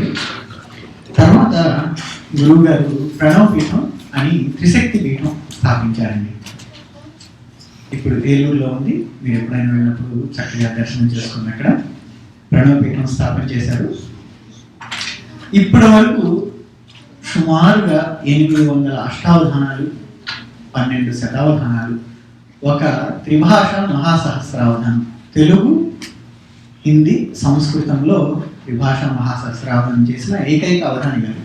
చేశారు. తర్వాత గురువు గారు ప్రణవ్ పీఠం అని త్రిశక్తి పీఠం స్థాపించారండి. ఇప్పుడు ఏలూరులో ఉంది. మీరు ఎప్పుడైనా వెళ్ళినప్పుడు చక్కగా దర్శనం చేసుకుని అక్కడ ప్రణవ్ పీఠం స్థాపన చేశారు. ఇప్పటి వరకు సుమారుగా 800 అష్టావధానాలు, 12 శతావధానాలు, ఒక త్రిభాష మహాసహస్రావధానం, తెలుగు, హిందీ, సంస్కృతంలో త్రిభాష మహాసహస్రావధానం చేసిన ఏకైక అవధాని గారు.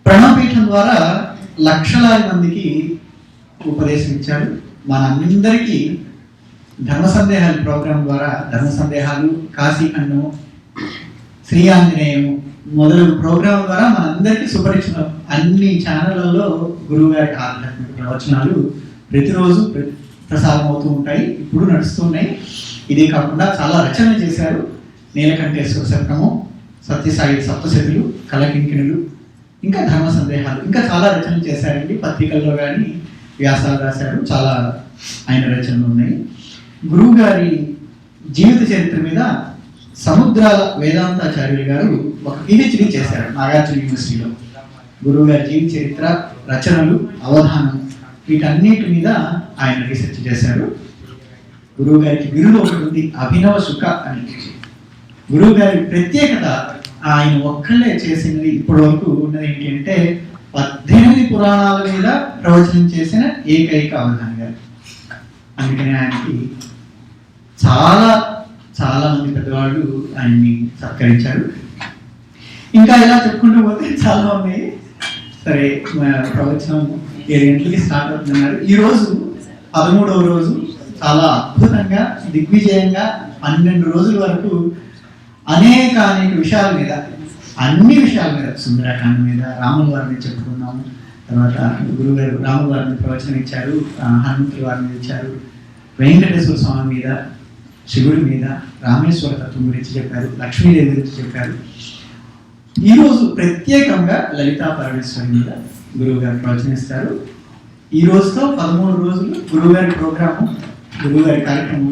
ప్రణవపీఠం ద్వారా లక్షలాది మందికి ఉపదేశం ఇచ్చారు. మనందరికీ ధర్మ సందేహాలు ప్రోగ్రాం ద్వారా ధర్మ సందేహాలు, కాశీఖండము, శ్రీ ఆంజనేయము మొదలగు ప్రోగ్రాం ద్వారా మనందరికీ సుపరిచితం. అన్ని ఛానళ్లలో గురువు గారి ఆధ్యాత్మిక ప్రవచనాలు ప్రతిరోజు ప్రసారం అవుతూ ఉంటాయి, ఇప్పుడు నడుస్తున్నాయి. ఇదే కాకుండా చాలా రచనలు చేశారు. నీలకంఠేశ్వర శతకము, సత్యసాయి సప్తశతులు, కలకింకిణులు, ఇంకా ధర్మ సందేహాలు, ఇంకా చాలా రచనలు చేశారండి. పత్రికల్లో కానీ వ్యాసాలు రాశారు. చాలా ఆయన రచనలు ఉన్నాయి. గురువు గారి జీవిత చరిత్ర మీద సముద్రాల వేదాంతాచార్యులు గారు ఒక పిహెచ్డి చేశారు నాగార్జున యూనివర్సిటీలో. గురువు గారి జీవిత చరిత్ర, రచనలు, అవధానం వీటన్నిటి మీద ఆయన రీసెర్చ్ చేశారు. గురువు గారికి బిరుదు ఒకటి ఉంది, అభినవ సుఖ అని. గురువు గారి ప్రత్యేకత ఆయన ఒక్కళ్ళే చేసినది ఇప్పటి వరకు ఉన్నది ఏంటి అంటే 18 పురాణాల మీద ప్రవచనం చేసిన ఏకైక అవధాని గారు. అందుకని ఆయనకి చాలా చాలా మంది పెద్దవాళ్ళు ఆయన్ని సత్కరించారు. ఇంకా ఇలా చెప్పుకుంటూ పోతే చాలా ఉన్నాయి. సరే, ప్రవచనం 7 గంటలకి స్టార్ట్ అవుతున్నారు. ఈరోజు 13వ రోజు చాలా అద్భుతంగా దిగ్విజయంగా 12 రోజుల వరకు అనేక విషయాల మీద, అన్ని విషయాల మీద, సుందరకాండ మీద, రాముల వారిని చెప్పుకున్నాము. తర్వాత గురువు గారు రాముల వారిని ప్రవచనం ఇచ్చారు, హనుమంతుల వారిని ఇచ్చారు, వెంకటేశ్వర స్వామి మీద, శివుడి మీద, రామేశ్వర తత్వం గురించి చెప్పారు, లక్ష్మీదేవి గురించి చెప్పారు. ఈరోజు ప్రత్యేకంగా లలితా పరమేశ్వరి మీద గురువు గారు ప్రవచనిస్తారు. ఈ రోజుతో 13 రోజులు గురువు గారి ప్రోగ్రాము, గురువు గారి కార్యక్రమం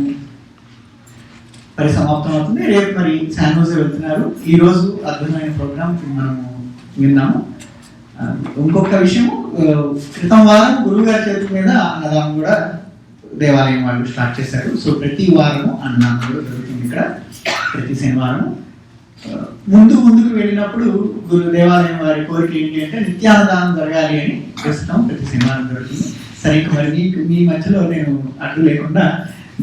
పరిసమాప్తం అవుతుంది. రేపు మరి శాన్ హోజే వెళ్తున్నారు. ఈ రోజు అద్భుతమైన ప్రోగ్రామ్ మనము విన్నాము. ఇంకొక విషయం, క్రితం వారం గురువు గారి చేతుల మీద అన్నదానం కూడా దేవాలయం వాళ్ళు స్టార్ట్ చేశారు. సో ప్రతి వారము అన్నదానం కూడా జరుగుతుంది ఇక్కడ, ప్రతి శనివారం. ముందుకు వెళ్ళినప్పుడు దేవాలయం వారి కోరిక ఏంటి అంటే నిత్యాన్నదానం జరగాలి అని ప్రస్తుతం ప్రతి శనివారం జరుగుతుంది. సరే, మరి మీ మధ్యలో నేను అడ్డు లేకుండా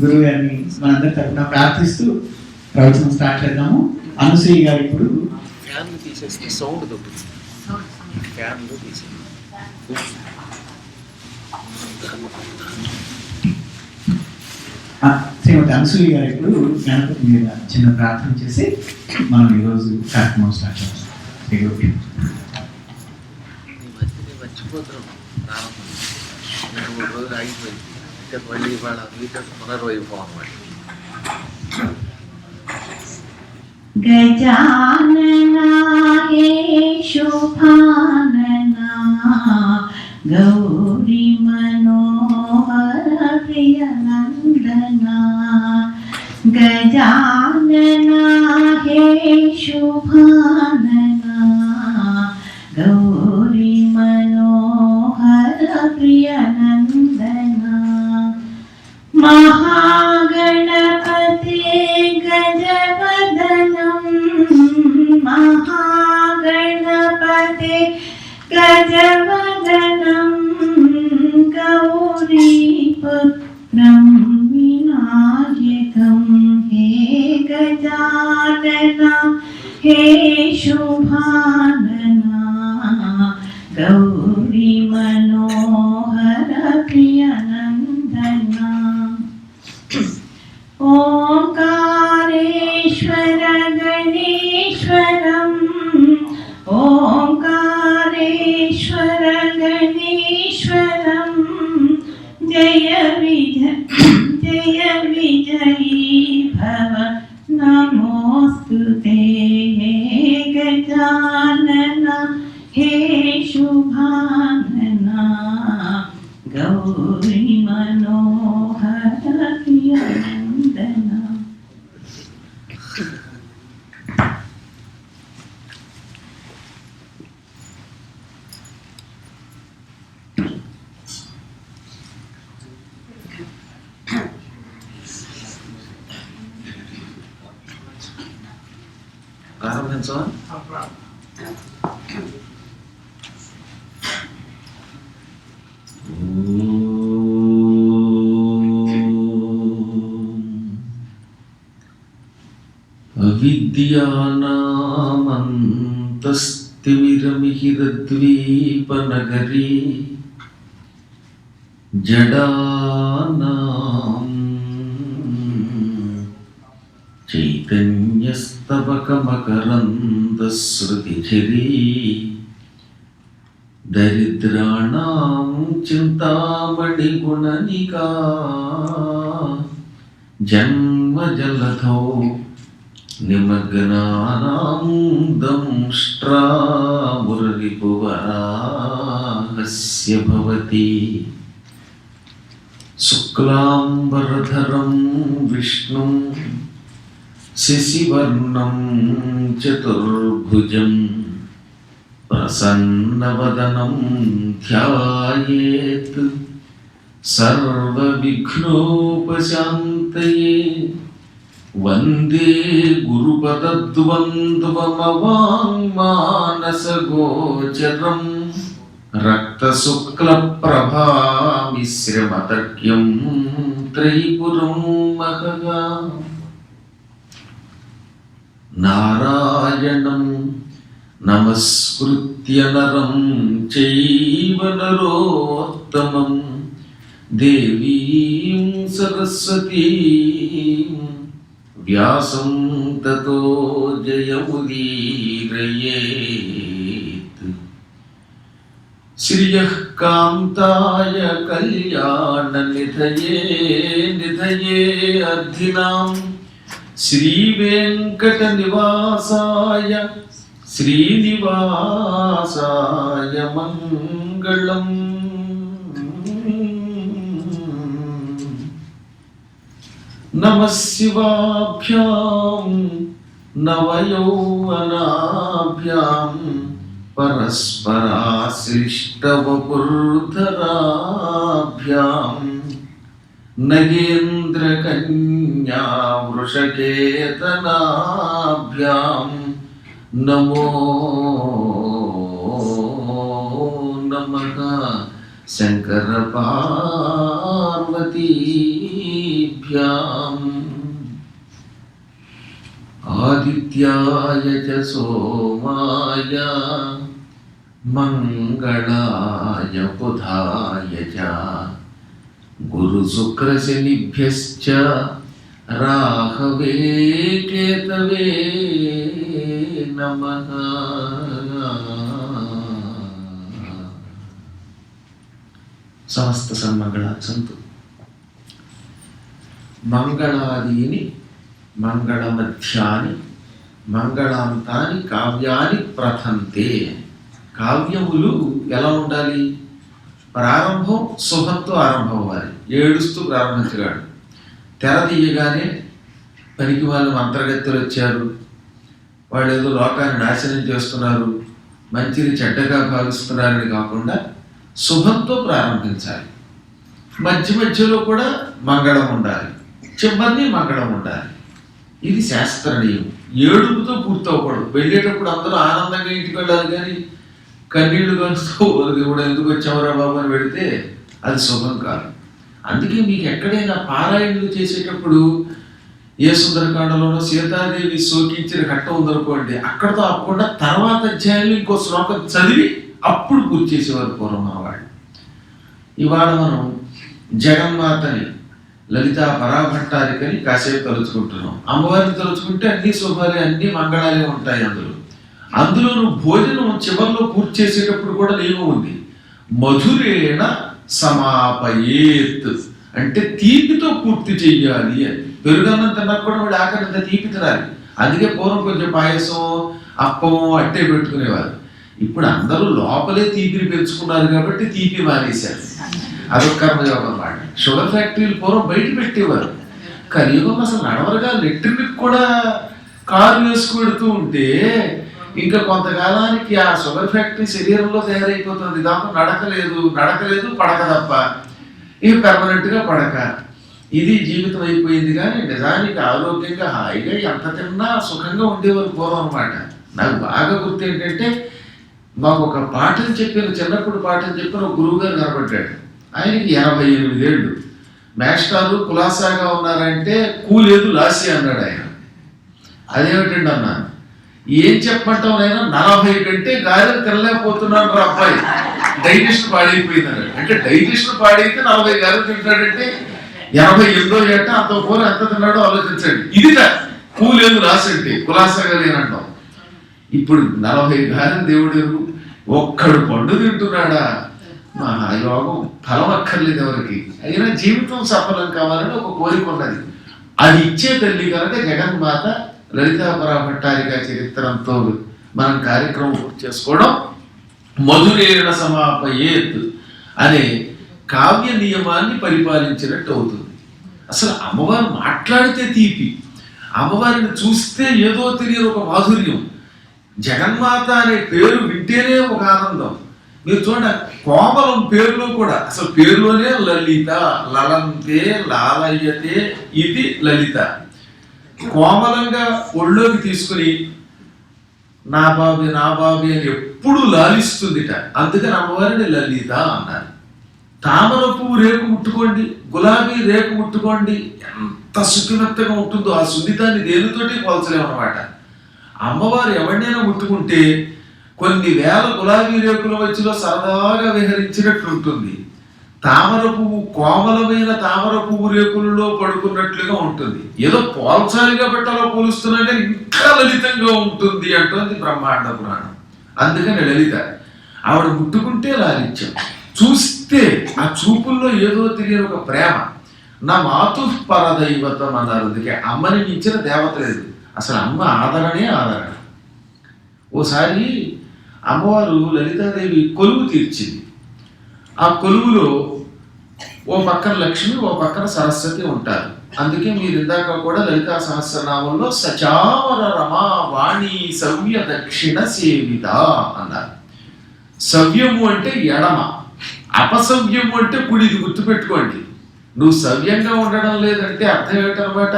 గురువు గారిని మనందరి తరఫున ప్రార్థిస్తూ ప్రవచనం స్టార్ట్ చేద్దాము. అనసూయ గారు ఇప్పుడు శ్రీమతి అనసూయ గారు ఇప్పుడు గణపతి మీద చిన్న ప్రార్థన చేసి మనం ఈరోజు కార్యక్రమం స్టార్ట్ చేస్తాం. మళ్ళీ ఇవాళ పునర్వైభవం అన్నమాట. గజాననా హే శోభాననా గౌరీ మనోహర ప్రియ నందనా గజాననా హే శోభాననా గౌరీ మనోహర ప్రియ నందనా మహాగణపతే గజవదనం మహాగణపతే గజవదనం గౌరీపుత్రం వినాయకం హే గజానన హే శోభాననా గౌరీ మనోహర ప్రియ నందనా ఓంకారేశ్వర గణేశ్వరం ఓంకారేశ్వర గణేశ్వరం జయ విజయీ భవ నమోస్తుతే హే గజానన హే శుభాననా గౌరీ మనోహర ప్రియ నందనా ప్రారంభించవా? అవిద్యానామంతస్తిమిరమిహిరద్వీపనగరీ జడానాం చైతన్యస్తవకమకరందశ్రుతిఝరీ దరిద్రాణాం చింతామణిగుణనికా జన్మజలధౌ నిమగ్నానాం దంష్ట్రామురరిపువరాహస్య భవతి శుక్లాంబరధరం విష్ణుం శశివర్ణం చతుర్భుజం ప్రసన్నవదనం ధ్యాయేత్ సర్వవిఘ్నోపశాంతయే వందే గురుపదద్వంద్వమవాङ्మానసగోచరం రక్తశుక్లప్రభామిశ్రమతర్క్యం త్రైపురం మహగా నారాయణం నమస్కృత్య నరం చైవ నరోత్తమం దేవీం సరస్వతీం వ్యాసం తతో జయముదీరయేత్. శ్రియః కాంతాయ కళ్యాణ నిధయే అర్థినాం శ్రీవేంకట నివాసాయ శ్రీనివాసాయ మంగళం. నమః శివాభ్యాం నవయౌవనాభ్యాం పరస్పరాశ్లిష్టవపుర్ధరాభ్యాం నగేంద్రకన్యా వృషకేతనాభ్యాం నమో నమః శంకర పార్వతీభ్యాం. ఆదిత్యాయ చ సోమాయ మంగళాయ బుధాయ చ గురుశుక్రశనిభ్యశ్చ రాహవే కేతవే నమః. సమస్త సన్మంగళాలు సంతు. మంగళాదీని మంగళమధ్యాని మంగళాంతాని కావ్యాని ప్రథంతే. కావ్యములు ఎలా ఉండాలి? ప్రారంభం శుభంతో ఆరంభం అవ్వాలి. ఏడుస్తూ ప్రారంభించగాడు. తెర తీయగానే పనికి వాళ్ళు అంతర్గతులు వచ్చారు, వాళ్ళు ఏదో లోకాన్ని నాశనం చేస్తున్నారు, మంచిని చెడ్డగా భావిస్తున్నారని కాకుండా శుభంతో ప్రారంభించాలి. మధ్య మధ్యలో కూడా మంగళం ఉండాలి, చివరిని మంగళం ఉండాలి. ఇది శాస్త్ర నియమం. ఏడుపుతో పూర్తవకూడదు. వెళ్ళేటప్పుడు అందరూ ఆనందంగా ఇంటికి వెళ్ళాలి, కానీ కన్నీళ్లు కలుస్తూ దేవుడు ఎందుకు వచ్చావురా బాబు అని పెడితే అది శుభం కాదు. అందుకే మీకు ఎక్కడైనా పారాయణలు చేసేటప్పుడు ఏ సుందరకాండలోనో సీతాదేవి శోకించిన ఘట్టం ఉందనుకోండి, అక్కడతో ఆపకుండా తర్వాత అధ్యాయంలో ఇంకో శ్లోకం చదివి అప్పుడు పూర్తి చేసేవారు పూర్వం మనవాళ్ళు. ఇవాళ మనం జగన్మాతని లలితా పరాభట్టారికని కాసేపు తలుచుకుంటున్నాం. అమ్మవారిని తలుచుకుంటే అన్ని శుభాలే, అన్ని మంగళాలే ఉంటాయి. అందులో నువ్వు భోజనం చివరిలో పూర్తి చేసేటప్పుడు కూడా నియమం ఉంది. మధురేణ సమాపయేత్ అంటే తీపితో పూర్తి చెయ్యాలి అని. పెరుగన్నం తిన్నప్పుడు కూడా వాడు ఆఖరింత తీపి తినాలి. అందుకే పూర్వం కొంచెం పాయసం, అప్పం, అట్టే పెట్టుకునేవారు. ఇప్పుడు అందరూ లోపలే తీపిని పెంచుకున్నారు కాబట్టి తీపి మానేశారు. అదొక కర్మయోగం అన్నమాట. షుగర్ ఫ్యాక్టరీలు పూర్వం బయట పెట్టేవారు. కలియుగం అసలు నడవరగా ఎలక్ట్రిక్ కూడా కారు వేసుకుపెడుతూ ఉంటే ఇంకా కొంతకాలానికి ఆ షుగర్ ఫ్యాక్టరీ శరీరంలో తయారైపోతుంది. దాంతో నడకలేదు పడక తప్ప. ఇక పర్మనెంట్గా పడక. ఇది జీవితం అయిపోయింది. కానీ నిజానికి ఆరోగ్యంగా హాయిగా ఎంత తిన్నా సుఖంగా ఉండేవారు పూర్వం అనమాట. నాకు బాగా గుర్తు ఏంటంటే, మాకు ఒక పాఠం చెప్పిన చిన్నప్పుడు పాఠం చెప్పిన ఒక గురువు గారు కనబడ్డాడు. ఆయనకి 88 ఏళ్ళు. మేస్టారు కులాసాగా ఉన్నారంటే కూలేదు లాసి అన్నాడు ఆయన. అదేమిటండి అన్నాను. ఏం చెప్పమంటావు నాయన, 40 కంటే గారెలు తినలేకపోతున్నాడు రా అబ్బాయి, డైజెషన్ పాడైపోయింది అన్నాడు. అంటే డైజెషన్ పాడైతే 40 గారెలు తింటాడంటే 88 ఏట అంత పోలు ఎంత తిన్నాడో ఆలోచించండి. ఇది కూలేదు లాసి అంటే కులాసాగా లేనంటాం. ఇప్పుడు 40 గారెలు దేవుడు ఒక్కడు పండు తింటున్నాడా? మహాయోగం ఫలం అక్కర్లేదు ఎవరికి. అయినా జీవితం సఫలం కావాలని ఒక కోరిక ఉన్నది. అది ఇచ్చే తల్లి కనుక జగన్మాత లలితాపరా భట్టారిక చరిత్రంతో మనం కార్యక్రమం పూర్తి చేసుకోవడం మధురేణ సమాపయేత్ అనే కావ్య నియమాన్ని పరిపాలించినట్టు అవుతుంది. అసలు అమ్మవారు మాట్లాడితే తీపి, అమ్మవారిని చూస్తే ఏదో తెలియని ఒక మాధుర్యం. జగన్మాత అనే పేరు వింటేనే ఒక ఆనందం. మీరు చూడండి, కోమలం పేరులో కూడా అసలు పేరులోనే లలిత, లలంతే లాలయ్యతే ఇది లలిత. కోమలంగా ఒళ్ళోకి తీసుకుని నా బాబి నా బాబి అని ఎప్పుడు లాలిస్తుందిట. అందుకని అమ్మవారిని లలిత అన్నారు. తామర పువ్వు రేకు ముట్టుకోండి, గులాబీ రేకు ముట్టుకోండి, ఎంత సుఖమెత్తగా ఉంటుందో. ఆ సున్నితాన్ని దేనితోటి పోల్చలేమన్నమాట. అమ్మవారు ఎవరినైనా ముట్టుకుంటే కొన్ని వేల గులాబీ రేకుల మధ్యలో సరదాగా విహరించినట్లు ఉంటుంది. తామర పువ్వు కోమలమైన తామర పువ్వు రేకులలో పడుకున్నట్లుగా ఉంటుంది. ఏదో పోల్చాలి కాబట్టి అలా పోలుస్తున్నా కానీ ఇంకా లలితంగా ఉంటుంది అంటుంది బ్రహ్మాండ పురాణం. అందుకని లలిత. ఆవిడ ముట్టుకుంటే లాలిత్యం, చూస్తే ఆ చూపుల్లో ఏదో తెలియని ఒక ప్రేమ. నా మాతు పరదైవతం అన్నారు. అందుకే అమ్మని మించిన దేవత లేదు. అసలు అమ్మ ఆదరణే ఆదరణ. ఓసారి అమ్మవారు లలితాదేవి కొలువు తీర్చింది. ఆ కొలువులో ఓ పక్కన లక్ష్మి, ఓ పక్కన సరస్వతి ఉంటారు. అందుకే మీరు ఇందాక కూడా లలితా సహస్రనామంలో సచామర రమా వాణి సవ్య దక్షిణ సేవిత అన్నారు. సవ్యము అంటే ఎడమ, అపసవ్యము అంటే కుడిది. గుర్తుపెట్టుకోండి. నువ్వు సవ్యంగా ఉండడం లేదంటే అర్థం ఏమిటనమాట,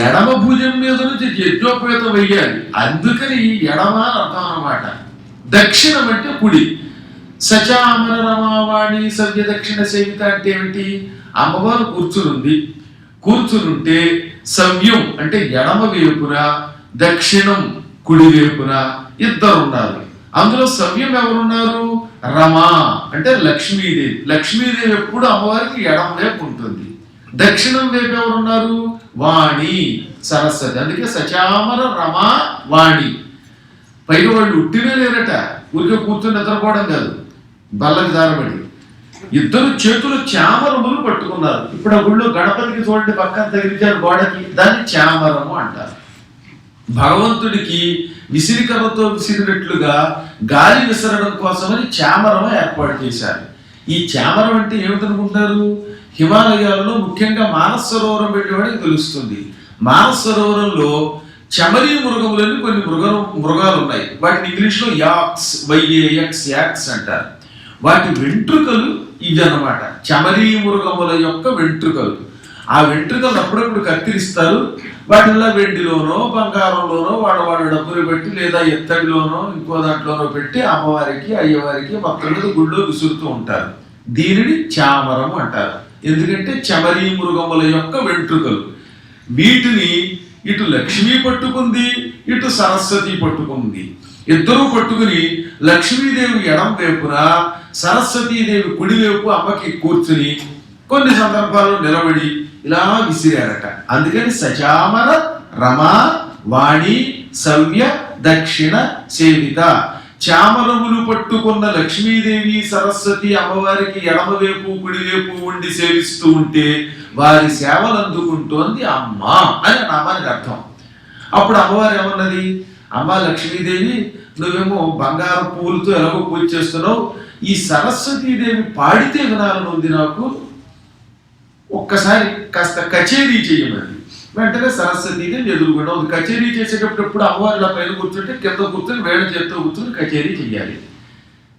ఎడమ భుజం మీద నుంచి యజ్ఞోపేతం వెయ్యాలి. అందుకని ఎడమ అని అర్థం అన్నమాట. దక్షిణం అంటే కుడి. సచామర రమావాణి సవ్య దక్షిణ సేవిత అంటే ఏమిటి? అమ్మవారు కూర్చునుంటే సవ్యం అంటే ఎడమ వైపున, దక్షిణం కుడి వైపున ఇద్దరు ఉన్నారు. అందులో సవ్యం ఎవరున్నారు? రమా అంటే లక్ష్మీదేవి. లక్ష్మీదేవి ఎప్పుడు అమ్మవారికి ఎడమ వైపు ఉంటుంది. దక్షిణం వైపు ఎవరున్నారు? వాణి సరస్వతి. అందుకే సచామర రమా వాణి. పైగా వాళ్ళు ఉట్టినే లేరట, ఊరికే కూర్చొని నిద్రపోవడం కాదు, బల్లకి జారబడి ఇద్దరు చేతులు చామరములు పట్టుకున్నారు. ఇప్పుడు ఆ గుళ్ళో గణపతికి చూడండి పక్కన తగిలించారు గోడకి, దాన్ని చామరము అంటారు. భగవంతుడికి విసిరికర్రతో విసిరినట్లుగా గాలి విసరడం కోసమని చామరం ఏర్పాటు చేశారు. ఈ చామరం అంటే ఏమిటనుకుంటారు? హిమాలయాలలో ముఖ్యంగా మానస సరోవరం పెట్టేవాడికి తెలుస్తుంది. మానస సరోవరంలో చమరీ మృగములని కొన్ని మృగాలు ఉన్నాయి. వాటిని ఇంగ్లీష్లో యాక్స్, YAX యాక్స్ అంటారు. వాటి వెంట్రుకలు ఇవి అన్నమాట. చమరీ మృగముల యొక్క వెంట్రుకలు. ఆ వెంట్రుకలు అప్పుడప్పుడు కత్తిరిస్తారు. వాటిల్లో వెండిలోనో బంగారంలోనో వాడు డబ్బులు పెట్టి లేదా ఎత్తడిలోనో ఇంకో దాంట్లోనో పెట్టి అమ్మవారికి అయ్యవారికి మొత్తం మీద గుళ్ళో విసురుతూ ఉంటారు. దీనిని చామరం అంటారు. ఎందుకంటే చమరీ మృగముల యొక్క వెంట్రుకలు. వీటిని ఇటు లక్ష్మి పట్టుకుంది, ఇటు సరస్వతి పట్టుకుంది. ఇద్దరూ పట్టుకుని లక్ష్మీదేవి ఎడం వైపున, సరస్వతీదేవి కుడి వైపు అమ్మకి కూర్చుని కొన్ని సందర్భాల్లో నిలబడి ఇలా విసిరారట. అందుకని సచామర రమా వాణి సవ్య దక్షిణ సేవిత. చామరములు పట్టుకున్న లక్ష్మీదేవి సరస్వతి అమ్మవారికి ఎడమవైపు కుడివైపు ఉండి సేవిస్తూ ఉంటే వారి సేవలు అందుకుంటోంది అమ్మ అని నామానికి అర్థం. అప్పుడు అమ్మవారు ఏమన్నది? అమ్మ లక్ష్మీదేవి, నువ్వేమో బంగారు పువ్వులతో ఎలాగో పూజ చేస్తున్నావు, ఈ సరస్వతీదేవి పాడితే వినాలని ఉంది నాకు, ఒక్కసారి కాస్త కచేరీ చేయమని. వెంటనే సరస్వతీదేవి ఎదురుగుండా ఉంది. కచేరీ చేసేటప్పుడు ఎప్పుడు అమ్మవారి ఇలా పైన కూర్చుంటే కింద కూర్చొని వీణ చేతితో కూర్చొని కచేరీ చెయ్యాలి.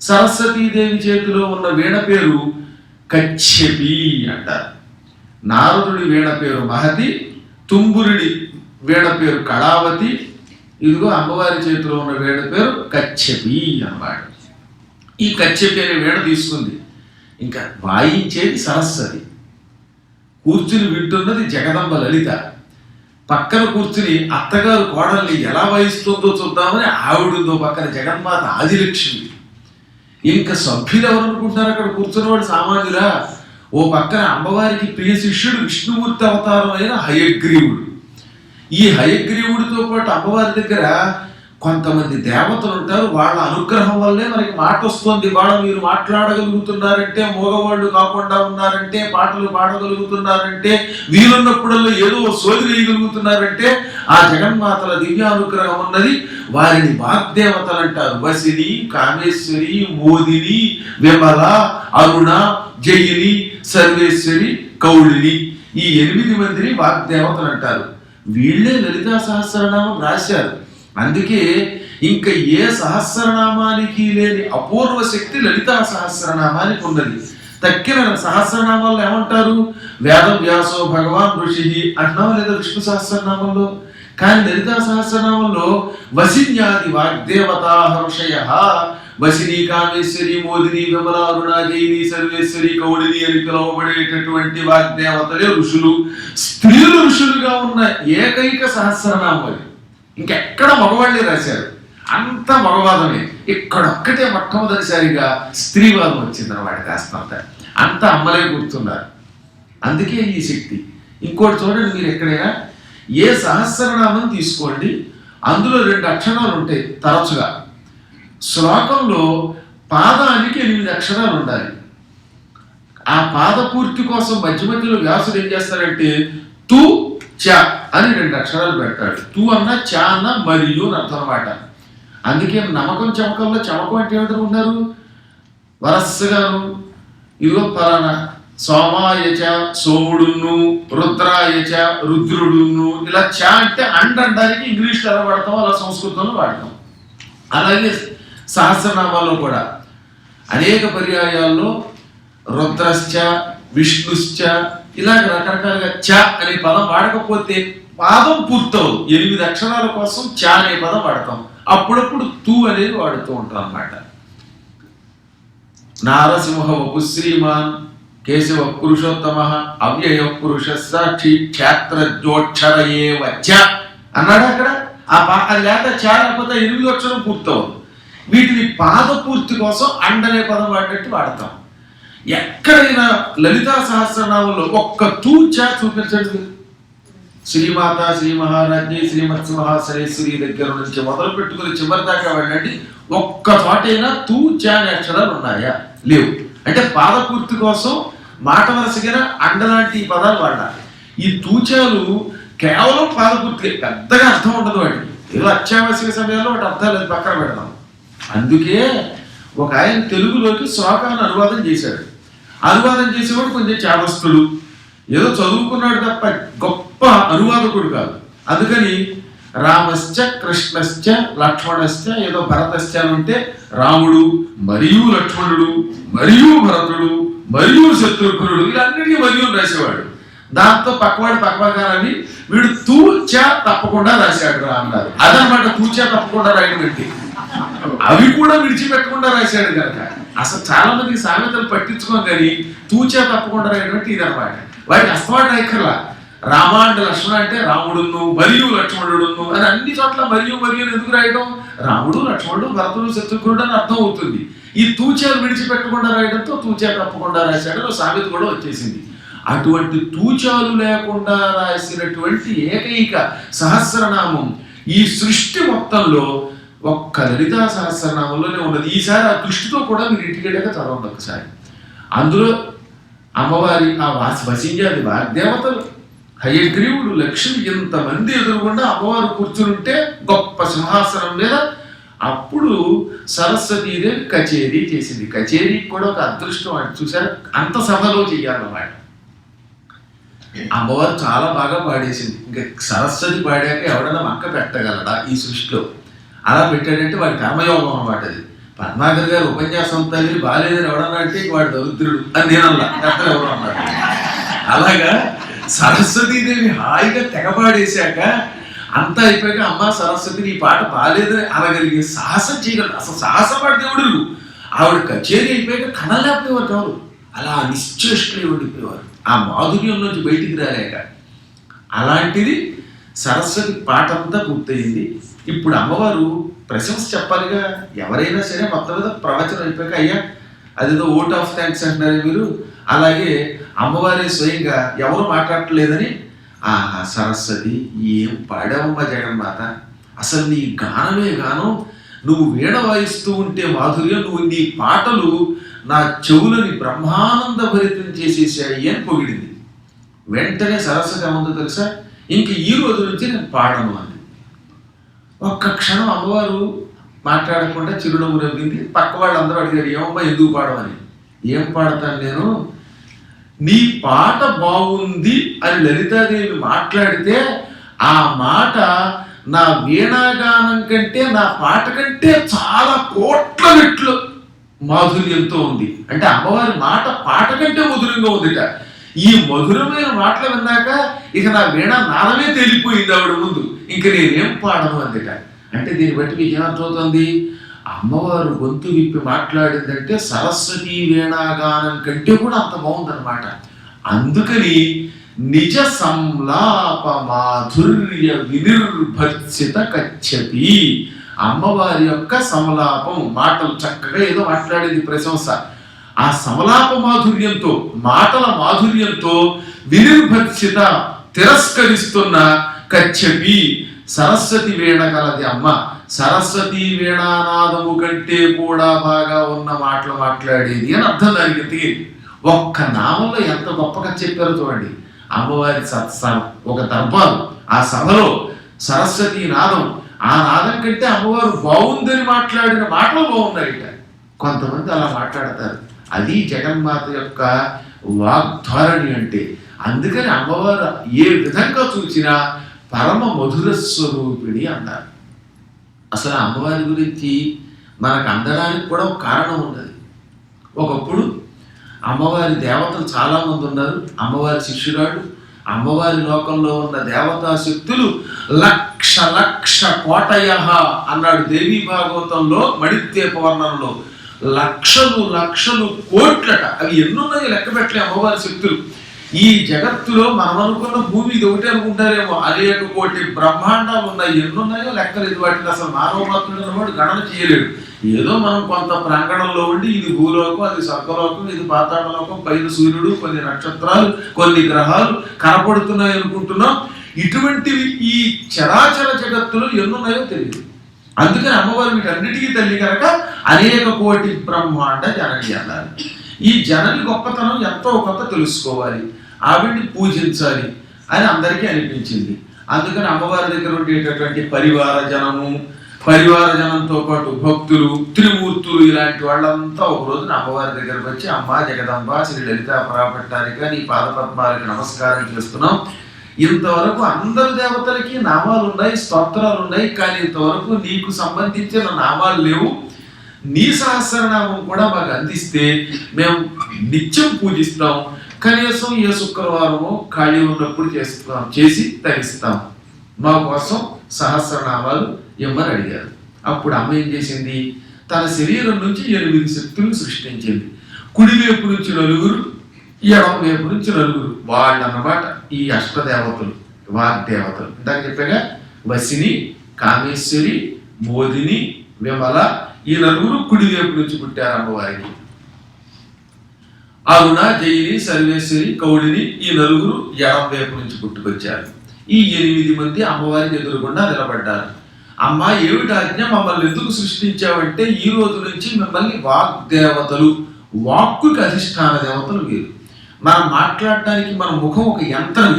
సరస్వతీదేవి చేతిలో ఉన్న వీణ పేరు కచ్చెపి అంటారు. నారదుడి వీణ పేరు మహతి, తుంబురుడి వీణ పేరు కళావతి, ఇదిగో అమ్మవారి చేతిలో ఉన్న వీణ పేరు కచ్చెపి అన్నమాట. ఈ కచ్చెపి అనే వీణ తీసుకుంది. ఇంకా వాయించేది సరస్వతి, కూర్చుని వింటున్నది జగదంబ లలిత. పక్కన కూర్చుని అత్తగారు కోడల్ని ఎలా వాయిస్తుందో చూద్దామని ఆవిడుందో పక్కన జగన్మాత ఆదిలక్ష్మి. ఇంకా సభ్యులు ఎవరు అనుకుంటున్నారు అక్కడ కూర్చున్నవాడు సామాన్యులా? ఓ పక్కన అమ్మవారికి ప్రియ శిష్యుడు విష్ణుమూర్తి అవతారం అయిన హయగ్రీవుడు. ఈ హయగ్రీవుడితో పాటు అమ్మవారి దగ్గర కొంతమంది దేవతలు ఉంటారు. వాళ్ళ అనుగ్రహం వల్లే మనకి మాట వస్తుంది. వాళ్ళ మీరు మాట్లాడగలుగుతున్నారంటే, మగవాళ్ళు కాకుండా ఉన్నారంటే, పాటలు పాడగలుగుతున్నారంటే, వీలున్నప్పుడల్లా ఏదో సోది వేయగలుగుతున్నారంటే ఆ జగన్మాతల దివ్యానుగ్రహం ఉన్నది. వారిని వాగ్దేవతలు అంటారు. వసిని, కామేశ్వరి, మోదిని, విమల, అరుణ, జయిని, సర్వేశ్వరి, కౌళిని, ఈ 8 మందిని వాగ్దేవతలు అంటారు. వీళ్ళే లలితా సహస్రనామం రాశారు. అందుకే ఇంకా ఏ సహస్రనామానికి లేని అపూర్వ శక్తి లలితా సహస్రనామానికి ఉన్నది. తక్కిన సహస్రనామాల్లో ఏమంటారు? వేదం వ్యాసో భగవాన్ ఋషి అంటున్నాం లేదా విష్ణు సహస్రనామంలో. కానీ లలితా సహస్రనామంలో వసిన్యాది వాగ్దేవతా హర్షయ, వసిని, కామేశ్వరి, మోదిని, విమల, అరుణ, జయిని, సర్వేశ్వరి, కౌళిని అని పిలువబడేటటువంటి వాగ్దేవతలే ఋషులు. స్త్రీలు ఋషులుగా ఉన్న ఏకైక సహస్రనామం. ఇంకెక్కడ మగవాళ్ళే రాశారు, అంత మగవాదమే. ఇక్కడొక్కటే మొట్టమొదటిసారిగా స్త్రీవాదం వచ్చిందన్నమాట. కాస్తంత అంత అమ్మలే కూర్చున్నారు. అందుకే ఈ శక్తి. ఇంకోటి చూడండి, మీరు ఎక్కడైనా ఏ సహస్రనామం తీసుకోండి, అందులో 2 అక్షరాలు ఉంటాయి తరచుగా. శ్లోకంలో పాదానికి 8 అక్షరాలు ఉండాలి. ఆ పాద పూర్తి కోసం మధ్య మధ్యలో వ్యాసుడు ఏం చేస్తాడంటే తు చ అని 2 అక్షరాలు పెడతాడు. తు అన్న చ అన్న మరియు అని అర్థం అనమాట. అందుకే నమ్మకం చమకంలో చమకం అంటే ఏమిటనుకుంటున్నారు? వరస్సుగాను ఇదిగో పలానా సోమాయచ సోముడును, రుద్రాయచ రుద్రుడును, ఇలా చ అంటే అనడానికి ఇంగ్లీష్లో ఎలా వాడతాం అలా సంస్కృతంలో వాడతాం. అలాగే సహస్రనామాల్లో కూడా అనేక పర్యాయాల్లో రుద్రశ్చ, విష్ణుశ్చ, ఇలాగ రకరకాలుగా చ అనే పదం వాడకపోతే పాదం పూర్తవు. 8 అక్షరాల కోసం చ అనే పదం వాడతాం. అప్పుడప్పుడు తూ అనేది వాడుతూ ఉంటాం అన్నమాట. నారసింహ వపు శ్రీమాన్ కేశవ పురుషోత్తమ అవ్యయ పురుష సాక్షి క్షేత్రజోక్షర ఏవచ్చ అన్నాడు అక్కడ. అది లేక చ లేకపోతే 8 అక్షరం పూర్తవు. వీటిని పాద పూర్తి కోసం అండనే పదం వాడినట్టు వాడతాం. ఎక్కడైనా లలితా సహస్రనామంలో ఒక్క తూచ చూపించండి. శ్రీమాత, శ్రీ మహారాజ్ఞి, శ్రీమత్సింహాసనేశ్వరి దగ్గర నుంచి మొదలు పెట్టుకుని చివరి దాకా వెళ్ళండి. ఒక్క చోటైనా తూచ అనే అక్షరాలు ఉన్నాయా? లేవు. అంటే పాదపూర్తి కోసం మాట వరుసగా అండలాంటి పదాలు వాడాలి. ఈ తూచాలు కేవలం పాదపూర్తి, పెద్దగా అర్థం ఉండదు వాటికి. ఏదో అత్యావశ్యక సమయంలో వాటి అర్థాలు అది పక్కన పెడదాం. అందుకే ఒక ఆయన తెలుగులోకి శ్లోకాన్ని అనువాదం చేశాడు. అనువాదం చేసేవాడు కొంచెం చాదస్తుడు, ఏదో చదువుకున్నాడు తప్ప గొప్ప అనువాదకుడు కాదు. అందుకని రామశ్చ కృష్ణశ్చ లక్ష్మణశ్చ ఏదో భరతశ్చ అంటే రాముడు మరియు లక్ష్మణుడు మరియు భరతుడు మరియు శత్రుఘ్నుడు ఇవన్నీ మరియు రాసేవాడు. దాంతో పక్కవాడు పక్కవాగానని వీడు తూచా తప్పకుండా రాశాడు రా అన్నారు. అదనమాట తూచా తప్పకుండా రాయడం పెట్టి అవి కూడా విడిచిపెట్టకుండా రాశాడు కనుక అసలు చాలా మందికి సామెతలు పట్టించుకోం కానీ తూచా తప్పకుండా రాయడం అంటే ఇదనమాట. వాటికి అస్తమాట రాయక్కర్లా. రామ అంటే లక్ష్మణ అంటే రాముడును మరియు లక్ష్మణుడును అని అన్ని చోట్ల మరియు మరియు ఎందుకు రాయడం? రాముడు లక్ష్మణుడు భరతుడు శత్రుఘ్నుడు అని అర్థం అవుతుంది. ఈ తూచాలు విడిచిపెట్టకుండా రాయడంతో తూచా తప్పకుండా రాశాడు సామెత కూడా వచ్చేసింది. అటువంటి తూచాలు లేకుండా రాసినటువంటి ఏకైక సహస్రనామం ఈ సృష్టి మొత్తంలో ఒక్క లలితా సహస్రనామంలోనే ఉన్నది. ఈసారి ఆ దృష్టితో కూడా మీరు ఇంటికెళ్ళాక చదవండి ఒకసారి. అందులో అమ్మవారి ఆ వసింజాది వాగ్దేవతలు హయగ్రీవుడు లక్ష్మి ఇంతమంది ఎదురుగుండా అమ్మవారు కూర్చుంటే గొప్ప సింహాసనం మీద అప్పుడు సరస్వతీదేవి కచేరీ చేసింది. కచేరీకి కూడా ఒక అదృష్టం అని చూసారు, అంత సభలో చెయ్యాలన్నమాట. అమ్మవారు చాలా బాగా పాడేసింది. ఇంకా సరస్వతి పాడాక ఎవడన్నా వంక పెట్టగలడా ఈ సృష్టిలో? అలా పెట్టాడంటే వాడి కర్మయోగం అన్నమాట. అది పద్మాకర్ గారు ఉపన్యాసం తల్లి బాగాలేదని ఎవడన్నా అంటే వాడు దరిద్రుడు అని నేనల్లా ఎవరు అన్నారు. అలాగా సరస్వతీదేవి హాయిగా తెగపాడేశాక అంతా అయిపోయాక అమ్మ సరస్వతి నీ పాట బాగాలేదని అనగలిగే సాహసం చేయగలరు. అసలు సాహసపడే దేవుడు ఆవిడ కచేరీ అయిపోయాక కనలేకపోయేవారు కాదు, అలా నిశ్చేష్టులే ఉండిపోయేవారు ఆ మాధుర్యం నుంచి బయటికి రాలేక. అలాంటిది సరస్వతి పాట అంతా పూర్తయింది. ఇప్పుడు అమ్మవారు ప్రశంస చెప్పాలిగా, ఎవరైనా సరే మొత్తం మీద ప్రవచనం అయిపోయాక అయ్యా అదేదో ఓట్ ఆఫ్ థ్యాంక్స్ అంటున్నారు మీరు, అలాగే అమ్మవారే స్వయంగా ఎవరు మాట్లాడలేదని, ఆహా సరస్వతి ఏం పాడావమ్మ జగన్మాత, అసలు నీ గానమే గానం, నువ్వు వీణ వాయిస్తూ ఉంటే మాధుర్యం, నువ్వు నీ పాటలు నా చెవులని బ్రహ్మానంద భరితం చేసేసాయి అని పొగిడింది. వెంటనే సరస్వతి ఏముందో తెలుసా, ఇంక ఈ రోజు నుంచి నేను పాడను అంది. ఒక్క క్షణం అమ్మవారు మాట్లాడకుండా చిరునవ్వు నవ్వింది. పక్క వాళ్ళందరూ అడిగారు ఏమమ్మా ఎందుకు పాడమని. ఏం పాడతాను నేను, నీ పాట బాగుంది అని లలితాదేవి మాట్లాడితే ఆ మాట నా వీణాగానం కంటే నా పాట కంటే చాలా కోట్ల రెట్లు మాధుర్యంతో ఉంది. అంటే అమ్మవారి మాట పాట కంటే మధురంగా ఉందిట. ఈ మధురమైన మాటలు విన్నాక ఇక నా వీణ నాదమే తేలిపోయింది ఆవిడ ముందు, ఇంక నేనేం పాడను అందుట. అంటే దీన్ని బట్టి మీకు ఏమర్థమవుతుంది, అమ్మవారు గొంతు విప్పి మాట్లాడిందంటే సరస్వతీ వీణాగానం కంటే కూడా అంత బాగుందన్నమాట. అందుకని నిజ సంలాప మాధుర్య వినిర్భర్సిత కచ్చపి, అమ్మవారి యొక్క సమలాపం మాటలు చక్కగా ఏదో మాట్లాడేది ప్రశంస, ఆ సమలాప మాధుర్యంతో మాటల మాధుర్యంతో వినిర్భర్సిత తిరస్కరిస్తున్న కచ్చపి సరస్వతి వీణ కలది అమ్మ. సరస్వతి వీణానాదము కంటే కూడా బాగా ఉన్న మాటలు మాట్లాడేది అని అర్థం దానికి. ఇంతకీ ఒక్క నామంలో ఎంత గొప్పగా చెప్పారో చూడండి. అమ్మవారి ఒక దర్బారు, ఆ సభలో సరస్వతి నాదం, ఆ నాదం కంటే అమ్మవారు బాగుందని మాట్లాడిన మాటలు బాగున్నాయిట. కొంతమంది అలా మాట్లాడతారు, అది జగన్మాత యొక్క వాగ్ధారణి అంటే. అందుకని అమ్మవారు ఏ విధంగా చూసినా పరమ మధుర స్వరూపిణి అన్నారు. అసలు అమ్మవారి గురించి మనకు అందడానికి కూడా ఒక కారణం ఉన్నది. ఒకప్పుడు అమ్మవారి దేవతలు చాలామంది ఉన్నారు. అమ్మవారి శిష్యురాడు, అమ్మవారి లోకంలో ఉన్న దేవతా శక్తులు లక్ష లక్ష కోటయ అన్నాడు దేవీ భాగవతంలో మణిద్వీప వర్ణనలో. లక్షలు లక్షలు కోట్లట, అవి ఎన్నున్నాయో లెక్క పెట్టలే అమ్మవారి శక్తులు. ఈ జగత్తులో మనం అనుకున్న భూమి ఇది ఒకటి అనుకుంటారేమో, అనేక కోటి బ్రహ్మాండాలు ఉన్నాయి, ఎన్నున్నాయో లెక్కలేదు. వాటిని అసలు మానవమాత్రుడు వాడు గణన చేయలేడు. ఏదో మనం కొంత ప్రాంగణంలో ఉండి ఇది భూలోకం, అది స్వర్గలోకం, ఇది పాతాళలోకం, పైన సూర్యుడు, కొన్ని నక్షత్రాలు, కొన్ని గ్రహాలు కనపడుతున్నాయి అనుకుంటున్నాం. ఇటువంటివి ఈ చరాచర జగత్తులో ఎన్నున్నాయో తెలియదు. అందుకని అమ్మవారు వీటన్నిటికీ తల్లి కనుక అనేక కోటి బ్రహ్మాండ జనని అన్నారు. ఈ జనని గొప్పతనం ఎంతో కొంత తెలుసుకోవాలి, ఆవిడ్ని పూజించాలి అని అందరికీ అనిపించింది. అందుకని అమ్మవారి దగ్గర ఉండేటటువంటి పరివార జనంతో పాటు భక్తులు, త్రిమూర్తులు ఇలాంటి వాళ్ళంతా ఒక రోజున అమ్మవారి దగ్గరకు వచ్చి, అమ్మ జగదంబ శ్రీ లలితా పరాపట్టారిక నీ పాదపద్మాలకి నమస్కారం చేస్తున్నాం. ఇంతవరకు అందరు దేవతలకి నామాలు ఉన్నాయి, స్తోత్రాలు ఉన్నాయి, కానీ ఇంతవరకు నీకు సంబంధించిన నామాలు లేవు. నీ సహస్రనామం కూడా మాకు అందిస్తే మేము నిత్యం పూజిస్తాం, కనీసం ఏ శుక్రవారమో ఖాళీ ఉన్నప్పుడు చేసి తరిస్తాం, మా కోసం సహస్రనామాలు ఇమ్మని అడిగారు. అప్పుడు అమ్మ ఏం చేసింది, తన శరీరం నుంచి 8 శక్తులను సృష్టించింది. కుడివైపు నుంచి 9, ఎడమ వైపు నుంచి 9. వాళ్ళు అన్నమాట ఈ అష్టదేవతలు, వాగ్దేవతలు. ఇందాక చెప్పాగా వసిని, కామేశ్వరి, మోదిని, విమల, ఈ 9 కుడివైపు నుంచి పుట్టారు అమ్మవారికి. అరుణ, జయిని, సర్వేశ్వరి, కౌళిని ఈ 9 ఎడమ వైపు నుంచి పుట్టుకొచ్చారు. ఈ 8 మంది అమ్మవారికి ఎదురుగుండా నిలబడ్డారు. అమ్మ ఏమిటి ఆజ్ఞ, మమ్మల్ని ఎందుకు సృష్టించావంటే ఈ రోజు నుంచి మిమ్మల్ని వాగ్దేవతలు, వాక్కుకి అధిష్టాన దేవతలు వీరు. మనం మాట్లాడటానికి మన ముఖం ఒక యంత్రం.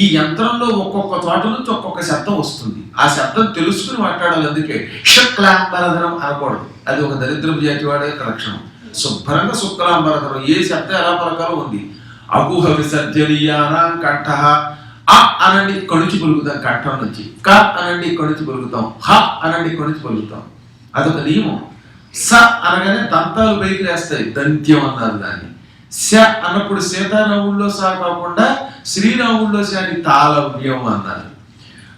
ఈ యంత్రంలో ఒక్కొక్క చోట నుంచి ఒక్కొక్క శబ్దం వస్తుంది. ఆ శబ్దం తెలుసుకుని మాట్లాడాలి. అందుకే శుక్లాంబరధనం అనకూడదు, అది ఒక దరిద్రపు జాతి వాడే లక్షణం. శుభ్రంగా శుక్లాంబరధనం, ఏ శబ్దం ఎలా పలకాలో ఉంది. అగుహ విసర్జనీయానాం కంఠ, అ అనండి కణుచి పలుకుతాం కంఠం నుంచి, క అనండి కణుచి పలుకుతాం, హ అనండి కణుచి పలుకుతాం. అదొక నియమం. స అనగానే దంతాలు పైకి లేస్తాయి, దంత్యం అన్నారు దాన్ని. శ అన్నప్పుడు సీతారాముల్లో సా కాకుండా శ్రీరాముల్లో స అని తాళవ్యం అన్నారు.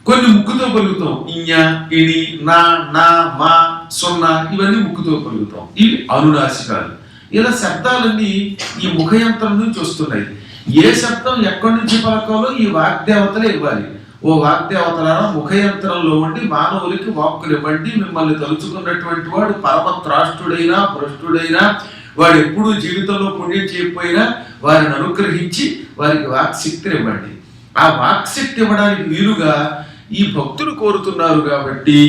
కొన్ని ముక్కుతో పలుకుతాం, ఇញ, ఇని, నా, నా, మా, సున్నా ఇవన్నీ ముక్కుతో పలుకుతాం. ఇవి అనునాసికాలు. ఇలా శబ్దాలన్నీ ఈ ముఖయంత్రం నుంచి వస్తున్నాయి. ఏ శబ్దం ఎక్కడి నుంచి పలకాలో ఈ వాగ్దేవతలే ఇవ్వాలి. ఓ వాగ్దేవతలారా, ముఖయంత్రంలో ఉండి మానవులకి వాక్కులు ఇవ్వండి. మిమ్మల్ని తలుచుకున్నటువంటి వాడు పరమత్రాష్టుడైనా భ్రష్టుడైనా వాడు ఎప్పుడూ జీవితంలో పుణ్యం చేయకపోయినా వారిని అనుగ్రహించి వారికి వాక్శక్తిని ఇవ్వండి. ఆ వాక్శక్తి ఇవ్వడానికి వీలుగా ఈ భక్తులు కోరుతున్నారు కాబట్టి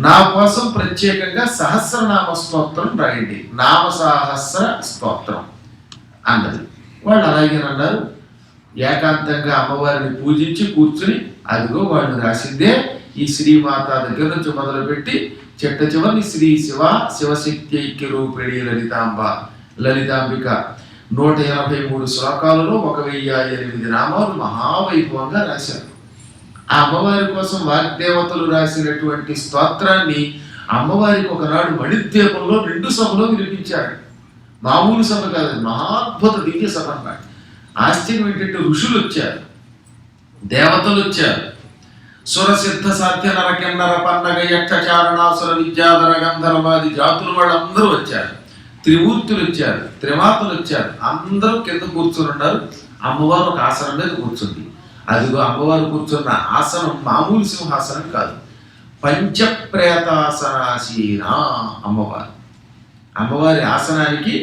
నా కోసం ప్రత్యేకంగా సహస్రనామ స్తోత్రం రాయండి, నామ సహస్ర స్తోత్రం అన్నది. వాళ్ళు అలాగేనన్నారు. ఏకాంతంగా అమ్మవారిని పూజించి కూర్చుని అదిగో వాళ్ళు రాసిందే ఈ శ్రీమాత దగ్గర నుంచి మొదలుపెట్టి చెట్ట చివరి శ్రీ శివ శివశక్తి ఐక్య రూపిణి లలితాంబిక 183 శ్లోకాలలో 1008 నామాలు మహావైభవంగా రాశారు. ఆ అమ్మవారి కోసం వాగ్దేవతలు రాసినటువంటి స్తోత్రాన్ని అమ్మవారికి ఒకనాడు మణిద్వీపంలో 2 సభలో వినిపించారు. మామూలు సభ కాదు, మహాద్భుత దివ్య సభ అన్నమాట. ఆశ్చర్యం ఏంటంటే ఋషులు వచ్చారు, దేవతలు వచ్చారు, సురసిద్ధ సాధ్య నరకెన్నర పన్నగ యక్ష చారణాసుర విద్యాధర గంధర్వాది జాతులు వాళ్ళందరూ వచ్చారు. త్రిమూర్తులు వచ్చారు, త్రిమాతలు వచ్చారు. అందరూ కింద కూర్చుని ఉన్నారు. అమ్మవారు ఒక ఆసనం మీద కూర్చుంది. అదిగో అమ్మవారు కూర్చున్న ఆసనం మామూలు సింహాసనం కాదు, పంచప్రేతాసనాసీన అమ్మవారు. అమ్మవారి ఆసనానికి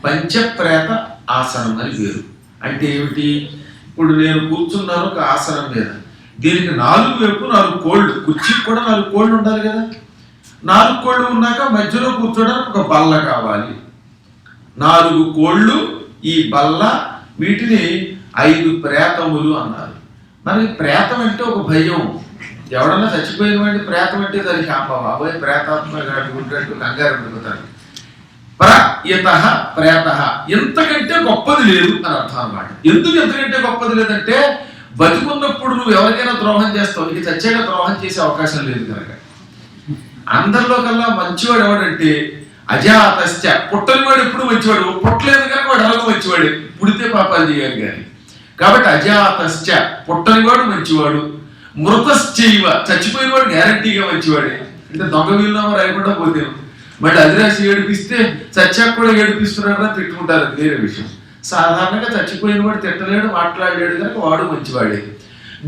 పంచప్రేత ఆసనం అని పేరు. అంటే ఏమిటి? ఇప్పుడు నేను కూర్చున్నాను ఒక ఆసనం మీద, దీనికి 4 వైపు 4 కోళ్ళు, కుర్చీకి కూడా 4 కోళ్ళు ఉండాలి కదా. 4 కోళ్ళు ఉన్నాక మధ్యలో కూర్చోడానికి ఒక బల్ల కావాలి. 4 కోళ్ళు ఈ బల్ల, వీటిని 5 ప్రేతములు అన్నారు. మనకి ప్రేతం అంటే ఒక భయం. ఎవడన్నా చచ్చిపోయిన వాడిని ప్రేతం అంటే దానికి బాబాయ్ ప్రేతాత్మ ఉన్నట్టు కంగారు పడిపోతాడు. ప్రేత ప్రేత ఎంతకంటే గొప్పది లేదు అని అర్థం అన్నమాట. ఎందుకు ఎంతకంటే గొప్పది లేదంటే బతికున్నప్పుడు నువ్వు ఎవరికైనా ద్రోహం చేస్తావు, నీకు చచ్చాక ద్రోహం చేసే అవకాశం లేదు కనుక. అందరిలో కల్లా మంచివాడు ఎవడంటే అజాతశ్చ, పుట్టని వాడు ఎప్పుడు మంచివాడు, పుట్టలేదు కనుక వాడు ఎలాగో మంచివాడే, పుడితే పాపాలు చేయాలి కానీ. కాబట్టి అజాతశ్చ పుట్టని వాడు మంచివాడు, మృతశ్చైవ చచ్చిపోయిన వాడు గ్యారంటీగా మంచివాడే. అంటే దొంగ వీలునామా రాయకుండా పోతే మళ్ళీ అది రాసి ఏడిపిస్తే చచ్చాక కూడా ఏడిపిస్తున్నారా తిట్టుకుంటారు, అది వేరే విషయం. సాధారణంగా చచ్చిపోయిన వాడు తిట్టలేడు, మాట్లాడలేడు కనుక వాడు మంచివాడే.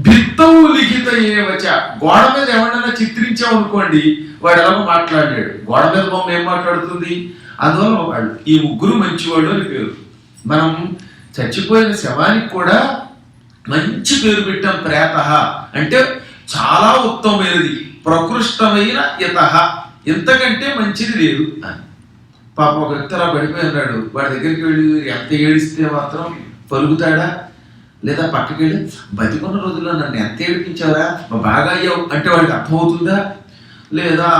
భిత్తవు లిఖిత ఏవచ, గోడ మీద ఎవరైనా చిత్రించావు అనుకోండి వాడు ఎలాగో మాట్లాడలేడు, గోడ మీద బొమ్మ ఏం మాట్లాడుతుంది. అందువల్ల వాళ్ళు ఈ 3 మంచివాడు అని పేరు. మనం చచ్చిపోయిన శవానికి కూడా మంచి పేరు పెట్టాం, ప్రేత అంటే చాలా ఉత్తమమైనది, ప్రకృష్టమైన యతః, ఎంతకంటే మంచిది లేదు అని. పాప ఒక వ్యక్తి అలా పడిపోయి ఉన్నాడు. వాడి దగ్గరికి వెళ్ళి ఎంత ఏడిస్తే మాత్రం పలుకుతాడా? లేదా పక్కకి వెళ్ళి బతికున్న రోజుల్లో నన్ను ఎంత ఏడిపించావరా, బాగా అయ్యావు అంటే వాడికి అర్థమవుతుందా? లేదా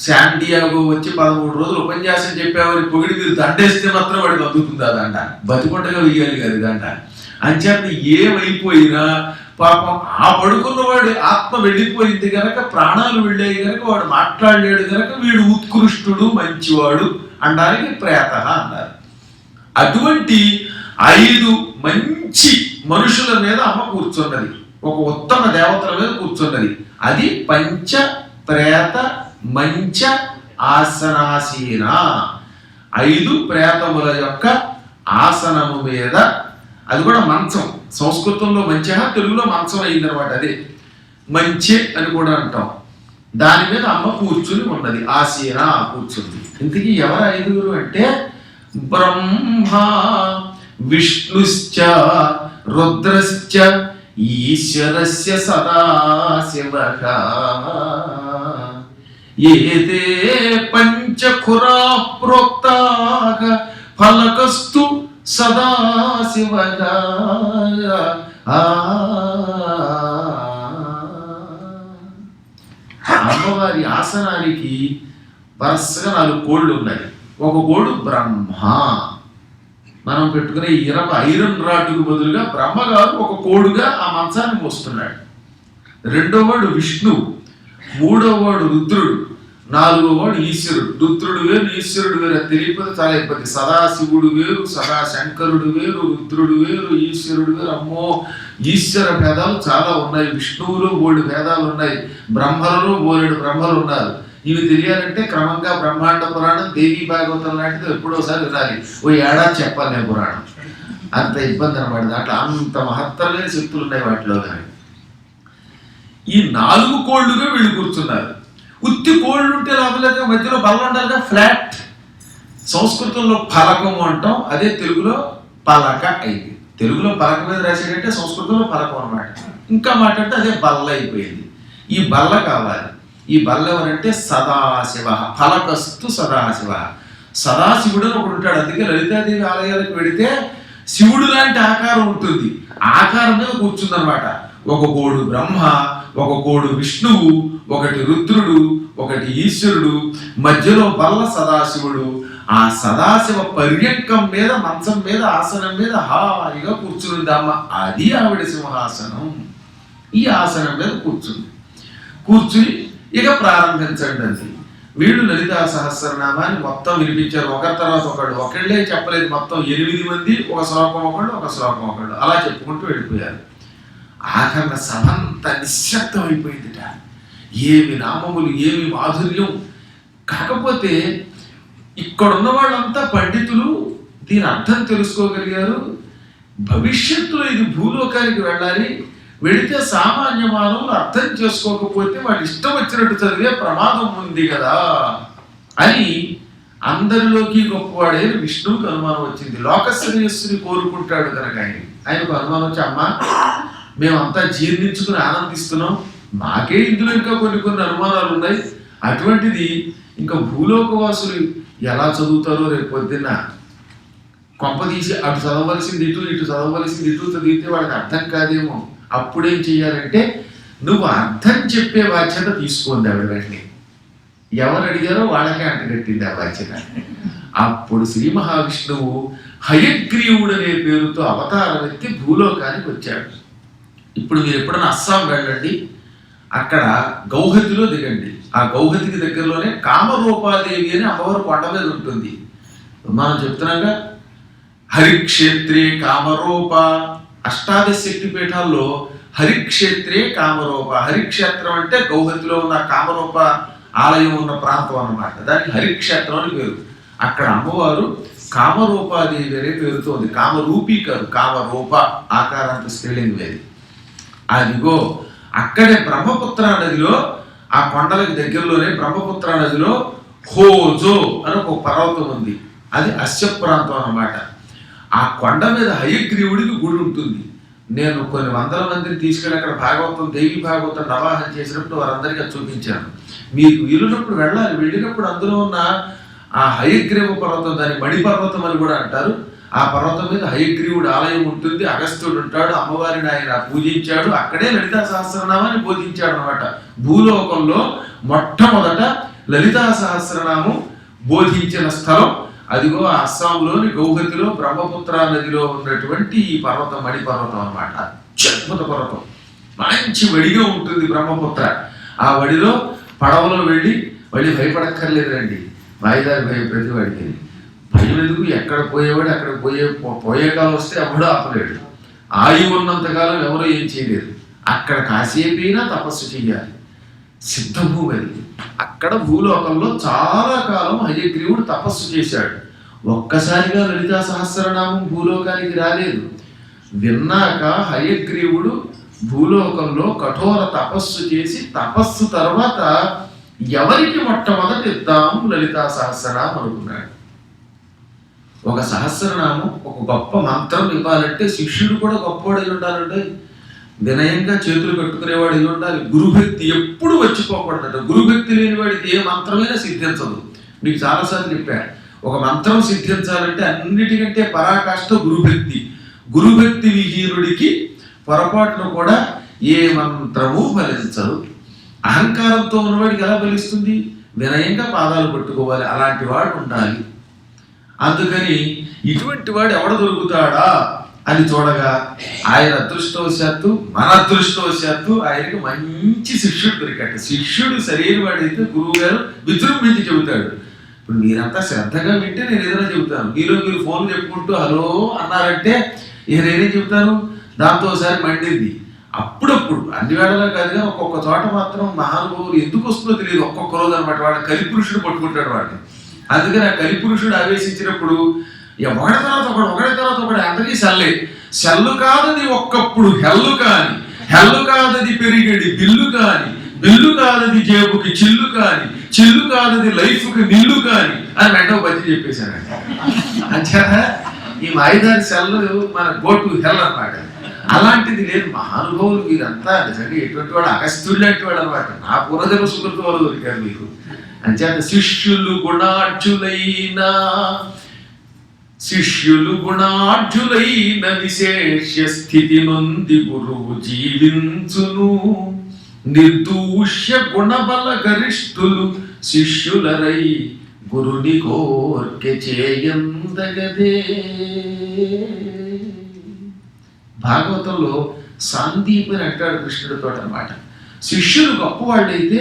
శాండియాగో వచ్చి 13 రోజులు ఉపన్యాసం చెప్పావని పొగిడి మీరు దండేస్తే మాత్రం వాడికి అందుతుందా దండ? బతికుండగా వెయ్యాలి కదా దండ. అంచేత ఏమైపోయినా పాపం ఆ పడుకున్నవాడు ఆత్మ వెళ్ళిపోయింది కనుక, ప్రాణాలు వెళ్ళాయి కనుక వాడు మాట్లాడలేడు కనుక వీడు ఉత్కృష్టుడు మంచివాడు అనడానికి ప్రేత అన్నారు. అటువంటి 5 మంచి మనుషుల మీద అమ్మ కూర్చున్నది, ఒక ఉత్తమ దేవతల మీద కూర్చున్నది. అది పంచ ప్రేత మంచ ఆసనాసీన, 5 ప్రేతముల యొక్క ఆసనము మీద. అది కూడా మంచం, సంస్కృతంలో మంచ, తెలుగులో మంచం అయిందనమాట. అదే మంచె అని కూడా అంటాం. దాని మీద అమ్మ కూర్చుని ఉన్నది, ఆసీన కూర్చుంది. ఇంతకీ ఎవరు 5 అంటే బ్రహ్మ విష్ణుశ్చ రుద్రశ్చ ఈశ్వరస్య సదాశివః ఏతే పంచఖురా ప్రోక్తాః ఫలకస్తు సదాశివః. అమ్మవారి ఆసనానికి వరుసగా 4 కోళ్ళు ఉన్నాయి. ఒక కోడు బ్రహ్మ, మనం పెట్టుకునే ఐరన్ రాడ్డుకు బదులుగా బ్రహ్మగారు ఒక కోడుగా ఆ మంచాన్ని మోస్తున్నాడు. 2వ వాడు విష్ణువు, 3వ వాడు రుద్రుడు, నాలుగో వాడు ఈశ్వరుడు. రుద్రుడు వేరు, ఈశ్వరుడు వేరు తెలియకపోతే చాలా ఇబ్బంది. సదాశివుడు వేరు, సదాశంకరుడు వేరు, రుద్రుడు వేరు, ఈశ్వరుడు వేరు. అమ్మో, ఈశ్వర భేదాలు చాలా ఉన్నాయి. విష్ణువులో 3 భేదాలు ఉన్నాయి, బ్రహ్మలలో 3 బ్రహ్మలు ఉన్నారు. ఇవి తెలియాలంటే క్రమంగా బ్రహ్మాండ పురాణం, దేవీ భాగవతం లాంటిది ఎప్పుడోసారి వినాలి. ఓ ఏడాది చెప్పాలి నేను పురాణం. అంత ఇబ్బంది అనమాట. దాంట్లో అంత మహత్తరమైన శక్తులు ఉన్నాయి వాటిలో. కానీ ఈ 4 కోళ్ళుగా వీళ్ళు కూర్చున్నారు. ఉత్తి కోళ్ళు ఉంటే లోపల మధ్యలో బల్ల ఉండాలిగా, ఫ్లాట్. సంస్కృతంలో పలకము అంటాం, అదే తెలుగులో పలక అయింది. తెలుగులో పలక మీద రాసేటంటే సంస్కృతంలో పలకం అనమాట. ఇంకా మాట్లాడితే అదే బల్ల అయిపోయింది. ఈ బల్ల కావాలి. ఈ బల్ల ఎవరంటే సదాశివ, ఫలకస్తు సదాశివ. సదాశివుడు అని ఒకడు ఉంటాడు. అందుకే లలితాదేవి ఆలయాలకు వెడితే శివుడు లాంటి ఆకారం ఉంటుంది. ఆకారం మీద కూర్చుందనమాట. ఒక కోడు బ్రహ్మ, ఒక కోడు విష్ణువు, ఒకటి రుద్రుడు, ఒకటి ఈశ్వరుడు, మధ్యలో బల్ల సదాశివుడు. ఆ సదాశివ పర్యంకం మీద, మంచం మీద, ఆసనం మీద హాయిగా కూర్చుందమ్మ. అది ఆవిడ సింహాసనం. ఈ ఆసనం మీద కూర్చుని ఇక ప్రారంభించండి అంది. వీళ్ళు లలితా సహస్రనామాన్ని మొత్తం వినిపించారు. ఒకరి తర్వాత ఒకళ్ళే చెప్పలేదు, మొత్తం 8 మంది. ఒక శ్లోకం ఒకళ్ళు అలా చెప్పుకుంటూ వెళ్ళిపోయారు. ఆఖరణ సభంతా నిశ్శబ్దం అయిపోయిందిట. ఏమి నామములు, ఏమి మాధుర్యం. కాకపోతే ఇక్కడున్న వాళ్ళంతా పండితులు, దీని అర్థం తెలుసుకోగలిగారు. భవిష్యత్తులో ఇది భూలోకానికి వెళ్ళాలి, వెళితే సామాన్య మానవులు అర్థం చేసుకోకపోతే వాడు ఇష్టం వచ్చినట్టు చదివే ప్రమాదం ఉంది కదా అని అందరిలోకి గొప్పవాడైన విష్ణువుకి అనుమానం వచ్చింది. లోకశ్రేయస్సుని కోరుకుంటాడు కనుక ఆయనకు అనుమానం వచ్చి, అమ్మ మేమంతా జీర్ణించుకుని ఆనందిస్తున్నాం, మాకే ఇందులో ఇంకా కొన్ని అనుమానాలు ఉన్నాయి. అటువంటిది ఇంకా భూలోకవాసులు ఎలా చదువుతారో రేపు పొద్దున్న కొంపదీసి అటు చదవలసింది ఇటు చదవలసింది ఇటు చదివితే వాళ్ళకి అర్థం కాదేమో. అప్పుడేం చెయ్యాలంటే, నువ్వు అర్థం చెప్పే బాధ్యత తీసుకోండి. ఆవిడ వెంటనే ఎవరు అడిగారో వాళ్ళకే అంటగట్టింది ఆ బాధ్యత. అప్పుడు శ్రీ మహావిష్ణువు హయగ్రీవుడు అనే పేరుతో అవతారం ఎత్తి భూలోకానికి వచ్చాడు. ఇప్పుడు మీరు ఎప్పుడైనా అస్సాం వెళ్ళండి, అక్కడ గౌహతిలో దిగండి. ఆ గౌహతికి దగ్గరలోనే కామరూపాదేవి అని అమ్మవారు కొండ మీద ఉంటుంది. మనం చెప్తున్నాగా, హరిక్షేత్రే కామరూప. అష్టాదశ శక్తి పీఠాల్లో హరిక్షేత్రే కామరూప. హరిక్షేత్రం అంటే గౌహతిలో ఉన్న కామరూప ఆలయం ఉన్న ప్రాంతం అన్నమాట. దానికి హరిక్షేత్రం అని పేరు. అక్కడ అమ్మవారు కామరూపాదేవి అనే పేరుతో ఉంది. కామరూపీ కాదు, కామరూప ఆకారాంత స్త్రీలింగం వేది. అదిగో అక్కడే బ్రహ్మపుత్ర నదిలో, ఆ కొండలకు దగ్గరలోనే బ్రహ్మపుత్ర నదిలో హోజో అని ఒక పర్వతం ఉంది. అది అస్య ప్రాంతం అన్నమాట. ఆ కొండ మీద హయగ్రీవుడికి గుడి ఉంటుంది. నేను కొన్ని 100 మందిని తీసుకెళ్ళి అక్కడ భాగవతం, దేవి భాగవతం నవాహన చేసినప్పుడు వారందరికీ చూపించాను. మీకు వీలున్నప్పుడు వెళ్ళాలి. వెళ్ళినప్పుడు అందులో ఉన్న ఆ హయగ్రీవ పర్వతం, దాని మణిపర్వతం అని కూడా అంటారు. ఆ పర్వతం మీద హయగ్రీవుడు ఆలయం ఉంటుంది. అగస్త్యుడు ఉంటాడు. అమ్మవారిని ఆయన పూజించాడు. అక్కడే లలితా సహస్రనామాన్ని బోధించాడు అనమాట. భూలోకంలో మొట్టమొదట లలితా సహస్రనామం బోధించిన స్థలం అదిగో అస్సాంలోని గౌహతిలో బ్రహ్మపుత్ర నదిలో ఉన్నటువంటి ఈ పర్వతం, మణిపర్వతం అన్నమాట. అత్యద్భుత పర్వతం, మంచి వడిగా ఉంటుంది బ్రహ్మపుత్ర. ఆ వడిలో పడవలో వెళ్ళి భయపడక్కర్లేదు రండి. వాయిదారి భయం ప్రతి వాడికి. భయం ఎందుకు? ఎక్కడ పోయేవాడు అక్కడ పోయే కాలం వస్తే ఎవడో ఆపలేడు. ఆయువు ఉన్నంతకాలం ఎవరో ఏం చేయలేరు. అక్కడ కాసేపైనా తపస్సు చెయ్యాలి. సిద్ధభూమి అది. అక్కడ భూలోకంలో చాలా కాలం హయగ్రీవుడు తపస్సు చేశాడు. ఒక్కసారిగా లలితా సహస్రనామం భూలోకానికి రాలేదు. విన్నాక హయగ్రీవుడు భూలోకంలో కఠోర తపస్సు చేసి, తపస్సు తర్వాత ఎవరికి మొట్టమొదట ఇద్దాం లలితా సహస్రనామం అనుకున్నాడు. ఒక సహస్రనామం, ఒక గొప్ప మంత్రం ఇవ్వాలంటే శిష్యుడు కూడా గొప్పవాడు ఉండాలంటే, వినయంగా చేతులు కట్టుకునేవాడు అయి ఉండాలి. గురుభక్తి ఎప్పుడు వచ్చిపోకూడదట. గురుభక్తి లేని వాడికి ఏ మంత్రమైనా సిద్ధించదు. మీకు చాలాసార్లు చెప్పాను, ఒక మంత్రం సిద్ధించాలంటే అన్నిటికంటే పరాకాష్ఠ గురుభక్తి. గురుభక్తి విహీనుడికి పొరపాటును కూడా ఏ మంత్రము ఫలించదు. అహంకారంతో ఉన్నవాడికి ఎలా ఫలిస్తుంది? వినయంగా పాదాలు పట్టుకోవాలి. అలాంటి వాడు ఉండాలి. అందుకని ఇటువంటి వాడు ఎవడ దొరుకుతాడా అని చూడగా ఆయన అదృష్టవశాత్తు మన అదృష్టవశాత్తు ఆయనకి మంచి శిష్యుడు దొరికాడు. శిష్యుడు సరైన వాడైతే గురువు గారు విజృంభించి చెబుతాడు. ఇప్పుడు మీరంతా శ్రద్ధగా వింటే నేను ఏదైనా చెబుతాను. మీరు ఫోన్ చెప్పుకుంటూ హలో అన్నారంటే ఇక నేనేం చెబుతాను, దాంతో ఒకసారి మండింది. అప్పుడప్పుడు అన్ని వేళలా కాదుగా ఒక్కొక్క చోట మాత్రం మహానుభావులు ఎందుకు వస్తుందో తెలియదు. ఒక్కొక్క రోజు అనమాట వాడు కలిపురుషుడు పట్టుకుంటాడు వాడిని. అందుకని ఆ కలిపురుషుడు ఆవేశించినప్పుడు ఒకటి తర్వాత ఒకటి అందరికీ సెల్లు కాదది ఒక్కప్పుడు హెల్లు కాని, హెల్లు కాదది పెరిగడి బిల్లు కాదది జేబుకి చిల్లు కాదది లైఫ్కి నిల్లు కాని అని వెంటనే బతి చెప్పేశానండి. అంచేత ఈ మాయిదారి సెల్లు మన గోటు హెల్ అన్నమాట. అలాంటిది లేదు. మహానుభావులు వీరంతా నిజంగా ఎటువంటి వాడు అగస్త్యుడు లాంటి వాడు అనమాట. నా పూర్వజన్మ సుకృతి వాళ్ళు దొరికారు మీకు. అంచేత శిష్యులు గుణాఢ్యులైన విశేష స్థితి నొంది గురువు జీవించును. నిర్దూష్య గుణబల గరిష్ఠులు శిష్యులరై గురుని కోర్కె చేయందగదే. భాగవతంలో సాందీపని అంటాడు కృష్ణుడితో అనమాట. శిష్యులు గొప్పవాళ్ళైతే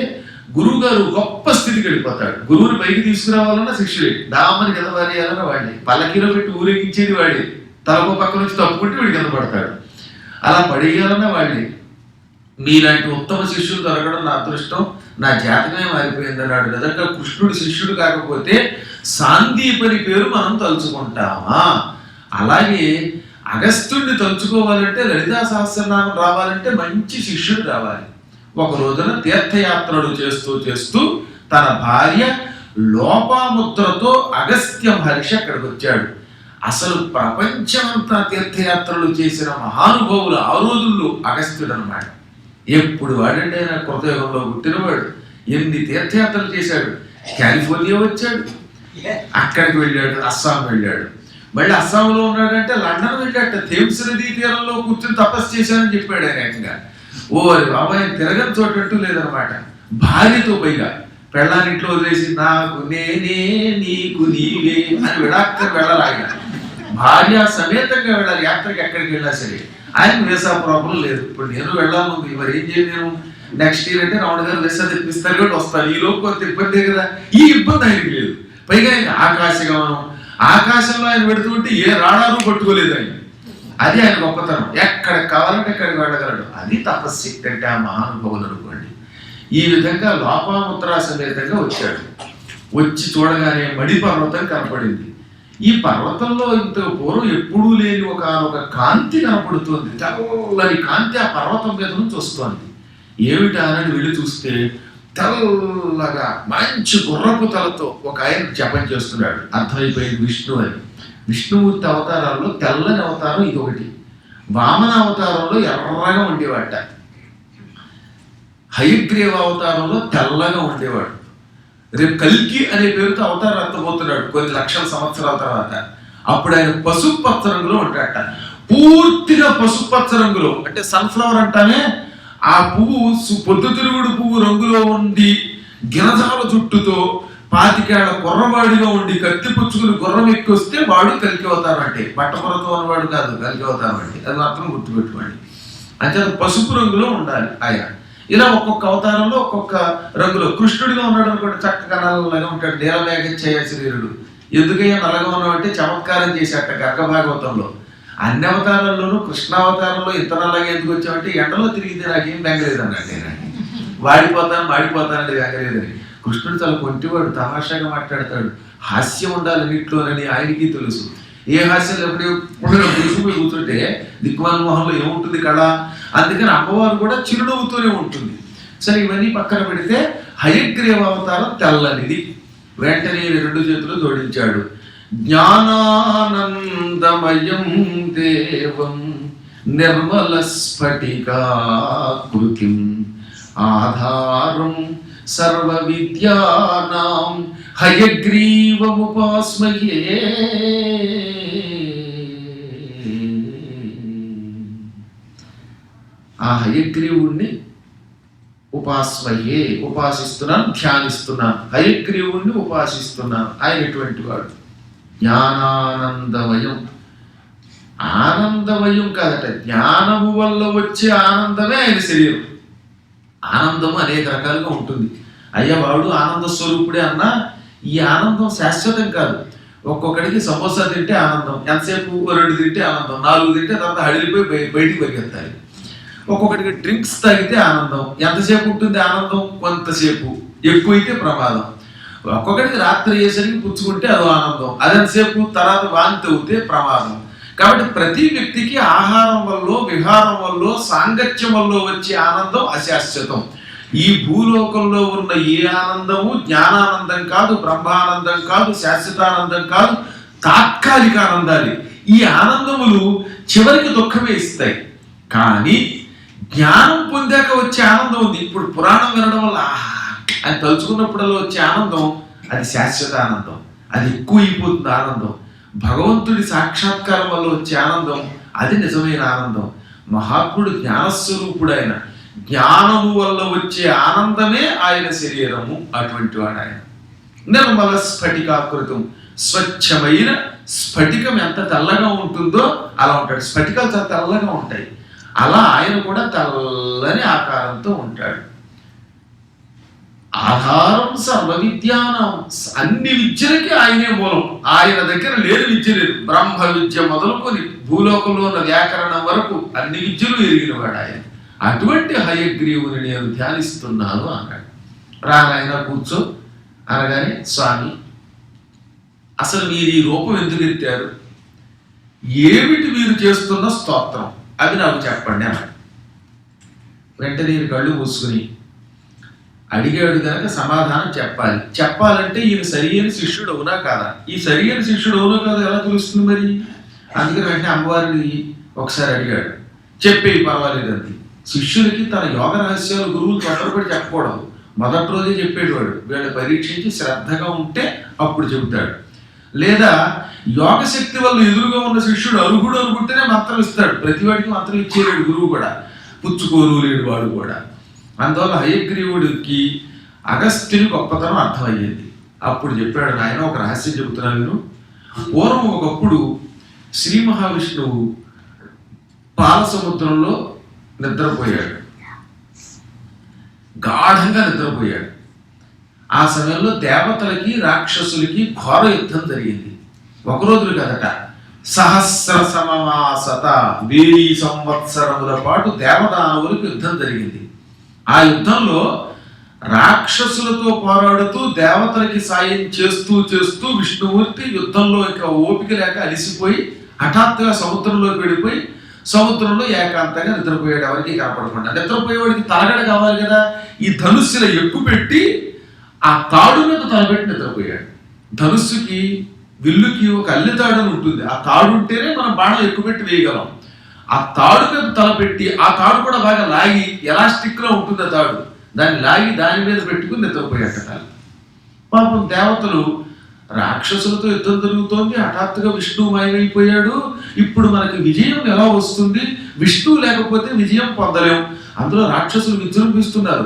గురువు గారు గొప్ప స్థితికి వెళ్ళిపోతాడు. గురువుని పైకి తీసుకురావాలన్నా శిష్యుడే, డామని కింద పారేయాలన్నా వాడే, పల్లకీలో పెట్టి ఊరేగించేది వాడే, తలకో పక్క నుంచి తప్పుకుంటే వీడి కింద పడతాడు. అలా పడేయాలన్నా వాడే. మీలాంటి ఉత్తమ శిష్యులు దొరకడం నా అదృష్టం, నా జాతకమే మారిపోయింది అన్నాడు. నిజంగా కృష్ణుడు శిష్యుడు కాకపోతే సాందీపని పేరు మనం తలుచుకుంటామా? అలాగే అగస్త్యుడిని తలుచుకోవాలంటే లలితా సహస్రనామం రావాలంటే మంచి శిష్యుడు రావాలి. ఒక రోజున తీర్థయాత్రలు చేస్తూ తన భార్య లోపాముద్రతో అగస్త్య మహర్షి అక్కడికి వచ్చాడు. అసలు ప్రపంచమంతా తీర్థయాత్రలు చేసిన మహానుభావులు ఆ రోజుల్లో అగస్త్యుడు అనమాట. ఎప్పుడు వాడండి ఆయన కృతయుగంలో పుట్టినవాడు. ఎన్ని తీర్థయాత్రలు చేశాడు. కాలిఫోర్నియా వచ్చాడు, అక్కడికి వెళ్ళాడు, అస్సాం వెళ్ళాడు, మళ్ళీ అస్సాంలో ఉన్నాడంటే లండన్ వెళ్ళాట. థేమ్స్ నదీ తీరంలో కూర్చొని తపస్సు చేశానని చెప్పాడు ఆయన ఏకంగా. ఓ అది బాబాయ్ తిరగని చోటట్టు లేదనమాట. భార్యతో పైగా పెళ్ళానింట్లో వదిలేసి నాకు నేనే నీకు నీవే అని విడాక్తర్ వెళ్ళాలి. భార్య సమేతంగా వెళ్ళాలి యాత్రకి. ఎక్కడికి వెళ్ళా సరే ఆయన వీసా ప్రాబ్లం లేదు. ఇప్పుడు నేను వెళ్ళాలి, మరి ఏం చేయాలి? నేను నెక్స్ట్ ఇయర్ అంటే రావణ గారు వీసా తెప్పిస్తారు కాబట్టి వస్తాను. ఈ లోపు కొంత ఇబ్బందే కదా. ఈ ఇబ్బంది ఆయనకి లేదు. పైగా ఆయన ఆకాశగమనం, ఆకాశంలో ఆయన పెడుతుంటే ఏ రాడారు పట్టుకోలేదు ఆయన. అది ఆయన గొప్పతనం. ఎక్కడికి కావాలంటే ఎక్కడికి వెళ్ళగలడు. అది తపశ్శక్తి అంటే ఆ మహానుభావులు అనుకోండి. ఈ విధంగా లోపాముద్రా సమేతంగా వచ్చాడు. వచ్చి చూడగానే మడి పర్వతం కనపడింది. ఈ పర్వతంలో ఇంత పూర్వం ఎప్పుడూ లేని ఒక కాంతి కనపడుతుంది. తెల్లని కాంతి ఆ పర్వతం మీద నుంచి వస్తుంది. ఏమిటా అని వెళ్ళి చూస్తే తెల్లగా మంచి గుర్రపు తలతో ఒక ఆయన జపం చేస్తున్నాడు. అర్థమైపోయింది విష్ణు అని. విష్ణుమూర్తి అవతారాల్లో తెల్లని అవతారం ఇది ఒకటి. వామన అవతారంలో ఎర్రగా ఉండేవాట. హయగ్రీవ అవతారంలో తెల్లగా ఉండేవాడు. రేపు కల్కి అనే పేరుతో అవతారం ఎత్తబోతున్నాడు కొన్ని లక్షల సంవత్సరాల తర్వాత. అప్పుడు ఆయన పసుపు పచ్చ రంగులో ఉంటాడట. పూర్తిగా పసుపు పచ్చ రంగులో, అంటే సన్ఫ్లవర్ అంటానే ఆ పువ్వు పొద్దుతిరుగుడు పువ్వు రంగులో ఉండి గిరజాల జుట్టుతో 25 కుర్రవాడిగా ఉండి కత్తి పుచ్చుకుని గుర్రం ఎక్కి వస్తే వాడు కలికి అవతారం అంటే. బట్టపురతో ఉన్నవాడు కాదు కలికి అవతారం అంటే. అది మాత్రం గుర్తుపెట్టుకోండి. అంటే పసుపు రంగులో ఉండాలి ఆయన. ఇలా ఒక్కొక్క అవతారంలో ఒక్కొక్క రంగులో. కృష్ణుడిగా ఉన్నాడు అనుకోండి, చక్కగా నల్లగా ఉంటాడు. నీలమేఘ ఛాయాశరీరుడు. ఎందుకయ్యా నల్లగా ఉన్నామంటే చమత్కారం చేశాట గర్గభాగవతంలో. అన్ని అవతారాల్లోనూ కృష్ణావతారంలో ఇంత నల్లగా ఎందుకు వచ్చామంటే ఎండలో తిరిగితే నాకేం బెంగలేదు అన్నట్టు. మాడిపోతానంటే బెంగలేదని. కృష్ణుడు చాలా కొంటివాడు, తమాషాగా మాట్లాడతాడు. హాస్యం ఉండాలి అన్నింటిలోనని ఆయనకి తెలుసు. ఏ హాస్యం ఎప్పుడు తీసుకుపోయి కూర్చుంటే దిక్మాల మొహంలో ఏముంటుంది కళ. అందుకని అమ్మవారు కూడా చిరునవ్వుతూనే ఉంటుంది. సరే ఇవన్నీ పక్కన పెడితే హయగ్రీవ అవతారం తెల్లనిది. వెంటనే 2 చేతులు జోడించాడు. జ్ఞానానందమయం దేవం నిర్మల స్ఫటికాకృతిం ఆధారం సర్వ విద్యానాం హయగ్రీవముపాస్మహే. ఆ హయగ్రీవుణ్ణి ఉపాస్మహే, ఉపాసిస్తున్నాను, ధ్యానిస్తున్నాను. హయగ్రీవుణ్ణి ఉపాసిస్తున్నాను. ఆయన ఎటువంటి వాడు? జ్ఞానానందమయం. ఆనందమయం కాదట, జ్ఞానము వల్ల వచ్చే ఆనందమే ఆయన శరీరం. ఆనందము అనేక రకాలుగా ఉంటుంది. అయ్యా వాడు ఆనంద స్వరూపుడే అన్నా ఈ ఆనందం శాశ్వతం కాదు. ఒక్కొక్కడికి సమోసా తింటే ఆనందం, ఎంతసేపు 2 తింటే ఆనందం, 4 తింటే తర్వాత హడిలిపోయి బయటికి పరిగెత్తాలి. ఒక్కొక్కడికి డ్రింక్స్ తాగితే ఆనందం, ఎంతసేపు ఉంటుంది ఆనందం, కొంతసేపు, ఎక్కువైతే ప్రమాదం. ఒక్కొక్కడికి రాత్రి అయ్యేసరికి పుచ్చుకుంటే అదో ఆనందం, అదంతసేపు, తర్వాత వాంతి అవుతే ప్రమాదం. కాబట్టి ప్రతి వ్యక్తికి ఆహారం వల్ల, విహారం వల్ల, సాంగత్యం వల్ల వచ్చే ఆనందం అశాశ్వతం. ఈ భూలోకంలో ఉన్న ఏ ఆనందము జ్ఞానానందం కాదు, బ్రహ్మానందం కాదు, శాశ్వతానందం కాదు, తాత్కాలిక ఆనందాలు. ఈ ఆనందములు చివరికి దుఃఖమే ఇస్తాయి. కానీ జ్ఞానం పొందాక వచ్చే ఆనందం ఉంది. ఇప్పుడు పురాణం వినడం వల్ల అని తలుచుకున్నప్పుడల్లా వచ్చే ఆనందం అది శాశ్వత ఆనందం, అది ఎక్కువైపోతుంది ఆనందం. భగవంతుడి సాక్షాత్కారం వల్ల వచ్చే ఆనందం అది నిజమైన ఆనందం. మహాత్ముడు జ్ఞానస్వరూపుడు, ఆయన జ్ఞానము వల్ల వచ్చే ఆనందమే ఆయన శరీరము. అటువంటి వాడు ఆయన. నిర్మల స్ఫటికాకృతం, స్వచ్ఛమైన స్ఫటికం ఎంత తెల్లగా ఉంటుందో అలా ఉంటాడు. స్ఫటికాలు చాలా తెల్లగా ఉంటాయి, అలా ఆయన కూడా తెల్లని ఆకారంతో ఉంటాడు. ఆధారం సర్వ విద్యానం, అన్ని విద్యలకి ఆయనే మూలం. ఆయన దగ్గర లేని విద్య లేదు. బ్రహ్మ విద్య మొదలుకొని భూలోకంలో ఉన్న వ్యాకరణం వరకు అన్ని విద్యలు ఎరిగినవాడు ఆయన. అటువంటి హయగ్రీవుని నేను ధ్యానిస్తున్నాను అన్నాడు. రానాయన కూర్చో అనగానే, స్వామి అసలు మీరు ఈ రూపం ఎందుకు ఎత్తారు, ఏమిటి మీరు చేస్తున్న స్తోత్రం అది నాకు చెప్పండి అన్నాడు. వెంటనే కళ్ళు మూసుకుని అడిగాడు కనుక సమాధానం చెప్పాలి. చెప్పాలంటే ఈయన సరి అయిన శిష్యుడు అవునా కాదా? ఈ సరి అయిన శిష్యుడు అవునా కాదా ఎలా తెలుస్తుంది మరి? అందుకని వెంటనే అమ్మవారిని ఒకసారి అడిగాడు. చెప్పేవి పర్వాలేదండి. శిష్యులకి తన యోగ రహస్యాలు గురువులు తొందరపడి చెప్పకూడదు. మొదటి రోజే చెప్పేటవాడు. వీళ్ళని పరీక్షించి శ్రద్ధగా ఉంటే అప్పుడు చెబుతాడు. లేదా యోగ శక్తి వల్ల ఎదురుగా ఉన్న శిష్యుడు అర్హుడు అనుకుంటేనే మంత్రం ఇస్తాడు. ప్రతివాడికి మంత్రం ఇచ్చేలేడు గురువు కూడా, పుచ్చుకోరు లేడు వాడు కూడా. అందువల్ల హయగ్రీవుడికి అగస్త్యుని గొప్పతనం అర్థమయ్యింది. అప్పుడు చెప్పాడు, నాయన ఒక రహస్యం చెబుతున్నాను నేను. పూర్వం ఒకప్పుడు శ్రీ మహావిష్ణువు పాల సముద్రంలో నిద్రపోయాడు, గాఢంగా నిద్రపోయాడు. ఆ సమయంలో దేవతలకి రాక్షసులకి ఘోర యుద్ధం జరిగింది. ఒక రోజులు కదట, సహస్ర సమమాసత 1000 సంవత్సరముల పాటు దేవదానవులకు యుద్ధం జరిగింది. ఆ యుద్ధంలో రాక్షసులతో పోరాడుతూ దేవతలకి సాయం చేస్తూ చేస్తూ విష్ణుమూర్తి యుద్ధంలో ఇక ఓపిక లేక అలిసిపోయి హఠాత్తుగా సముద్రంలోకి వెళ్ళిపోయి సముద్రంలో ఏకాంతంగా నిద్రపోయాడు. ఎవరికి కనపడకుండా. నిద్రపోయేవాడికి తలగడ కావాలి కదా, ఈ ధనుస్సుల ఎక్కువ పెట్టి ఆ తాడు మీద తలపెట్టి నిద్రపోయాడు. ధనుస్సుకి విల్లుకి ఒక అల్లితాడు ఉంటుంది. ఆ తాడు ఉంటేనే మనం బాణం ఎక్కువ పెట్టి వేయగలం. ఆ తాడు మీద తలపెట్టి, ఆ తాడు కూడా బాగా లాగి, ఎలాస్టిక్ లో ఉంటుంది ఆ తాడు, దాన్ని లాగి దాని మీద పెట్టుకుని నిద్రపోయాట. పాపం దేవతలు రాక్షసులతో యుద్ధం జరుగుతోంది, హఠాత్తుగా విష్ణువు మాయమైపోయాడు. ఇప్పుడు మనకి విజయం ఎలా వస్తుంది? విష్ణువు లేకపోతే విజయం పొందలేం. అందులో రాక్షసులు విజృంభిస్తున్నారు.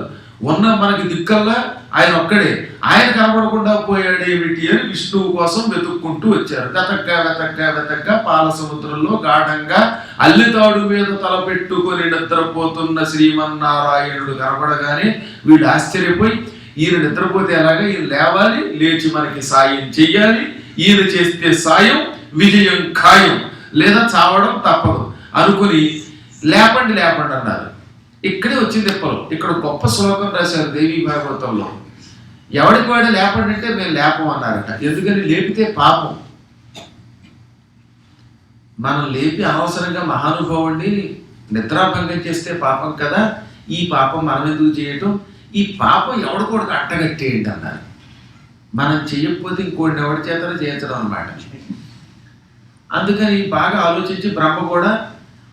ఉన్న మనకి దిక్కల్లా ఆయన ఒక్కడే. ఆయన కనపడకుండా పోయాడేమిటి అని విష్ణువు కోసం వెతుక్కుంటూ వచ్చారు. వెతగ్గా పాల సముద్రంలో గాఢంగా అల్లితాడు మీద తలపెట్టుకొని నిద్రపోతున్న శ్రీమన్నారాయణుడు కనపడగానే వీడు ఆశ్చర్యపోయి, ఈయన నిద్రపోతే ఎలాగా, ఈయన లేవాలి, లేచి మనకి సాయం చెయ్యాలి, ఈయన చేస్తే సాయం విజయం ఖాయం, లేదా చావడం తప్పదు అనుకుని లేపండి లేపండి అన్నారు. ఇక్కడే వచ్చింది తిప్పలు. ఇక్కడ గొప్ప శ్లోకం రాశారు దేవీ భాగవతంలో. ఎవడికి వాడే లేపండి అంటే మేము లేపం అన్నారట. ఎందుకని? లేపితే పాపం. మనం లేపి అనవసరంగా మహానుభావుడిని నిద్రాభంగం చేస్తే పాపం కదా, ఈ పాపం మనం ఎందుకు చేయటం, ఈ పాపం ఎవడికోడికి అట్టగట్టేయండి అన్నారు. మనం చెయ్యకపోతే ఇంకోటి ఎవరి చేతనే చేయించడం అన్నమాట. అందుకని బాగా ఆలోచించి బ్రహ్మ కూడా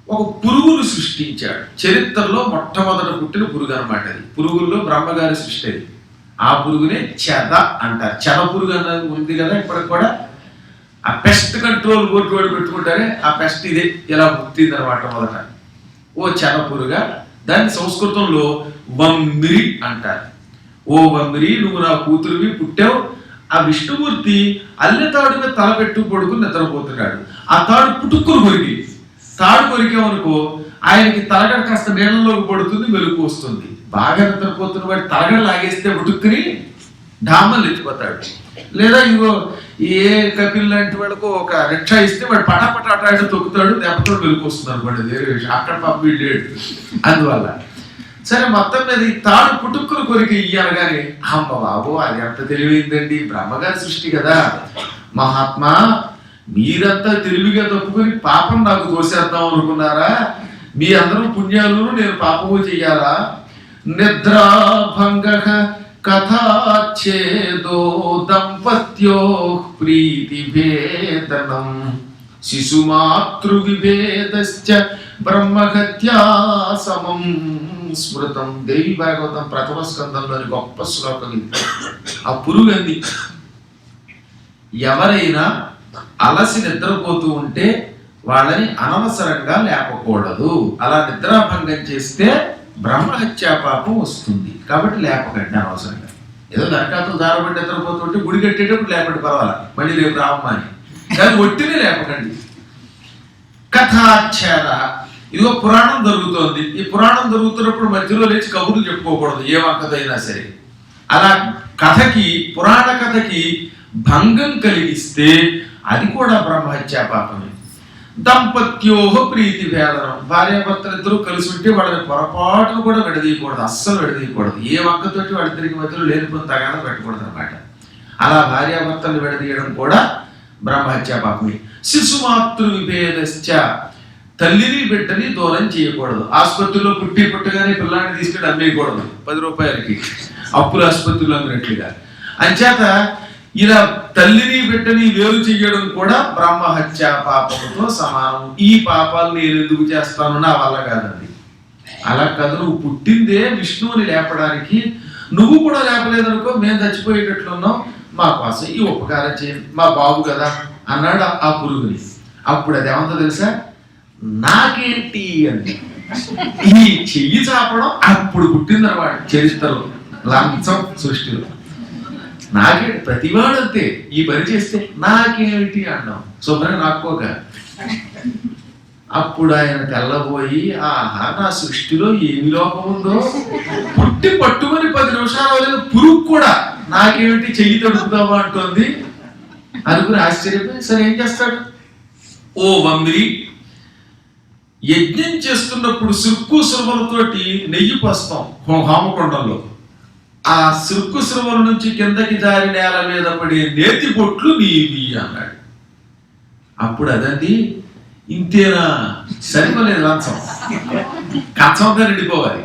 ఒక పురుగును సృష్టించాడు. చరిత్రలో మొట్టమొదట పుట్టిన పురుగు అనమాట అది. పురుగుల్లో బ్రహ్మగారి సృష్టి అది. ఆ పురుగునే చెద అంటారు. చెద పురుగు అన్నది ఉంది కదా ఇప్పటికి కూడా. ఆ పెస్ట్ కంట్రోల్ బోర్డు వాడు పెట్టుకుంటారే, ఆ పెస్ట్ ఇదే ఇలా పుట్టింది అనమాట మొదట. ఓ చెద పురుగా, దాన్ని సంస్కృతంలో వమ్మిరి అంటారు. ఓ వమ్మిరి, నువ్వు నా కూతురువి పుట్టావు. ఆ విష్ణుమూర్తి అల్లెతాడు మీద తలపెట్టు పడుకుని నిద్రపోతున్నాడు. ఆ తాడు పుట్టుక్కులు కొరికి, తాడు కొరికామనుకో ఆయనకి తలగడ కాస్త నీళ్ళలోకి పడుతుంది, మెలుపు వస్తుంది. బాగా నిద్రపోతున్న వాడి తలగడ లాగేస్తే పుట్టుక్కుని డామలు ఎత్తిపోతాడు. లేదా ఇంకో ఏ కపిల్ లాంటి వాడికి ఒక రిక్షా ఇస్తే వాడు పటాపటాట తొక్కుతాడు, దెబ్బతో మెలుపు వస్తుంది అనుకోండి, వేరే విషయం. అక్కడ పంపి లేడు. అందువల్ల సరే మొత్తం మీద ఈ తాడు పుట్టుక్కులు కొరికి ఇయ్యనగానే అమ్మ బాబు అది ఎంత తెలివైందండి, బ్రహ్మగారి సృష్టి కదా. మహాత్మా మీరంతా తెలివిగా తప్పుకొని పాపం నాకు తోసేద్దాం అనుకున్నారా? మీ అందరూ పుణ్యాలు, నేను పాపము చెయ్యాలా? నిద్రాభంగ కథాచ్ఛేదో దంపత్యో ప్రీతి భేదనం శిశుమాతృ విభేదశ్చ బ్రహ్మహత్యా సమం స్మృతం. దేవి భాగవతం ప్రథమ స్కందంలోని గొప్ప శ్లోకం ఇది. ఆ పురుగంది ఎవరైనా అలసి నిద్రపోతూ ఉంటే వాళ్ళని అనవసరంగా లేపకూడదు. అలా నిద్రాభంగం చేస్తే బ్రహ్మహత్యా పాపం వస్తుంది. కాబట్టి లేపకండి అనవసరంగా. ఏదో నరకాతులు దారబడి నిద్రపోతుంటే గుడి కట్టేటప్పుడు లేపండి, పర్వాలా, మళ్ళీ రేపు రావమ్మా అని. కానీ ఒట్టినే లేపకండి. కథాచ్ఛేద, ఇదిగో పురాణం జరుగుతోంది. ఈ పురాణం జరుగుతున్నప్పుడు మధ్యలో లేచి కబుర్లు చెప్పుకోకూడదు, ఏ వంకతైనా సరే. అలా కథకి, పురాణ కథకి భంగం కలిగిస్తే అది కూడా బ్రహ్మహత్యా పాపమే. దంపత్యోహ ప్రీతి భేదనం, భార్యాభర్తలు ఇద్దరు కలిసి ఉంటే వాళ్ళని పొరపాటును కూడా విడదీయకూడదు, అస్సలు విడదీయకూడదు. ఏ వంకతోటి వాళ్ళిద్దరికి మధ్యలో లేనిపోయిన తగాద పెట్టకూడదు అనమాట. అలా భార్యాభర్తలు విడదీయడం కూడా బ్రహ్మహత్యా పాపమే. శిశుమాతృ విభేదశ్చ, తల్లిని బిడ్డని దూరం చేయకూడదు. ఆసుపత్రిలో పుట్టగానే పిల్లాన్ని తీసుకెళ్ళి అమ్మేయకూడదు 10 రూపాయలకి, అప్పుల ఆసుపత్రిలో అమ్మినట్లుగా. అంచేత ఇలా తల్లిని బిడ్డని వేరు చెయ్యడం కూడా బ్రహ్మహత్యా పాపంతో సమానం. ఈ పాపాలు నేను ఎందుకు చేస్తాను, నా వల్ల కాదండి. అలా కాదు, నువ్వు పుట్టిందే విష్ణువుని లేపడానికి, నువ్వు కూడా లేపలేదనుకో మేము చచ్చిపోయేటట్లున్నాం, మా కోసం ఈ ఉపకారం చేయండి, మా బాబు కదా అన్నాడు ఆ పురుగుని. అప్పుడు అది ఏమందో తెలుసా, నాకేంటి అని ఈ చెయ్యి చాపడం అప్పుడు పుట్టిందన్నమాట చరిత్రలో, లంచం సృష్టిలో. నాకేంటి, ప్రతివాడంతే ఈ పని చేస్తే నాకేమిటి అన్నాం, శుభ్రం నాక్కోక. అప్పుడు ఆయన తెల్లబోయి, ఆహా నా సృష్టిలో ఏమి లోపం ఉందో, పుట్టి పట్టుమని 10 నిమిషాలు లేదు పురుగు కూడా నాకేమిటి చెయ్యి తడుపుతావా అంటోంది అనుకుని ఆశ్చర్యపోయి, సరే ఏం చేస్తాడు, ఓ వంబిరి, యజ్ఞం చేస్తున్నప్పుడు సిరుక్కు సురవలతోటి నెయ్యి పోస్తాం హోమకొండంలో. ఆ సిరుక్కు సురవల నుంచి కిందకి జారి నేల మీద పడే నేతి పొట్లు నీవి అన్నాడు. అప్పుడు అదండి, ఇంతేనా, సరిపోలేదు లంచం, కచ్చంగా నిండిపోవాలి,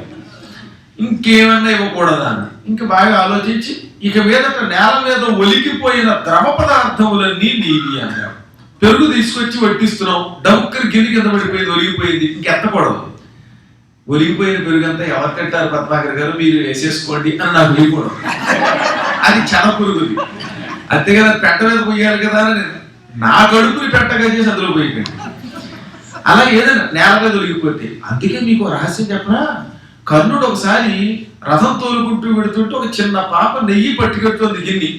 ఇంకేమన్నా ఇవ్వకూడదా అని ఇంకా బాగా ఆలోచించి, ఇక మీదట నేల మీద ఒలికిపోయిన ద్రవ పదార్థములన్నీ నీవి అన్నాడు. పెరుగు తీసుకొచ్చి వడ్డిస్తున్నాం, డబ్బుకి గిన్నె కింద పడిపోయింది, ఒలిగిపోయింది, ఇంకెత్తకూడదు. ఒలిగిపోయిన పెరుగు అంతా ఎవరు కట్టారు పద్మాకర్ గారు, మీరు వేసేసుకోండి అని నాకు వేయకూడదు, అది చన పురుగుది, అంతేగాని పెట్ట మీద పోయాలి కదా అని నా గడుపుని పెట్టగా చేసి అందులో పోయికండి. అలా ఏదైనా నేల మీద ఒలిగిపోతే. అందుకే మీకు రహస్యం చెప్పనా, కర్ణుడు ఒకసారి రథం తోలుకుంటూ పెడుతుంటే ఒక చిన్న పాప నెయ్యి పట్టుకెడుతుంది గిన్నె.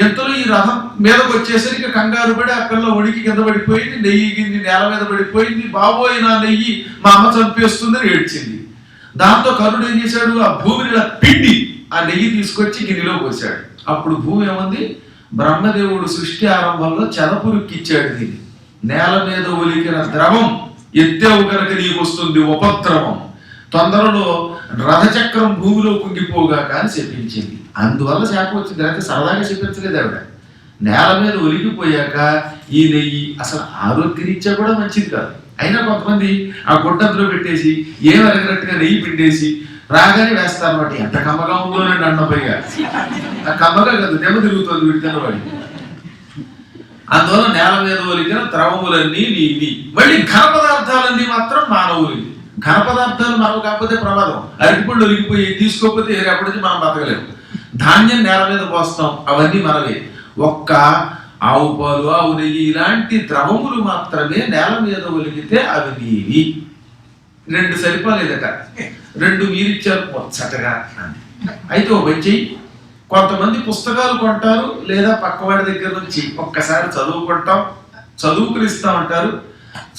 ఎంతలో ఈ రథం మీదకి వచ్చేసరికి కంగారు పడి ఆ పిల్ల ఒడికి కింద పడిపోయింది, నెయ్యి గిన్నె నేల మీద పడిపోయింది. బాబోయ్ నా నెయ్యి మా అమ్మ చంపేస్తుందని ఏడ్చింది. దాంతో కర్ణుడు ఏం చేశాడు, ఆ భూమిని ఇలా పిండి ఆ నెయ్యి తీసుకొచ్చి గిన్నెలో పోసాడు. అప్పుడు భూమి ఏముంది, బ్రహ్మదేవుడు సృష్టి ఆరంభంలో చెదపురుక్కిచ్చాడు దీన్ని. నేల మీద ఒలికిన ద్రవం ఎత్తేవు కనుక నీకు వస్తుంది ఉపద్రవం, తొందరలో రథచక్రం భూమిలో కుంగిపోగా కానీ చెప్పించింది. అందువల్ల శాపం వచ్చింది, అయితే సరదాగా చెప్పించలేదు ఆవిడ. నేల మీద ఒలిగిపోయాక ఈ నెయ్యి అసలు ఆరోగ్యరీత్యా కూడా మంచిది కాదు. అయినా కొంతమంది ఆ గుడ్డంతలో పెట్టేసి ఏం అరగనట్టుగా నెయ్యి పిండేసి రాగానే వేస్తారు అన్నమాట. ఎంత కమ్మగా ఉందో అని అన్నపైగా, ఆ కమ్మగా కాదు దెబ్బ తిరుగుతుంది వీడికన్న వాడి. అందువల్ల నేల మీద ఒలిగిన ద్రవములన్నీ నీవి. మళ్ళీ ఘన పదార్థాలన్నీ మాత్రం మానవులు. ఘన పదార్థాలు మనకు కాకపోతే ప్రమాదం, అరటిపళ్ళు ఒలిగిపోయి తీసుకోకపోతే రేపటి మనం బతకలేము. ధాన్యం నేల మీద పోస్తాం, అవన్నీ మనవే. ఒక్క ఆవు పాలు, ఆవు నెయ్యి ఇలాంటి ద్రవములు మాత్రమే నేల మీద ఒలిగితే అవి నీవి. 2 సరిపోలేదట, 2 మీరిచ్చారు ముచ్చటగా. అయితే ఓ పని చెయ్యి, కొంతమంది పుస్తకాలు కొంటారు లేదా పక్కవాడి దగ్గర నుంచి ఒక్కసారి చదువుకుంటాం, చదువుకుని ఇస్తామంటారు,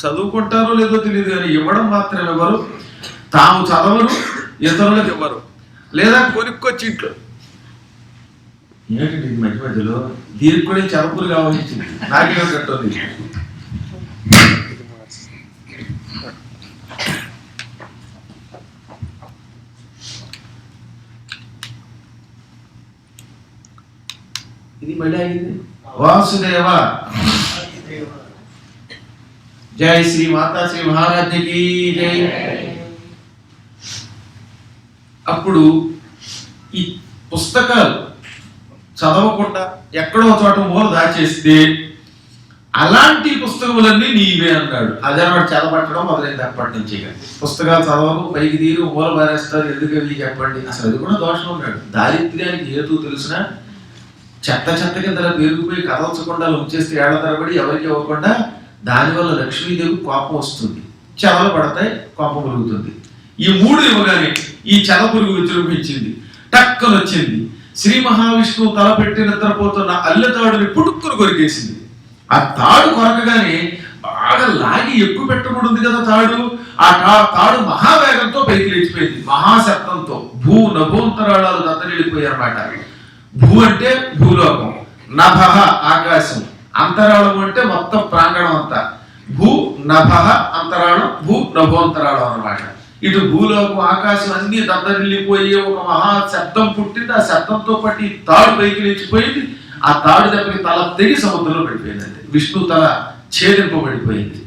చదువుకుంటారో లేదో తెలియదు కానీ ఇవ్వడం మాత్రం ఇవ్వరు, తాము చదవరు, ఇతరులకు ఇవ్వరు, లేదా కొనుక్కొచ్చి ఇంట్లో. ఏంటంటే ఇది మధ్య మధ్యలో దీనికి కూడా చదువులు కావాల్సింది నాకేమిటంటుంది. ఇది మళ్ళీ అయింది. వాసుదేవ జై శ్రీ మాతా శ్రీ మహారాజ్కి జై. అప్పుడు ఈ పుస్తకాలు చదవకుండా ఎక్కడో చోట మూల దాచేస్తే అలాంటి పుస్తకములన్నీ నీవే అన్నాడు. అదే వాడు చదవబట్టడం మొదలైంది అప్పటి నుంచి. పుస్తకాలు చదవరు, పైకి తీరు మూల పారేస్తారు, ఎందుకు అవి చెప్పండి. అసలు అది కూడా దోషం ఉన్నాడు. దారిద్ర్యానికి హేతు తెలిసినా చెత్త చెత్త కింద పెరిగిపోయి కదల్చకుండా ఉంచేస్తే ఏళ్ల తరబడి ఎవరికి ఇవ్వకుండా దానివల్ల లక్ష్మీదేవి కోపం వస్తుంది, చెదలు పడతాయి, కోపం కలుగుతుంది. ఈ మూడు ఇవ్వగానే ఈ చెద పురుగు విజృంభించింది, టక్కన వచ్చింది. శ్రీ మహావిష్ణువు తలపెట్టి నిద్రపోతున్న అల్లెతాడుని పుట్టుక్కును కొరికేసింది. ఆ తాడు కొరకగానే బాగా లాగి ఎక్కువ పెట్టబడింది కదా తాడు. ఆ తాడు మహావేగంతో పైకి లేచిపోయింది, మహాశబ్దంతో. భూ నభోంతరాళాలు దత్తనిళ్ళిపోయాయి అన్నమాట. భూ అంటే భూలోకం, నభ ఆకాశం, అంతరాళం అంటే మొత్తం ప్రాంగణం అంతా. భూ నభ అంతరాళం, భూ నభోంతరాళం అన్నమాట. ఇటు భూలోకం ఆకాశం అన్ని దద్దరిల్లిపోయి ఒక మహా శబ్దం పుట్టింది. ఆ శబ్దంతో పాటు ఈ తాడు పైకి లేచిపోయింది. ఆ తాడు దెబ్బకి తల తెగి సముద్రంలో పడిపోయిందండి. విష్ణు తల ఛేదింపబడిపోయింది.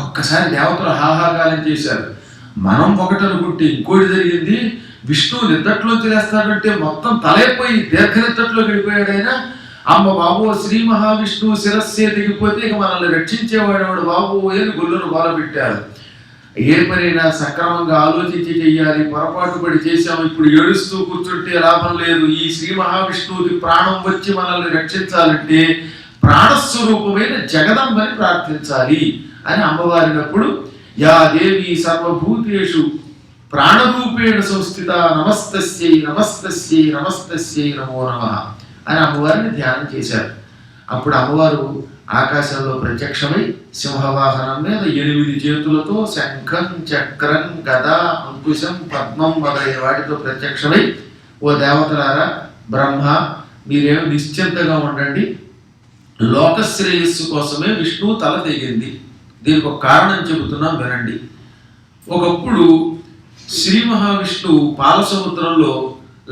ఒక్కసారి దేవతలు హాహాకారం చేశారు. మనం ఒకటి అనుకుంటే ఇంకోటి జరిగింది. విష్ణువు నిద్దట్లోకి లేస్తాడంటే మొత్తం తలైపోయి దీర్ఘ నిద్దట్లోకి వెళ్ళిపోయాడు ఆయన. అమ్మ బాబు శ్రీ మహావిష్ణువు శిరస్సే దిగిపోతే ఇక మనల్ని రక్షించేవాడు బాబు అని గుళ్ళను గోలబెట్టారు. ఏ పనైనా సక్రమంగా ఆలోచించి చెయ్యాలి. పొరపాటు పడి చేశాము, ఇప్పుడు ఏడుస్తూ కూర్చుంటే లాభం లేదు. ఈ శ్రీ మహావిష్ణువుకి ప్రాణం వచ్చి మనల్ని రక్షించాలంటే ప్రాణస్వరూపమైన జగదంబని ప్రార్థించాలి అని అమ్మవారినప్పుడు యా దేవి సర్వభూతేషు ప్రాణరూపేణ సంస్థిత నమస్తస్యై నమస్తస్యై నమస్తస్యై నమో నమః అని అమ్మవారిని ధ్యానం చేశారు. అప్పుడు అమ్మవారు ఆకాశంలో ప్రత్యక్షమై సింహవాహనం మీద 8 చేతులతో శంఖం, చక్రం, గద, అంకుశం, పద్మం మొదలైన వాటితో ప్రత్యక్షమై, ఓ దేవతలారా, బ్రహ్మ మీరేమో నిశ్చింతగా ఉండండి, లోకశ్రేయస్సు కోసమే విష్ణువు తల తెగింది. దీనికి ఒక కారణం చెబుతున్నాం వినండి. ఒకప్పుడు శ్రీ మహావిష్ణువు పాలసముద్రంలో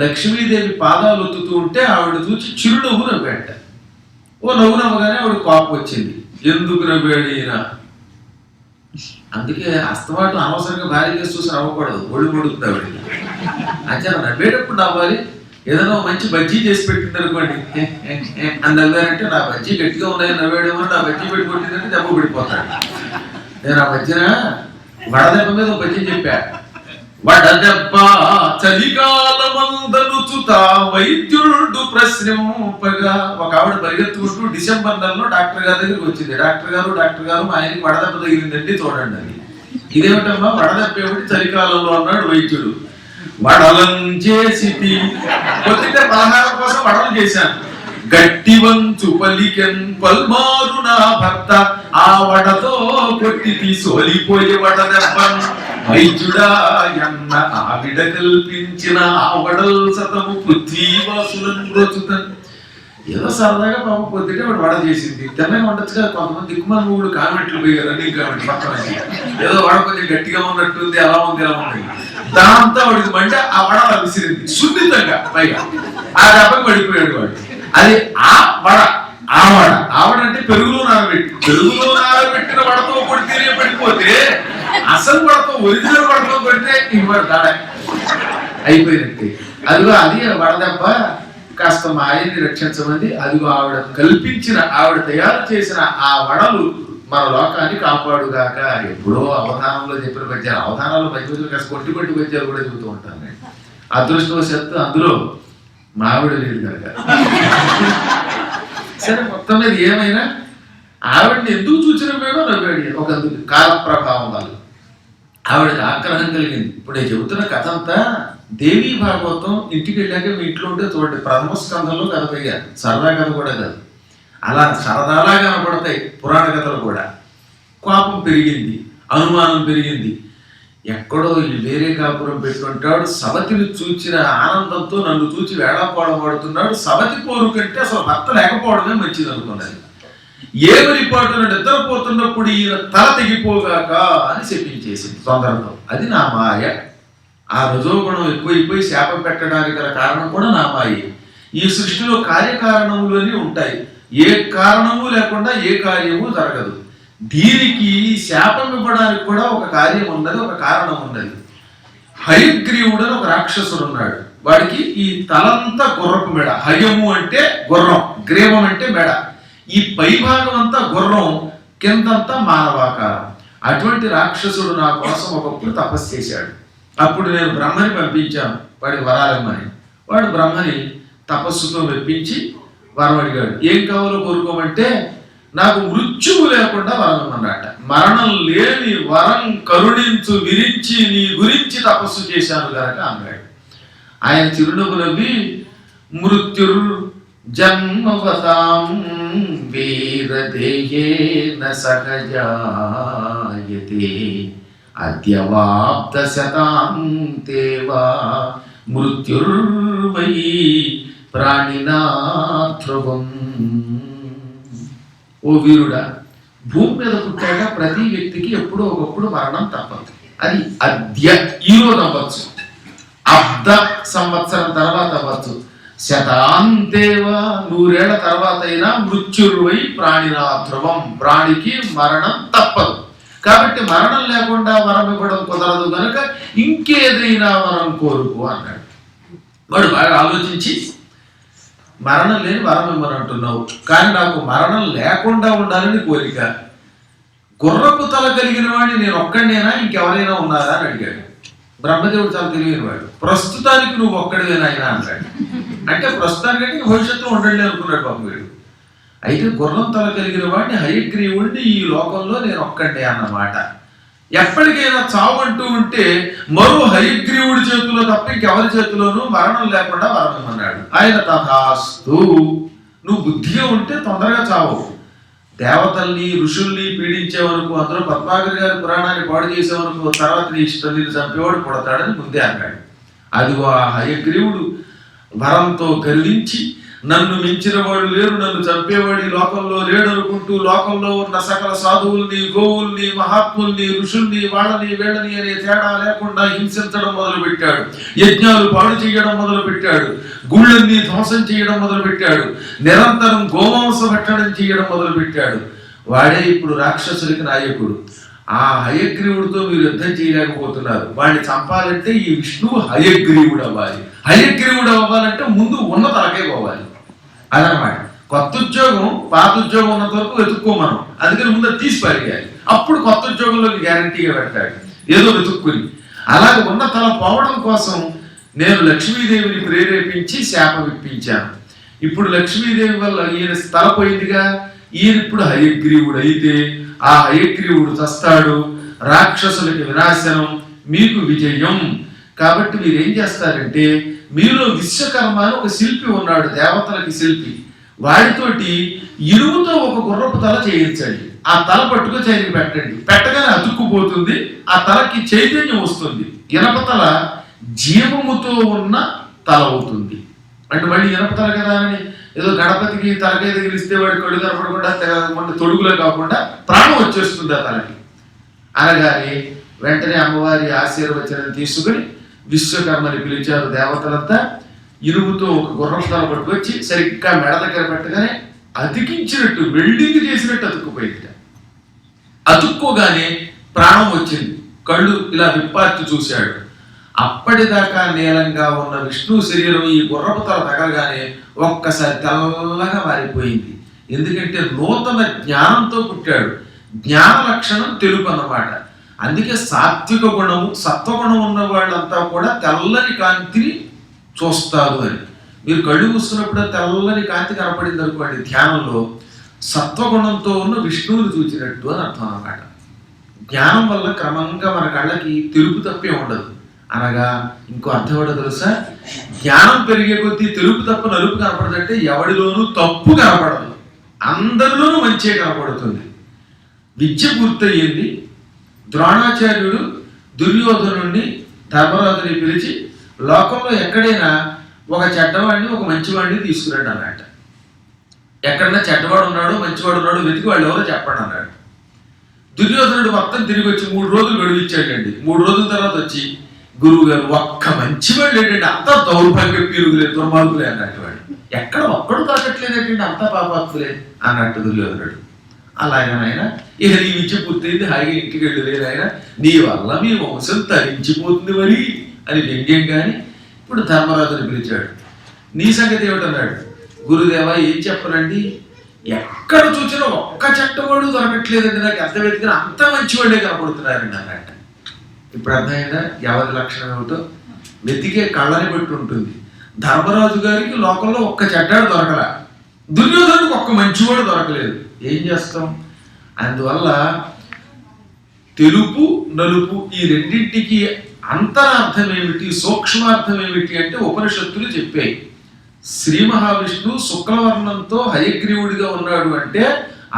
లక్ష్మీదేవి పాదాలు ఒత్తుతూ ఉంటే ఆవిడ చూసి చిరునవ్వు నవ్వాట. ఓ నవ్వు నవ్వగానే ఆవిడ కోపం వచ్చింది. ఎందుకు నవ్వాడు ఈయన? అందుకే అస్తమాటు అనవసరంగా భార్య చూసి నవ్వకూడదు, ఒడి పొడుతుంది ఆవిడకి. అంటే నవ్వేటప్పుడు నవ్వాలి. ఏదైనా మంచి బజ్జీ చేసి పెట్టింది అనుకోండి అని నవ్వారంటే నా బజ్జీ గట్టిగా ఉన్నాయని నవ్వాడేమో, నా బజ్జీ పెట్టి కొట్టిందంటే దెబ్బ పడిపోతాడు. నేను ఆ మధ్యన వడదెబ్బ మీద ఒక బజ్జీ చెప్పా. వడదెబ్బ చలికాలమందనుచుత వైద్యుడు ప్రశ్నింపగా, ఒక ఆవిడ పరిగెత్తుకుంటూ డిసెంబర్ నెలలో డాక్టర్ గారి దగ్గరికి వచ్చింది. డాక్టర్ గారు మా ఆయనకి వడదెబ్బ తగిలిందండి చూడండి అని. ఇదేమిటమ్మా వడదెబ్బ ఏమిటి చలికాలంలో అన్నాడు వైద్యుడు. వడలం చేసి కొద్దిగా పలహారం కోసం వడలు చేశాను. గట్టి వంచు పలికెన్ పల్మారు నా భర్త, ఆ వడతో కొట్టి తీసోలిపోయే వడదెబ్బన్ వైద్యుడా ఎన్న ఆవిడ కల్పించిన ఆ వడల్ సతము పృథ్వీవాసులను బ్రోచుతన్. ఏదో సరదాగా పాప పొద్దుటే వాడు వడ చేసింది, తెల్లగా ఉండొచ్చు కదా. కొంతమంది దిక్కుమాల మూడు కామెంట్లు పోయారు, రన్నింగ్ కామెంట్ పక్కన. ఏదో వడ కొంచెం గట్టిగా ఉన్నట్టుంది, అలా ఉంది ఎలా ఉంది. దాంతో వాడికి మంటే ఆ వడ అలా విసిరింది సున్నితంగా పైగా. ఆ దెబ్బకి పడిపోయాడు వాడు. అది ఆ వడ, ఆవడ అంటే పెరుగులో నానబెట్టిన వడతో కొడితేనే పడిపోతే, అసలు వడతో ఒరిజినల్ వడతో కొడితే ఇంక దాడ అయిపోయినట్టే. అదిగో అది వడదెబ్బ. కాస్త మా ఆయన్ని రక్షించమంది. అదిగో ఆవిడ కల్పించిన, ఆవిడ తయారు చేసిన ఆ వడలు మన లోకాన్ని కాపాడుగాక. ఎప్పుడో అవధానంలో చెప్పిన పద్యాలు, అవధానాలు మధ్యలో కాస్త కొట్టి పద్యాలు కూడా చెబుతూ ఉంటాను నేను. అదృష్టవశాత్తు అందులో మావిడ లేదు కనుక. సరే, మొత్తం మీద ఏమైనా ఆవిడని ఎందుకు చూసిన వేడో నవ్వాడు. ఒక కాల ప్రభావం వల్ల ఆవిడకి ఆగ్రహం కలిగింది. ఇప్పుడు నేను చెబుతున్న కథ అంతా దేవీ భాగవతం ఇంటికి వెళ్ళాక మీ ఇంట్లో ఉంటే చూడండి, ప్రథమ స్కంధంలో కథ పోయారు, సరదా కథ కూడా కాదు. అలా సరదాలా కనపడతాయి పురాణ కథలు కూడా. కోపం పెరిగింది, అనుమానం పెరిగింది. ఎక్కడో వేరే కాపురం పెట్టుకుంటాడు, సవతిని చూచిన ఆనందంతో నన్ను చూచి వేళాకోళం పడుతున్నాడు, సవతి పోరు కంటే అసలు భర్త లేకపోవడమే మంచిది అనుకున్నది. ఏమరిపాటున నిద్రపోతున్నప్పుడు ఈయన తల తెగిపోగాక అని చెప్పించేసింది తొందరతో. అది నా మాయ. ఆ రజోగుణం ఎక్కువైపోయి శాపం పెట్టడానికి గల కారణం కూడా నా మాయే. ఈ సృష్టిలో కార్యకారణములు అని ఉంటాయి. ఏ కారణము లేకుండా ఏ కార్యము జరగదు. దీనికి శాపం ఇవ్వడానికి కూడా ఒక కార్యం ఉన్నది, ఒక కారణం ఉన్నది. హయగ్రీవుడు అని ఒక రాక్షసుడు ఉన్నాడు. వాడికి ఈ తలంతా గుర్రపు మెడ. హయము అంటే గుర్రం, గ్రీవం అంటే మెడ. ఈ పైభాగం అంతా గుర్రం, కిందంతా మానవాకారం. అటువంటి రాక్షసుడు నా కోసం ఒకప్పుడు తపస్సు చేశాడు. అప్పుడు నేను బ్రహ్మని పంపించాను వాడి వరాలమ్మని. వాడు బ్రహ్మని తపస్సుతో మెప్పించి వరం అడిగాడు. ఏం కావాలో కోరుకోమంటే నాకు మృత్యువు లేకుండా వరం ఇమ్మన్నట. మరణం లేని వరం కరుణించు విరించి నీ గురించి తపస్సు చేశాను గనక అన్నాడు. ఆయన చిరునవ్వు నవ్వి మృత్యుర్ జన్మవతాం వీరదేయేన సహజాయతే అద్యవాప్త శతాంతేవా మృత్యుర్వై ప్రాణినా ధ్రువం. ఓ వీరుడా, భూమి మీద పుట్టాక ప్రతి వ్యక్తికి ఎప్పుడో ఒకప్పుడు మరణం తప్పదు. అది అద్య ఈరోజు అవ్వచ్చు, అబ్ద సంవత్సరం తర్వాత అవ్వచ్చు, శతాంతేవా 100 ఏళ్ల తర్వాత అయినా మృత్యుర్వై ప్రాణినా ధ్రువం. ప్రాణికి మరణం తప్పదు. కాబట్టి మరణం లేకుండా వరం ఇవ్వడం కుదరదు కనుక ఇంకేదైనా వరం కోరుకో అన్నాడు. వాడు బాగా ఆలోచించి మరణం లేని వరం ఇవ్వని అంటున్నావు, కానీ నాకు మరణం లేకుండా ఉండాలని కోరిక. గుర్రపు తల కలిగిన వాడిని నేను ఒక్కడినేనా, ఇంకెవరైనా ఉన్నారా అని అడిగాడు. బ్రహ్మదేవుడు చాలా తెలియని వాడు. ప్రస్తుతానికి నువ్వు ఒక్కడివేనా అయినా అన్నాడు. అంటే ప్రస్తుతానికంటే భవిష్యత్తులో ఉండలే అనుకున్నాడు పాపం వీడు. అయితే గుర్రం తల కలిగిన వాడిని హయగ్రీవుడిని ఈ లోకంలో నేను ఒక్కడే అన్నమాట. ఎప్పటికైనా చావు అంటూ ఉంటే మరో హయగ్రీవుడి చేతిలో తప్ప ఇంకెవరి చేతిలోనూ మరణం లేకుండా వరమన్నాడు. ఆయన తథాస్తు, నువ్వు బుద్ధిగా ఉంటే తొందరగా చావు. దేవతల్ని ఋషుల్ని పీడించేవనుకో, అందులో పద్మాగరి గారి పురాణాన్ని పాడు చేసేవనుకో, తర్వాత నీ ఇష్టం నేను చంపేవాడు పుడతాడని ముందే అన్నాడు. అదిగో ఆ హయగ్రీవుడు వరంతో గర్వించి నన్ను మించిన వాడు లేరు, నన్ను చంపేవాడు ఈ లోకంలో లేడు అనుకుంటూ లోకంలో ఉన్న సకల సాధువుల్ని, గోవుల్ని, మహాత్ముల్ని, ఋషుల్ని, వాళ్ళని వీళ్ళని అనే తేడా లేకుండా హింసించడం మొదలుపెట్టాడు. యజ్ఞాలు పాడు చేయడం మొదలుపెట్టాడు. గుళ్ళన్నీ ధ్వంసం చేయడం మొదలుపెట్టాడు. నిరంతరం గోమాంస భక్షణం చేయడం మొదలుపెట్టాడు. వాడే ఇప్పుడు రాక్షసులకి నాయకుడు. ఆ హయగ్రీవుడితో మీరు యుద్ధం చేయలేకపోతున్నారు. వాడిని చంపాలంటే ఈ విష్ణువు హయగ్రీవుడు అవ్వాలి. హయగ్రీవుడు అవ్వాలంటే ముందు ఉన్న తలకే పోవాలి. అదనమాట. కొత్త ఉద్యోగం పాత ఉద్యోగం ఉన్నంత వరకు వెతుక్కోమనం, అందుకని ముందు తీసి పరిగేయాలి. అప్పుడు కొత్త ఉద్యోగంలోకి గ్యారంటీగా పెట్టాడు ఏదో వెతుక్కుని. అలాగే ఉన్న తల పోవడం కోసం నేను లక్ష్మీదేవిని ప్రేరేపించి శాపం ఇప్పించాను. ఇప్పుడు లక్ష్మీదేవి వల్ల ఈయన తల పోయిందిగా, ఈయన ఇప్పుడు హయగ్రీవుడు అయితే ఆ హయగ్రీవుడు చస్తాడు. రాక్షసులకి వినాశనం, మీకు విజయం. కాబట్టి మీరు ఏం చేస్తారంటే, మీలో విశ్వకర్మ అని ఒక శిల్పి ఉన్నాడు, దేవతలకి శిల్పి. వాడితోటి ఇరువుతో ఒక గుర్రపు తల చేయించండి. ఆ తల పట్టుకు చేతికి పెట్టండి. పెట్టగానే అతుక్కుపోతుంది, ఆ తలకి చైతన్యం వస్తుంది. ఇనప తల జీవముతో ఉన్న తల అవుతుంది. అంటే మళ్ళీ ఇనప తల కదా అని ఏదో గణపతికి తలకాయ తగిలిస్తే వాడి కళ్ళు కనపడకుండా తొడుగులో కాకుండా ప్రాణం వచ్చేస్తుంది ఆ తలకి. అనగానే వెంటనే అమ్మవారి ఆశీర్వచనం తీసుకుని విశ్వకర్మని పిలిచారు దేవతలంతా. ఇరువుతో ఒక గుర్రపు తల పట్టుకొచ్చి సరిగ్గా మెడ దగ్గర పెట్టగానే అతికించినట్టు, వెల్డింగ్ చేసినట్టు అతుక్కుపోయింది. అతుక్కోగానే ప్రాణం వచ్చింది. కళ్ళు ఇలా విప్పార్చి చూశాడు. అప్పటిదాకా నీలంగా ఉన్న విష్ణు శరీరం ఈ గుర్రపు తల తగలగానే ఒక్కసారి తెల్లగా మారిపోయింది. ఎందుకంటే నూతన జ్ఞానంతో పుట్టాడు. జ్ఞాన లక్షణం తెలుపు అన్నమాట. అందుకే సాత్విక గుణము, సత్వగుణం ఉన్న వాళ్ళంతా కూడా తెల్లని కాంతిని చూస్తారు అని. మీరు కళ్ళు మూసుకున్నప్పుడు తెల్లని కాంతి కనపడింది అనుకోండి, ధ్యానంలో సత్వగుణంతో ఉన్న విష్ణువుని చూచినట్టు అని అర్థం అన్నమాట. జ్ఞానం వల్ల క్రమంగా మన కళ్ళకి తెలుపు తప్పే ఉండదు. అనగా ఇంకో అర్థం ఏంటో తెలుసా, జ్ఞానం పెరిగే కొద్దీ తెలుపు తప్ప నలుపు కనపడదంటే ఎవడిలోనూ తప్పు కనపడదు. అందరిలోనూ మంచే కనపడుతుంది. విద్య పూర్తయింది. ద్రోణాచార్యుడు దుర్యోధనుడిని ధర్మరాజుని పిలిచి లోకంలో ఎక్కడైనా ఒక చెడ్డవాడిని ఒక మంచివాడిని తీసుకురండి అన్నట్ట. ఎక్కడన్నా చెడ్డవాడు ఉన్నాడు మంచివాడు ఉన్నాడు వెతికి వాళ్ళు ఎవరో చెప్పండి అన్నాడు. దుర్యోధనుడు మొత్తం తిరిగి వచ్చి 3 రోజులు గడువిచ్చాడండి. 3 రోజుల తర్వాత వచ్చి గురువు గారు ఒక్క మంచివాడు ఏంటంటే అంతా దౌర్భాగ్య పీరుగులే దుర్మార్గులే అన్నట్టు. వాడు ఎక్కడ ఒక్కడు తాకట్లేదంటే అంతా పాపాత్తులే అన్నట్టు దుర్యోధనుడు. అలాగనైనా ఇక నీ విద్య పూర్తయింది, హాయిగా ఇంటికి వెళ్ళలేదు ఆయన, నీ వల్ల మీ వంశం తరించిపోతుంది మరి అని వ్యంగ్యం. కానీ ఇప్పుడు ధర్మరాజుని పిలిచాడు. నీ సంగతి ఏమిటన్నాడు. గురుదేవా ఏం చెప్పనండి, ఎక్కడ చూసినా ఒక్క చెట్టవాడు దొరకట్లేదండి, నాకు ఎంత వెతికినా అంత మంచివాడే కనపడుతున్నారండి అన్నట్ట. ఇప్పుడు అర్థమైందా ఎవరి లక్షణం ఏమిటో? వెతికే కళ్ళని బట్టి ఉంటుంది. ధర్మరాజు గారికి లోకంలో ఒక్క చెడ్డాడు దొరకల, దుర్యోధనుడికి ఒక్క మంచివాడు దొరకలేదు. ఏం చేస్తాం? అందువల్ల తెలుపు నలుపు ఈ రెండింటికి అంతరార్థం ఏమిటి, సూక్ష్మార్థం ఏమిటి అంటే ఉపనిషత్తులు చెప్పాయి. శ్రీ మహావిష్ణువు శుక్లవర్ణంతో హయగ్రీవుడిగా ఉన్నాడు అంటే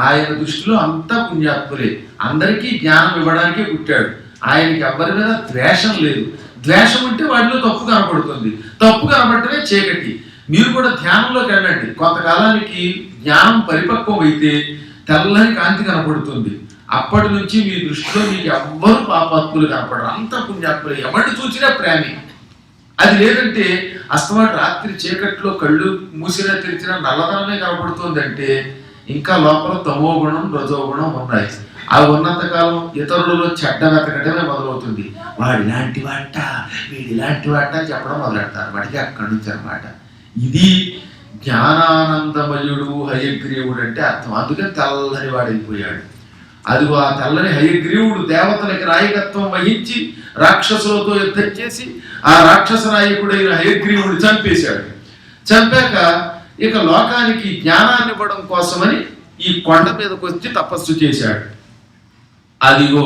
ఆయన దృష్టిలో అంతా పుణ్యాత్ములే, అందరికీ జ్ఞానం ఇవ్వడానికే పుట్టాడు. ఆయనకి ఎవరి మీద ద్వేషం లేదు. ద్వేషం ఉంటే వాటిలో తప్పు కనపడుతుంది, తప్పు కనబడటమే చీకటి. మీరు కూడా ధ్యానంలోకి వెళ్ళండి. కొంతకాలానికి జ్ఞానం పరిపక్వం అయితే తెల్లని కాంతి కనపడుతుంది. అప్పటి నుంచి మీ దృష్టిలో మీకు ఎవ్వరు పాపాత్ములు కనపడరు, అంత పుణ్యాత్ములు, ఎవరిని చూసినా ప్రేమి. అది లేదంటే అస్తమాటు రాత్రి చీకట్లో కళ్ళు మూసినా తెరిచినా నల్లదనమే కనపడుతుందంటే ఇంకా లోపల తమో గుణం రజోగుణం ఉన్నాయి. అవి ఉన్నంత కాలం ఇతరులలో చెడ్డ వెతకటమే మొదలవుతుంది. వాడు ఇలాంటి వాట వీడు ఇలాంటి వాట చెప్పడం మొదలెడతారు. వాటికి అక్కడి నుంచి అనమాట. ఇది జ్ఞానానందమయుడు హయగ్రీవుడు అంటే అర్థం. అందుకని తెల్లని వాడైపోయాడు. అదిగో ఆ తెల్లని హయగ్రీవుడు దేవతలకి నాయకత్వం వహించి రాక్షసులతో యుద్ధం చేసి ఆ రాక్షస నాయకుడైన హయగ్రీవుడు చంపేశాడు. చంపాక ఇక లోకానికి జ్ఞానాన్ని ఇవ్వడం కోసమని ఈ కొండ మీదకి వచ్చి తపస్సు చేశాడు. అదిగో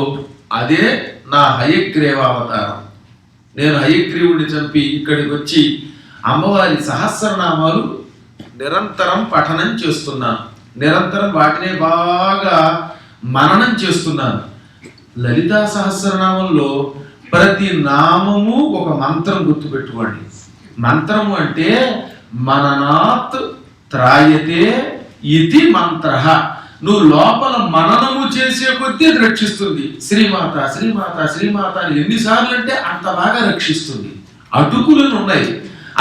అదే నా హయగ్రీవావతారం. నేను హయగ్రీవుడిని చంపి ఇక్కడికి వచ్చి అమ్మవారి సహస్రనామాలు నిరంతరం పఠనం చేస్తున్నాను. నిరంతరం వాటినే బాగా మననం చేస్తున్నాను. లలితా సహస్రనామంలో ప్రతి నామము ఒక మంత్రం గుర్తుపెట్టుకోండి. మంత్రము అంటే మననాత్ త్రాయతే ఇది మంత్ర. నువ్వు లోపల మననము చేసే కొద్దీ అది రక్షిస్తుంది. శ్రీమాత శ్రీమాత శ్రీమాత అని ఎన్నిసార్లు అంటే అంత బాగా రక్షిస్తుంది. అటుకులను ఉన్నాయి,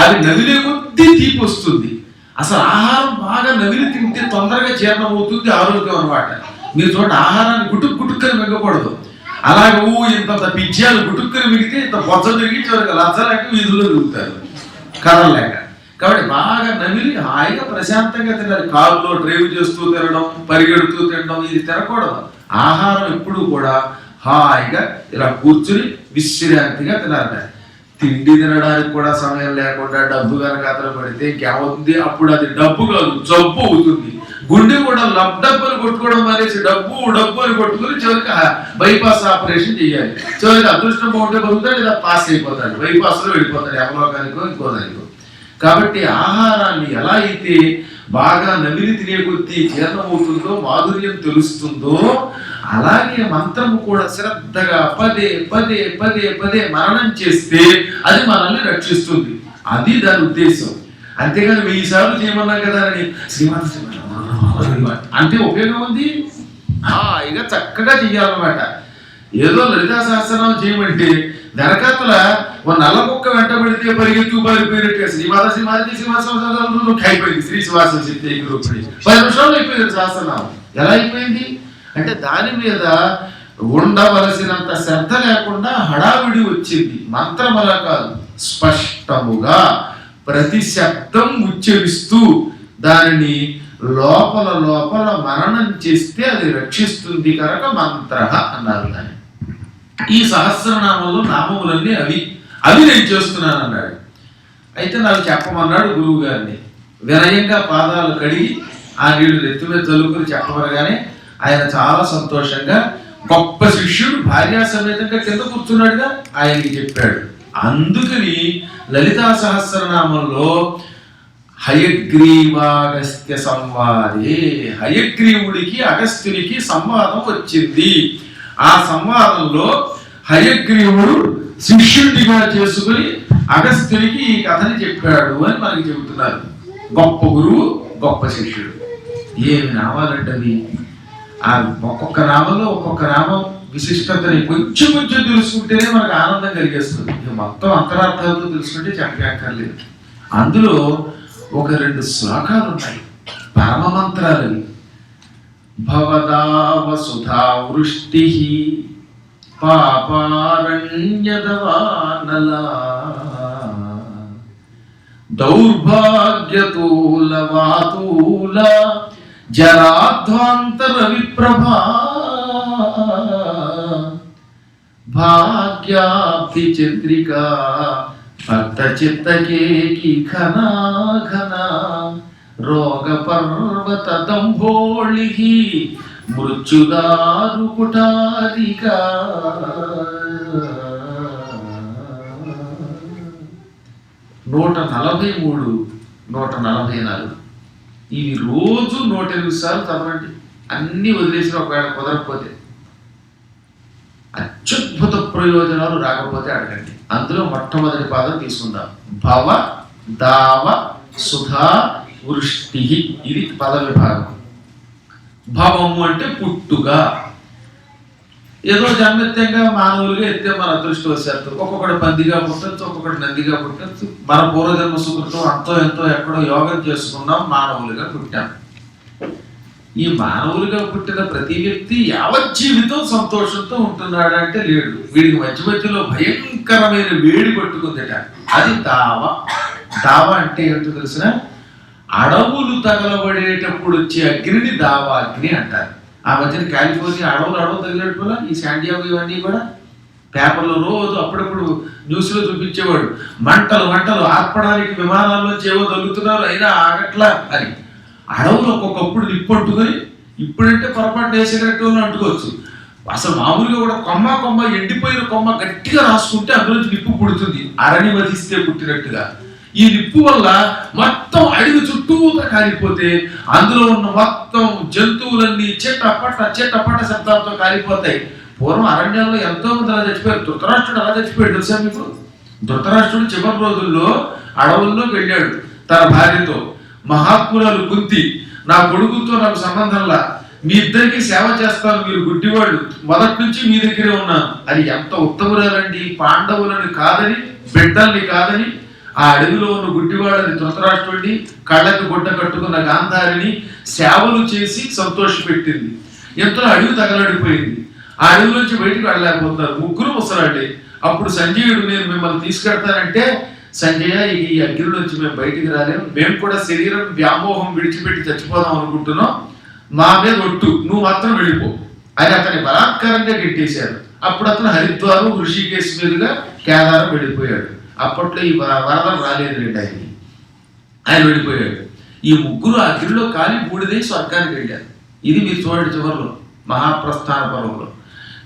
అవి నవిలే కొద్దీ తీపి వస్తుంది. అసలు ఆహారం బాగా నవిలి తింటే తొందరగా జీర్ణం అవుతుంది, ఆరోగ్యం అనమాట. మీరు చూడండి, ఆహారాన్ని గుటుక్కని మింగకూడదు. అలాగే ఇంత పిజ్జాలు గుటుక్కని మిగితే ఇంత బొజ్జ తిరిగి చివరికి లచ్చలేక వీధుల్లో తిరుగుతారు కదలలేక. కాబట్టి బాగా నమిలి హాయిగా ప్రశాంతంగా తినాలి. కారులో డ్రైవ్ చేస్తూ తినడం, పరిగెడుతూ తినడం ఇది తినకూడదు. ఆహారం ఎప్పుడూ కూడా హాయిగా ఇలా కూర్చుని విశ్రాంతిగా తినాలి. తిండి తినడానికి కూడా సమయం లేకుండా డబ్బు కనుక అతను పడితే ఇంకేమవుతుంది? అప్పుడు అది డబ్బు కాదు, జబ్బు అవుతుంది. గుండె కూడా డబ్బులు కొట్టుకోవడం అనేసి డబ్బు అని కొట్టుకుని చివరికి బైపాస్ ఆపరేషన్ చేయాలి. చివరికి అదృష్టం బాగుంటే బతుకుతాడు, ఇలా పాస్ అయిపోతాడు, బైపాస్ లో వెళ్ళిపోతాడు యమలోకానికో ఇంకో దానికో. కాబట్టి ఆహారాన్ని ఎలా అయితే బాగా నమిలి తినే కొద్దీ జీర్ణమవుతుందో, మాధుర్యం తెలుస్తుందో, అలాగే మంత్రము కూడా శ్రద్ధగా పదే పదే పదే పదే మననం చేస్తే అది మనల్ని రక్షిస్తుంది. అది దాని ఉద్దేశం. అంతేగాని 1000 సార్లు చేయమన్నాం కదా అని శ్రీమాత అంటే ఉపయోగం ఉంది. ఇక చక్కగా చెయ్యాలన్నమాట. ఏదో లలితా సహస్రనామం చేయమంటే వెనకాతల ఓ నల్ల కుక్క వెంట పెడితే పరిగెత్తు పారిపోయినట్టుగా శ్రీమాత శ్రీమాత శ్రీమాత అయిపోయింది. శ్రీ శ్రీవాసం శక్తి 10 నిమిషాలు అయిపోయింది సహస్రనామం. ఎలా అయిపోయింది అంటే దాని మీద ఉండవలసినంత శ్రద్ధ లేకుండా హడావిడి వచ్చింది. మంత్రం అలా కాదు, స్పష్టముగా ప్రతి శబ్దం ఉచ్చరిస్తూ దానిని లోపల లోపల మననం చేస్తే అది రక్షిస్తుంది కనుక మంత్ర అన్నారు. దాన్ని ఈ సహస్రనామంలో నామములన్నీ అవి నేను చేస్తున్నాను అన్నాడు. అయితే నాకు చెప్పమన్నాడు గురువు గారిని. వినయంగా పాదాలు కడిగి ఆ నీళ్లు నెత్తి మీద చల్లుకుని చెప్పమనగానే ఆయన చాలా సంతోషంగా, గొప్ప శిష్యుడు భార్యా సమేతంగా కింద కూర్చున్నాడుగా, ఆయనకి చెప్పాడు. అందుకని లలితా సహస్రనామంలో హయగ్రీవాగస్త్య సంవాదే, హయగ్రీవుడికి అగస్త్యునికి సంవాదం వచ్చింది. ఆ సంవాదంలో హయగ్రీవుడు శిష్యుడిగా చేసుకుని అగస్త్యునికి ఈ కథని చెప్పాడు అని మనకి చెబుతున్నారు. గొప్ప గురువు, గొప్ప శిష్యుడు. ఏమి నామాలంటవి? ఆ ఒక్కొక్క నామంలో ఒక్కొక్క నామం విశిష్టతని కొంచెం కొంచెం తెలుసుకుంటేనే మనకు ఆనందం కలిగేస్తుంది. మొత్తం అంతరార్థాలతో తెలుసుకుంటే చెప్పక్కర్లేదు. అందులో ఒక 2 శ్లోకాలు ఉన్నాయి, పరమ మంత్రాలు. భవదావ సుధా వృష్టి పాపారణ్యదవానలా దౌర్భాగ్యతూలవాతూల జరాధ్వాంతర విప్రభా భాగ్యాబ్ధి చంద్రికా భక్త చిత్తకేకి ఘనా ఘనా రోగ పర్వత దంభోళికి మృత్యుదారు కుటారికా. 143, 144 ఇవి రోజు 108 సార్లు చదవండి. అన్ని వదిలేసిన ఒకవేళ కుదరకపోతే, అత్యద్భుత ప్రయోజనాలు రాకపోతే అడగండి. అందులో మొట్టమొదటి పాదం తీసుకుందాం. భవ దావ సుధా వృష్టి, ఇది పద విభాగం. భవము అంటే పుట్టుగా, ఏదో జన్మెత్తంగా మానవులుగా ఎత్తే మన అదృష్టవశాత్తు ఒక్కొక్కటి పందిగా పుట్టచ్చు, ఒక్కొక్కటి నందిగా పుట్టచ్చు. మన పూర్వజన్మ సుకృతం అంతో ఎంతో ఎక్కడో యోగం చేసుకున్నాం, మానవులుగా పుట్టాం. ఈ మానవులుగా పుట్టిన ప్రతి వ్యక్తి యావత్ జీవితం సంతోషంతో ఉంటున్నాడు అంటే లేడు. వీడికి మధ్య మధ్యలో భయంకరమైన వేడి పట్టుకుందట. అది దావ. దావ అంటే ఏంటో తెలిసిన, అడవులు తగలబడేటప్పుడు వచ్చే అగ్నిని దావా అగ్ని అంటారు. ఆ మధ్యన కాలిఫోర్నియా అడవులు తగిలేట్టుకోలే, ఈ శాండియాగో ఇవన్నీ కూడా పేపర్లో రోజు అప్పుడప్పుడు న్యూస్లో చూపించేవాడు. మంటలు మంటలు ఆర్పడానికి విమానాల్లోంచి ఏవో తగ్గుతున్నారు, అయినా ఆగట్లా అని. అడవులు ఒక్కొక్కప్పుడు నిప్పట్టుకొని, ఇప్పుడంటే పొరపాటు వేసేటట్టు అంటుకోవచ్చు. అసలు మామూలుగా కూడా కొమ్మ ఎండిపోయిన కొమ్మ గట్టిగా రాసుకుంటే అందులోంచి నిప్పు పుడుతుంది, అరణి వధిస్తే పుట్టినట్టుగా. ఈ నిప్పు వల్ల మొత్తం అడవి చుట్టూతా కాలిపోతే అందులో ఉన్న మొత్తం జంతువులన్నీ చెట్టపట్ట శబ్దాలతో కాలిపోతాయి. పూర్వం అరణ్యాల్లో ఎంతో మంది అలా చచ్చిపోయారు. ధృతరాష్ట్రుడు అలా చచ్చిపోయాడు తెలుసా మీకు? ధృతరాష్ట్రుడు చివరి రోజుల్లో అడవుల్లోకి వెళ్ళాడు తన భార్యతో. మహాత్మురాలు కుంతి, నా కొడుకుతో నాకు సంబంధంలా, మీ ఇద్దరికి సేవ చేస్తాను, మీరు గుడ్డివాళ్ళు, మొదటి నుంచి మీ దగ్గరే ఉన్నాను అని ఎంత ఉత్తమురాలండి. పాండవులను కాదని, బిడ్డల్ని కాదని, ఆ అడవిలో ఉన్న గుడ్డివాళ్ళని ధృతరాష్ట్రుడిని, కళ్ళకి గుడ్డ కట్టుకున్న గాంధారిని సేవలు చేసి సంతోషపెట్టింది. ఎంతో అడవి తగలడిపోయింది. ఆ అడవి నుంచి బయటకు వెళ్ళలేకపోతున్నారు, ముగ్గురు ముసలాళ్ళే. అప్పుడు సంజయుడు, నేను మిమ్మల్ని తీసుకెడతానంటే, సంజయ ఈ అగ్నిలోంచి మేము బయటికి రాలేము, మేము కూడా శరీరం వ్యామోహం విడిచిపెట్టి చచ్చిపోదాం అనుకుంటున్నాం, మా మీద ఒట్టు, నువ్వు మాత్రం వెళ్ళిపో అని అతని బలాత్కారంగా గెట్టేశారు. అప్పుడు అతను హరిద్వారం ఋషికేశ్ మీదుగా కేదారం వెళ్ళిపోయాడు. అప్పట్లో ఈ వరదలు రాలేదు రేట ఆయన వెళ్ళిపోయాడు. ఈ ముగ్గురు ఆ అగ్నిలో కాలి బూడిదై స్వర్గానికి వెళ్ళారు. ఇది మీరు చూడండి చివరిలో మహాప్రస్థాన పర్వంలో.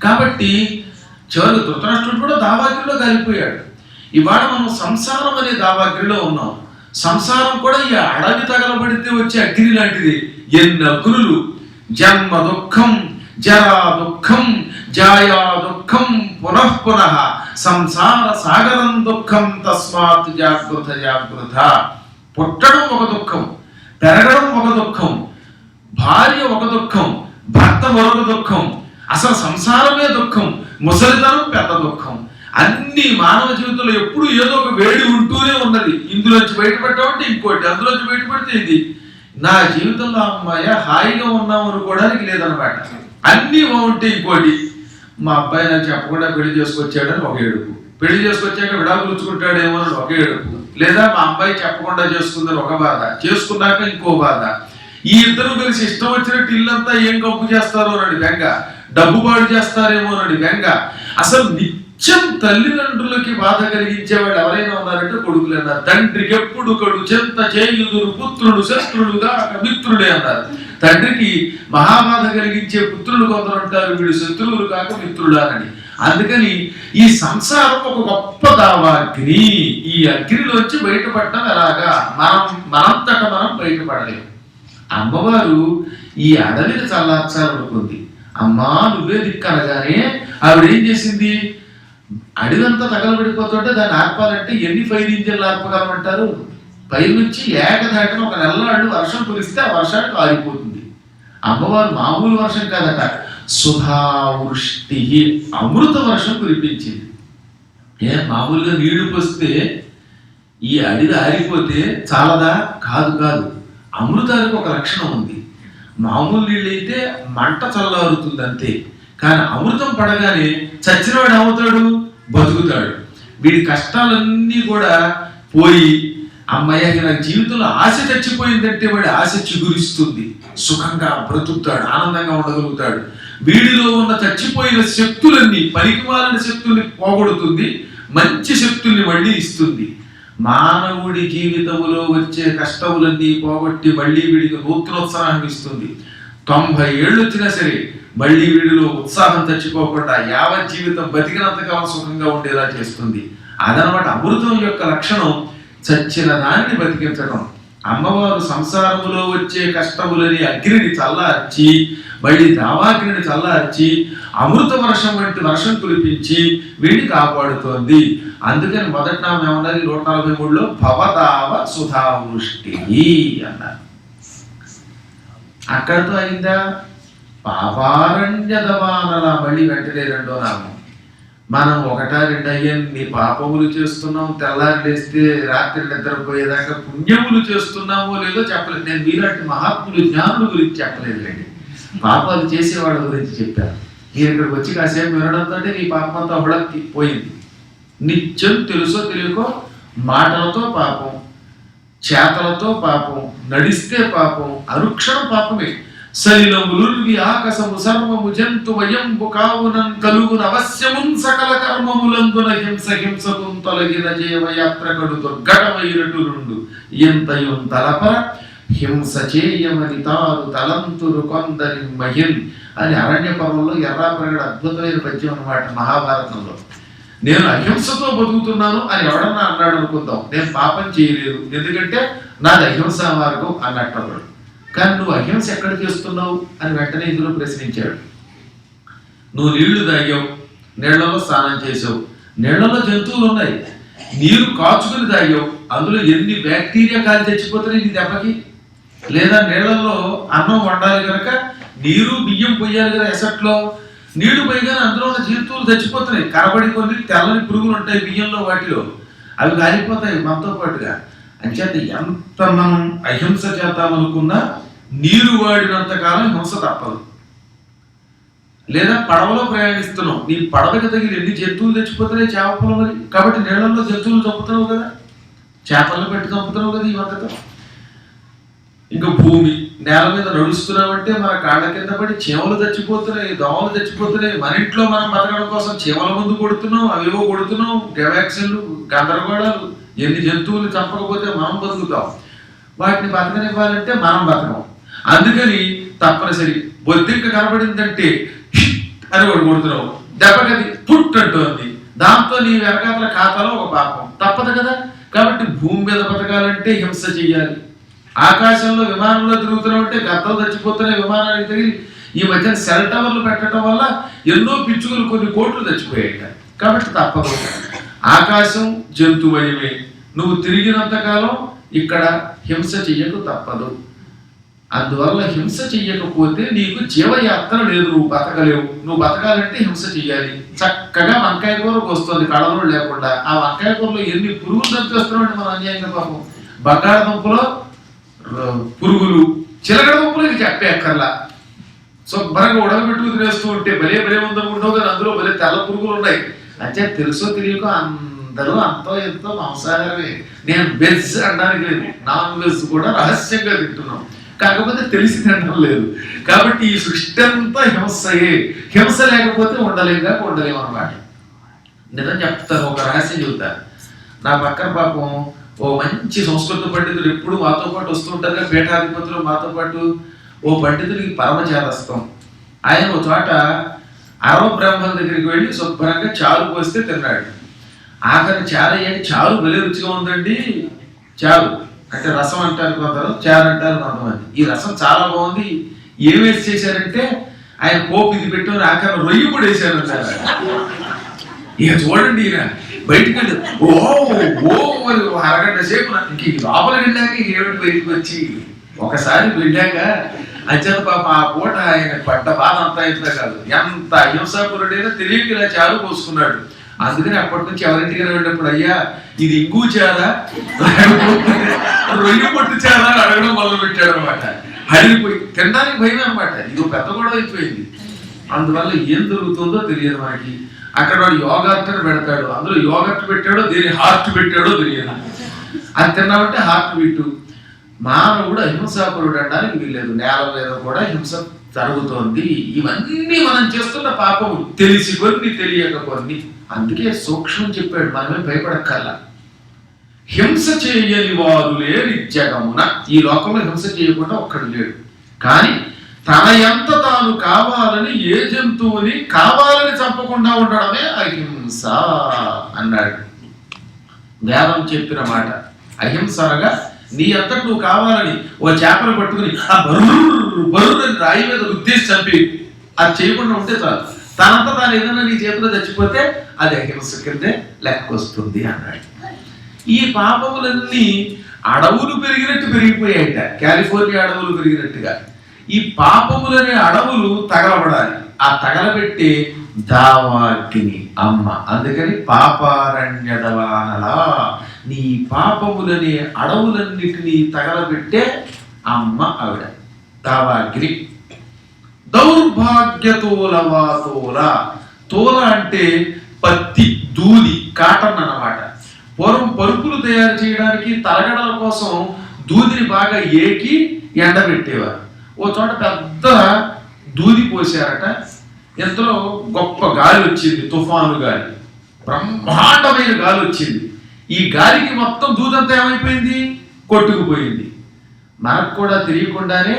కాబట్టి చివరికి ధృతరాష్ట్రుడు కూడా దావాగ్నిలో కాలిపోయాడు. ఇవాళ మనం సంసారం అనే దావాగ్నిలో ఉన్నాం. సంసారం కూడా ఈ అడవి తగలబడితే వచ్చే అగ్ని లాంటిది. ఎన్ని అగ్నులు! జన్మ దుఃఖం, జరా దుఃఖం, జాయా దుఃఖం, పునః సంసార సాగరం దుఃఖం, తస్మాత్ జాగృత జాగృత. పుట్టడం ఒక దుఃఖం, పెరగడం ఒక దుఃఖం, భార్య ఒక దుఃఖం, భర్త మరొక దుఃఖం, అసలు సంసారమే దుఃఖం, ముసలితనం పెద్ద దుఃఖం. అన్ని మానవ జీవితంలో ఎప్పుడు ఏదో ఒక వేడి ఉంటూనే ఉన్నది. ఇందులోంచి బయటపడ్డామంటే ఇంకోటి, అందులోంచి బయటపడితే ఇది. నా జీవితంలో అమ్మాయ హాయిగా ఉన్నాం అనుకోవడానికి లేదనమాట. అన్నీ బాగుంటే ఇంకోటి. మా అబ్బాయి నాకు చెప్పకుండా పెళ్లి చేసుకొచ్చాడని ఒక ఏడుపు, పెళ్లి చేసుకొచ్చాక విడాకులు ఇచ్చుకుంటాడేమో అని ఒక ఏడుపు, లేదా మా అబ్బాయి చెప్పకుండా చేసుకుందని ఒక బాధ, చేసుకున్నాక ఇంకో బాధ. ఈ ఇద్దరు కలిసి ఇష్టం వచ్చినట్టు ఇల్లంతా ఏం కప్పు చేస్తారో అని బెంగ, డబ్బు పాడు చేస్తారేమో అని బెంగ. అసలు నిత్యం తల్లిదండ్రులకి బాధ కలిగించేవాడు ఎవరైనా ఉన్నారంటే కొడుకులు అన్నారు. తండ్రికి ఎప్పుడు కడు చెంత చేయుదురు పుత్రుడు శత్రులుగా మిత్రుడే అన్నారు. తండ్రికి మహాబాధ కలిగించే పుత్రులు కొందరు ఉంటారు, వీడు శత్రువులు కాక మిత్రుడా అని. అందుకని ఈ సంసారం ఒక గొప్ప దావాగ్ని. ఈ అగ్నిలోంచి బయటపడటం ఎలాగా? మనంతట మనం బయటపడలేము. అమ్మవారు ఈ అడవిని చల్లార్చాలనుకుంది. అమ్మా నువ్వే దిక్కనగానే ఆవిడ ఏం చేసింది? అడవంతా తగలబడిపోతుంటే దాన్ని ఆర్పాలంటే ఎన్ని ఫైర్ ఇంజిన్లు ఆర్పగలమంటారు? పై నుంచి ఏకధాటిన ఒక నెలలాళ్ళు వర్షం కురిస్తే ఆ వర్షానికి ఆరిపోతుంది. అమ్మవారు మామూలు వర్షం కాదట, సుధావృష్టి అమృత వర్షం కురిపించింది. మామూలుగా నీళ్లు పోస్తే ఈ అడవి ఆరిపోతే చాలదా? కాదు కాదు, అమృతానికి ఒక లక్షణం ఉంది. మామూలు నీళ్ళు అయితే మంట చల్లారుతుంది అంతే, కానీ అమృతం పడగానే చచ్చినవాడు ఏమవుతాడు? బతుకుతాడు. వీడి కష్టాలన్నీ కూడా పోయి అమ్మయ్య నాకు జీవితంలో ఆశ చచ్చిపోయిందంటే వాడి ఆశ చిగురిస్తుంది, సుఖంగా బ్రతుకుతాడు, ఆనందంగా ఉండగలుగుతాడు. వీడిలో ఉన్న చచ్చిపోయిన శక్తులన్నీ, పనికిమాలిన శక్తుల్ని పోగొడుతుంది, మంచి శక్తుల్ని మళ్ళీ ఇస్తుంది. మానవుడి జీవితంలో వచ్చే కష్టములన్నీ పోగొట్టి మళ్ళీ వీడికి నూతనోత్సాహం ఇస్తుంది. 90 ఏళ్ళు వచ్చినా సరే మళ్ళీ వీడిలో ఉత్సాహం చచ్చిపోకుండా యావత్ జీవితం బతికినంతకాలం సుఖంగా ఉండేలా చేస్తుంది. అదనమాట అమృతం యొక్క లక్షణం, చచ్చిన దానిని బతికించడం. అమ్మవారు సంసారములో వచ్చే కష్టములని అగ్నిని చల్లార్చి మళ్ళీ దావాగ్నిని చల్లార్చి అమృత వర్షం వంటి వర్షం కురిపించి వీడిని కాపాడుతోంది. అందుకని మొదటి నామం ఏమన్నది 143లో భవదావ సుధావృష్టి అన్నారు. అక్కడితో అయిందా? పాపారణ్యదవానలా మళ్ళీ వెంటనే రెండో నామం. మనం 1, 2 అయ్యన్ని పాపములు చేస్తున్నాం, తెల్లారి లేస్తే రాత్రి నిద్రపోయేదాకా పుణ్యములు చేస్తున్నామో లేదో చెప్పలేదు. నేను మీలాంటి మహాత్ములు జ్ఞానుల గురించి చెప్పలేదులేండి, పాపాలు చేసేవాళ్ళ గురించి చెప్పాను. మీరు ఇక్కడికి వచ్చి కాసేపు వినడంతో నీ పాపం అంతా హుళక్కి పోయింది. నిత్యం తెలుసో తెలియకో మాటలతో పాపం, చేతలతో పాపం, నడిస్తే పాపం, అనుక్షణం పాపమే. సలిలములుర్వి ఆకసము సర్వము జంతు వయంబు కావునం కలుగున అవశ్యమున్ సకల కర్మములందున హింస హింసకు తొలగిన జీవయాత్రకడు దుర్ఘటమైనటురుండు ఎంతయుం తలపర హింస చేయమని తారు తలంతురు కొందరి మహిన్ అని అరణ్య పర్వంలో ఎర్రాప్రగడ అద్భుతమైన పద్యం అన్నమాట మహాభారతంలో. నేను అహింసతో బతుకుతున్నాను అని ఎవడన్నా అన్నాడు అనుకుందాం, నేను పాపం చేయలేదు ఎందుకంటే నాది అహింసా మార్గం అన్నట్టు అన్నాడు. కానీ నువ్వు అహింస ఎక్కడ చేస్తున్నావు అని వెంటనే ఇందులో ప్రశ్నించాడు. నువ్వు నీళ్లు తాగావు, నీళ్లలో స్నానం చేసావు, నీళ్లలో జంతువులు ఉన్నాయి, నీరు కాచుకుని తాగావు, అందులో ఎన్ని బ్యాక్టీరియా కాలి చచ్చిపోతున్నాయి నీ దెబ్బకి. లేదా నీళ్లలో అన్నం వండాలి కనుక నీరు బియ్యం పొయ్యాలి కదా ఎసట్లో, నీళ్లు పోయగానే అందులో ఉన్న జంతువులు చచ్చిపోతున్నాయి. కనబడి కొన్ని తెల్లని పురుగులు ఉంటాయి బియ్యంలో, వాటిలో అవి కాలిపోతాయి మనతో పాటుగా. అంచేత ఎంత మనం అహింస చేద్దామనుకున్నా నీరు వాడినంత కాలం హింస తప్పదు. లేదా పడవలో ప్రయాణిస్తున్నావు, నీ పడవకి తగిలి ఎన్ని జంతువులు చచ్చిపోతున్నాయి చేపలు మరి, కాబట్టి నీళ్ళల్లో జంతువులు చంపుతున్నావు కదా, చేపలను పెట్టి చంపుతున్నావు కదా ఈ వంటతో. ఇంకా భూమి నేల మీద నడుస్తున్నామంటే మన కాళ్ళ కింద పడి చీమలు చచ్చిపోతున్నాయి, దోమలు చచ్చిపోతున్నాయి. మన ఇంట్లో మనం బతకడం కోసం చీమల ముందు కొడుతున్నాం, అవేవో కొడుతున్నాం, గవాక్సిన్లు, గందరగోళాలు. ఎన్ని జంతువులు చంపకపోతే మనం బతుకుతాం, వాటిని బతకనివ్వాలంటే మనం బతకం. అందుకని తప్పనిసరి బొద్దింక కనబడిందంటే అని వాడు కొడుతున్నావు, దెబ్బకది పుట్ అంటుంది, దాంతో నీ వెనకాతల ఖాతాలో ఒక పాపం తప్పదు కదా. కాబట్టి భూమి మీద బతకాలంటే హింస చెయ్యాలి. ఆకాశంలో విమానంలో తిరుగుతున్నావు అంటే గద్దలు చచ్చిపోతున్నాయి విమానానికి తగిలి. ఈ మధ్య సెల్ టవర్లు పెట్టడం వల్ల ఎన్నో పిచ్చుకలు కొన్ని కోట్లు చచ్చిపోయాయి. కాబట్టి తప్పదు. ఆకాశం జంతువయమే, నువ్వు తిరిగినంతకాలం ఇక్కడ హింస చెయ్యకు తప్పదు. అందువల్ల హింస చెయ్యకపోతే నీకు జీవయాత్ర లేదు, నువ్వు బతకలేవు. నువ్వు బతకాలంటే హింస చెయ్యాలి. చక్కగా వంకాయ కూర వస్తుంది కడలు లేకుండా. ఆ వంకాయ కూరలో ఎన్ని పురుగులు చంపేస్తున్నామంటే మనం అన్యాయంగా పాపం. బంగాళదుంపలో పురుగులు, చిలకడ దుంపలు చెప్పేక్కర్లా, శుభ్రంగా ఉడకబెట్టుకు తినేస్తూ ఉంటే భలే భలే ఉందనుకుంటావు కానీ అందులో భలే తెల్ల పురుగులు ఉన్నాయి. అంటే తెలుసో తెలియకో అందరూ అంతో ఎంతో మాంసాహారమే. నేను వెజ్ అనడానికి లేదు, నాన్ వెజ్ కూడా రహస్యంగా తింటున్నాం, కాకపోతే తెలిసి తినడం లేదు. కాబట్టి ఈ సృష్టి అంతా హింసయే. హింస లేకపోతే ఉండలేము అన్నమాట. నిజం చెప్తాను, ఒక రహస్యం చెబుతాను. నా పక్కన పాపం ఓ మంచి సంస్కృత పండితుడు ఎప్పుడు మాతో పాటు వస్తుంటారు, పీఠాధిపతులు మాతో పాటు. ఓ పండితుడికి పరమచేదస్తాం. ఆయన ఒక చోట అరవ బ్రాహ్మణ దగ్గరికి వెళ్ళి శుభ్రంగా చారు పోస్తే తిన్నాడు. ఆఖరి చారు అయ్యాక చారు భలే రుచిగా ఉందండి. చారు అంటే రసం అంటారు కొందరు, చారు అంటారు కొంతమంది. ఈ రసం చాలా బాగుంది, ఏం వేసి చేశారంటే ఆయన పోపు ఇది పెట్టుకుని ఆఖరి రొయ్యి కూడా వేశారు అన్నారు. ఇక చూడండి, ఈయన బయటికి వెళ్ళి ఓ ఓ అని అరగంట సేపు ఇంక లోపలికి వెళ్ళాక ఏమిటి బయటకు వచ్చి ఒకసారి వెళ్ళాక అంచేత పాప ఆ పూట ఆయన పడ్డ బాధ అంతా ఇంత కాదు, ఎంత అహింసాపురుడైనా తెలియక ఇలా చారు పోసుకున్నాడు. అందుకని అప్పటి నుంచి ఎవరింటికైనా వెళ్ళినప్పుడు అయ్యా ఇది ఇంగు చారా రొయ్యి పొట్టు చారా అని అడగడం మొదలు పెట్టాడు అనమాట. అడిగిపోయి తినడానికి భయం అనమాట. ఇది పెద్ద గొడవ అయిపోయింది. అందువల్ల ఏం దొరుకుతుందో తెలియదు మనకి. అక్కడ వాడు యోగార్ట్ అని పెడతాడు, అందులో యోగర్ట్ పెట్టాడో దేని హార్ట్ పెట్టాడో తెలియదు. అది తిన్నామంటే హార్ట్ బీటు. మానవుడు అహింసాపరుడు అనడానికి వీల్లేదు. నేల మీద కూడా హింస జరుగుతోంది. ఇవన్నీ మనం చేస్తున్న పాపము, తెలిసి కొన్ని తెలియక కొన్ని. అందుకే సూక్ష్మం చెప్పాడు, మనమే భయపడక్కర్లా. హింస చేయని వారు లేరు జగమున. ఈ లోకంలో హింస చేయకుండా ఒక్కడు లేడు. కానీ తన ఎంత తాను కావాలని ఏ జంతువుని కావాలని చంపకుండా ఉండడమే అహింస అన్నాడు. వేదం చెప్పిన మాట అహింస అనగా నీ అంతటి నువ్వు కావాలని ఓ చేపను పట్టుకుని ఆ బరువు రాయి మీద రుద్దేసి చంపి అది చేయకుండా ఉంటే చాలు. తనంతా తాను ఏదైనా నీ చేతిలో చచ్చిపోతే అది అహింస కిందే లెక్కొస్తుంది అన్నాడు. ఈ పాపములన్నీ అడవులు పెరిగినట్టు పెరిగిపోయాయట, కాలిఫోర్నియా అడవులు పెరిగినట్టుగా. ఈ పాపములనే అడవులు తగలబడాలి. ఆ తగలబెట్టి దావాగ్ని అమ్మ. అందుకని పాపారణ్యదవానలా నీ పాపములనే అడవులన్నిటినీ తగలబెట్టే అమ్మ ఆవిడ దావాగ్ని. దౌర్భాగ్యతోలవాతోల. తోల అంటే పత్తి, దూది, కాటన్ అన్నమాట. పూర్వం పరుపులు తయారు చేయడానికి తలగడల కోసం దూదిని బాగా ఏకి ఎండబెట్టేవారు. ఓ చోట పెద్ద దూది పోసారట. ఎంతలో గొప్ప గాలి వచ్చింది, తుఫాను గాలి, బ్రహ్మాండమైన గాలి వచ్చింది. ఈ గాలికి మొత్తం దూదంతా ఏమైపోయింది, కొట్టుకుపోయింది. మనకు కూడా తెలియకుండానే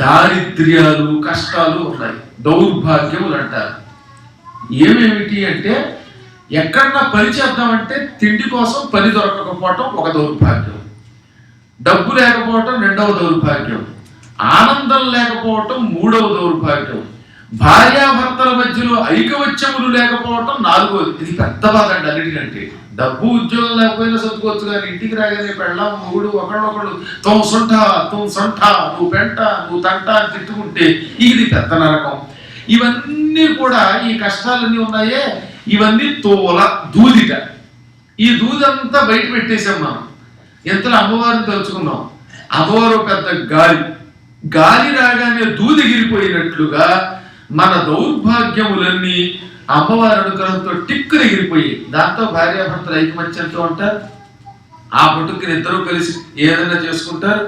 దారిద్ర్యాలు, కష్టాలు ఉన్నాయి, దౌర్భాగ్యములు అంటారు. ఏమేమిటి అంటే ఎక్కడన్నా పని చేద్దామంటే తిండి కోసం పని దొరకకపోవటం ఒక దౌర్భాగ్యం, డబ్బు లేకపోవటం రెండవ దౌర్భాగ్యం, ఆనందం లేకపోవటం మూడవ దౌర్భాగ్యం, భార్యాభర్తల మధ్యలో ఐకవత్యములు లేకపోవటం నాలుగోది. ఇది పెద్ద బాధ అండి అన్నిటికంటే. డబ్బు ఉద్యోగం లేకపోయినా చదువుకోవచ్చు, కానీ ఇంటికి రాగానే పెళ్ళాం మొగుడు ఒకళ్ళొకళ్ళు తోం సొంట నువ్వు పెంట నువ్వు తంట అని తిట్టుకుంటే ఇది పెద్ద నరకం. ఇవన్నీ కూడా ఈ కష్టాలన్నీ ఉన్నాయే, ఇవన్నీ తోల దూదిట. ఈ దూదంతా బయట పెట్టేసాం మనం. ఎంతలో అమ్మవారిని తలుచుకున్నాం. అమ్మవారు పెద్ద గాలి రాగానే దూది ఎగిరిపోయినట్లుగా మన దౌర్భాగ్యములన్నీ అమ్మవారి అనుగ్రహంతో టిక్కులు ఎగిరిపోయి, దాంతో భార్యాభర్తలు ఐకమత్యంతో ఉంటారు. ఆ పుట్టుకుని ఇద్దరూ కలిసి ఏదైనా చేసుకుంటారు.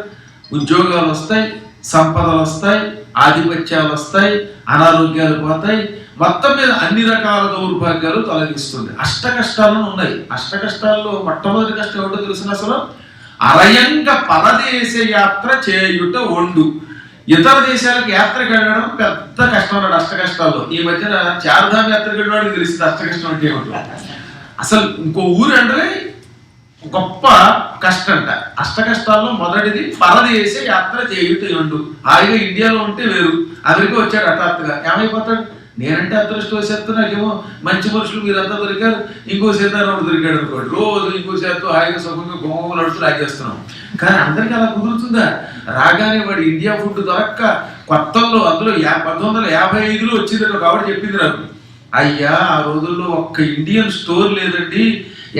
ఉద్యోగాలు వస్తాయి, సంపదలు వస్తాయి, ఆధిపత్యాలు వస్తాయి, అనారోగ్యాలు పోతాయి. మొత్తం మీద అన్ని రకాల దౌర్భాగ్యాలు తొలగిస్తుంది. అష్ట కష్టాలను ఉన్నాయి. అష్ట కష్టాల్లో మొట్టమొదటి కష్టం ఏమిటో తెలిసిన అసలు అరయంగ పరదేశ యాత్ర చేయుట ఒండు. ఇతర దేశాలకు యాత్రకు వెళ్ళడం పెద్ద కష్టం అన్నాడు అష్ట కష్టాల్లో. ఈ మధ్యన చార్ధామ్ యాత్రకు వెళ్ళడానికి తెలిసింది అష్ట కష్టం అంటే ఏమిటో. అసలు ఇంకో ఊరు అంటే గొప్ప కష్టంట. అష్ట కష్టాల్లో మొదటిది పరదేశ యాత్ర చేయుట ఒండు. హాయిగా ఇండియాలో ఉంటే వేరు, అమెరికా వచ్చాడు హఠాత్తుగా ఏమైపోతాడు. నేనంటే అదృష్టవశాత్తు నాకేమో మంచి మనుషులు మీరంతా దొరికారు, ఇంకో సీతారాముడు దొరికాడు అనుకోండి, రోజు ఇంకో చేత్తో హాయిగా సుఖంగా గోమలు అడుతూ లాగేస్తున్నాం. కానీ అందరికీ అలా కుదురుతుందా? రాగానే వాడు ఇండియా ఫుడ్ దొరక్క కొత్తల్లో, అందులో 1955లో వచ్చింది ఒక ఆవిడ చెప్పింది నాకు. అయ్యా ఆ రోజుల్లో ఒక్క ఇండియన్ స్టోర్ లేదండి,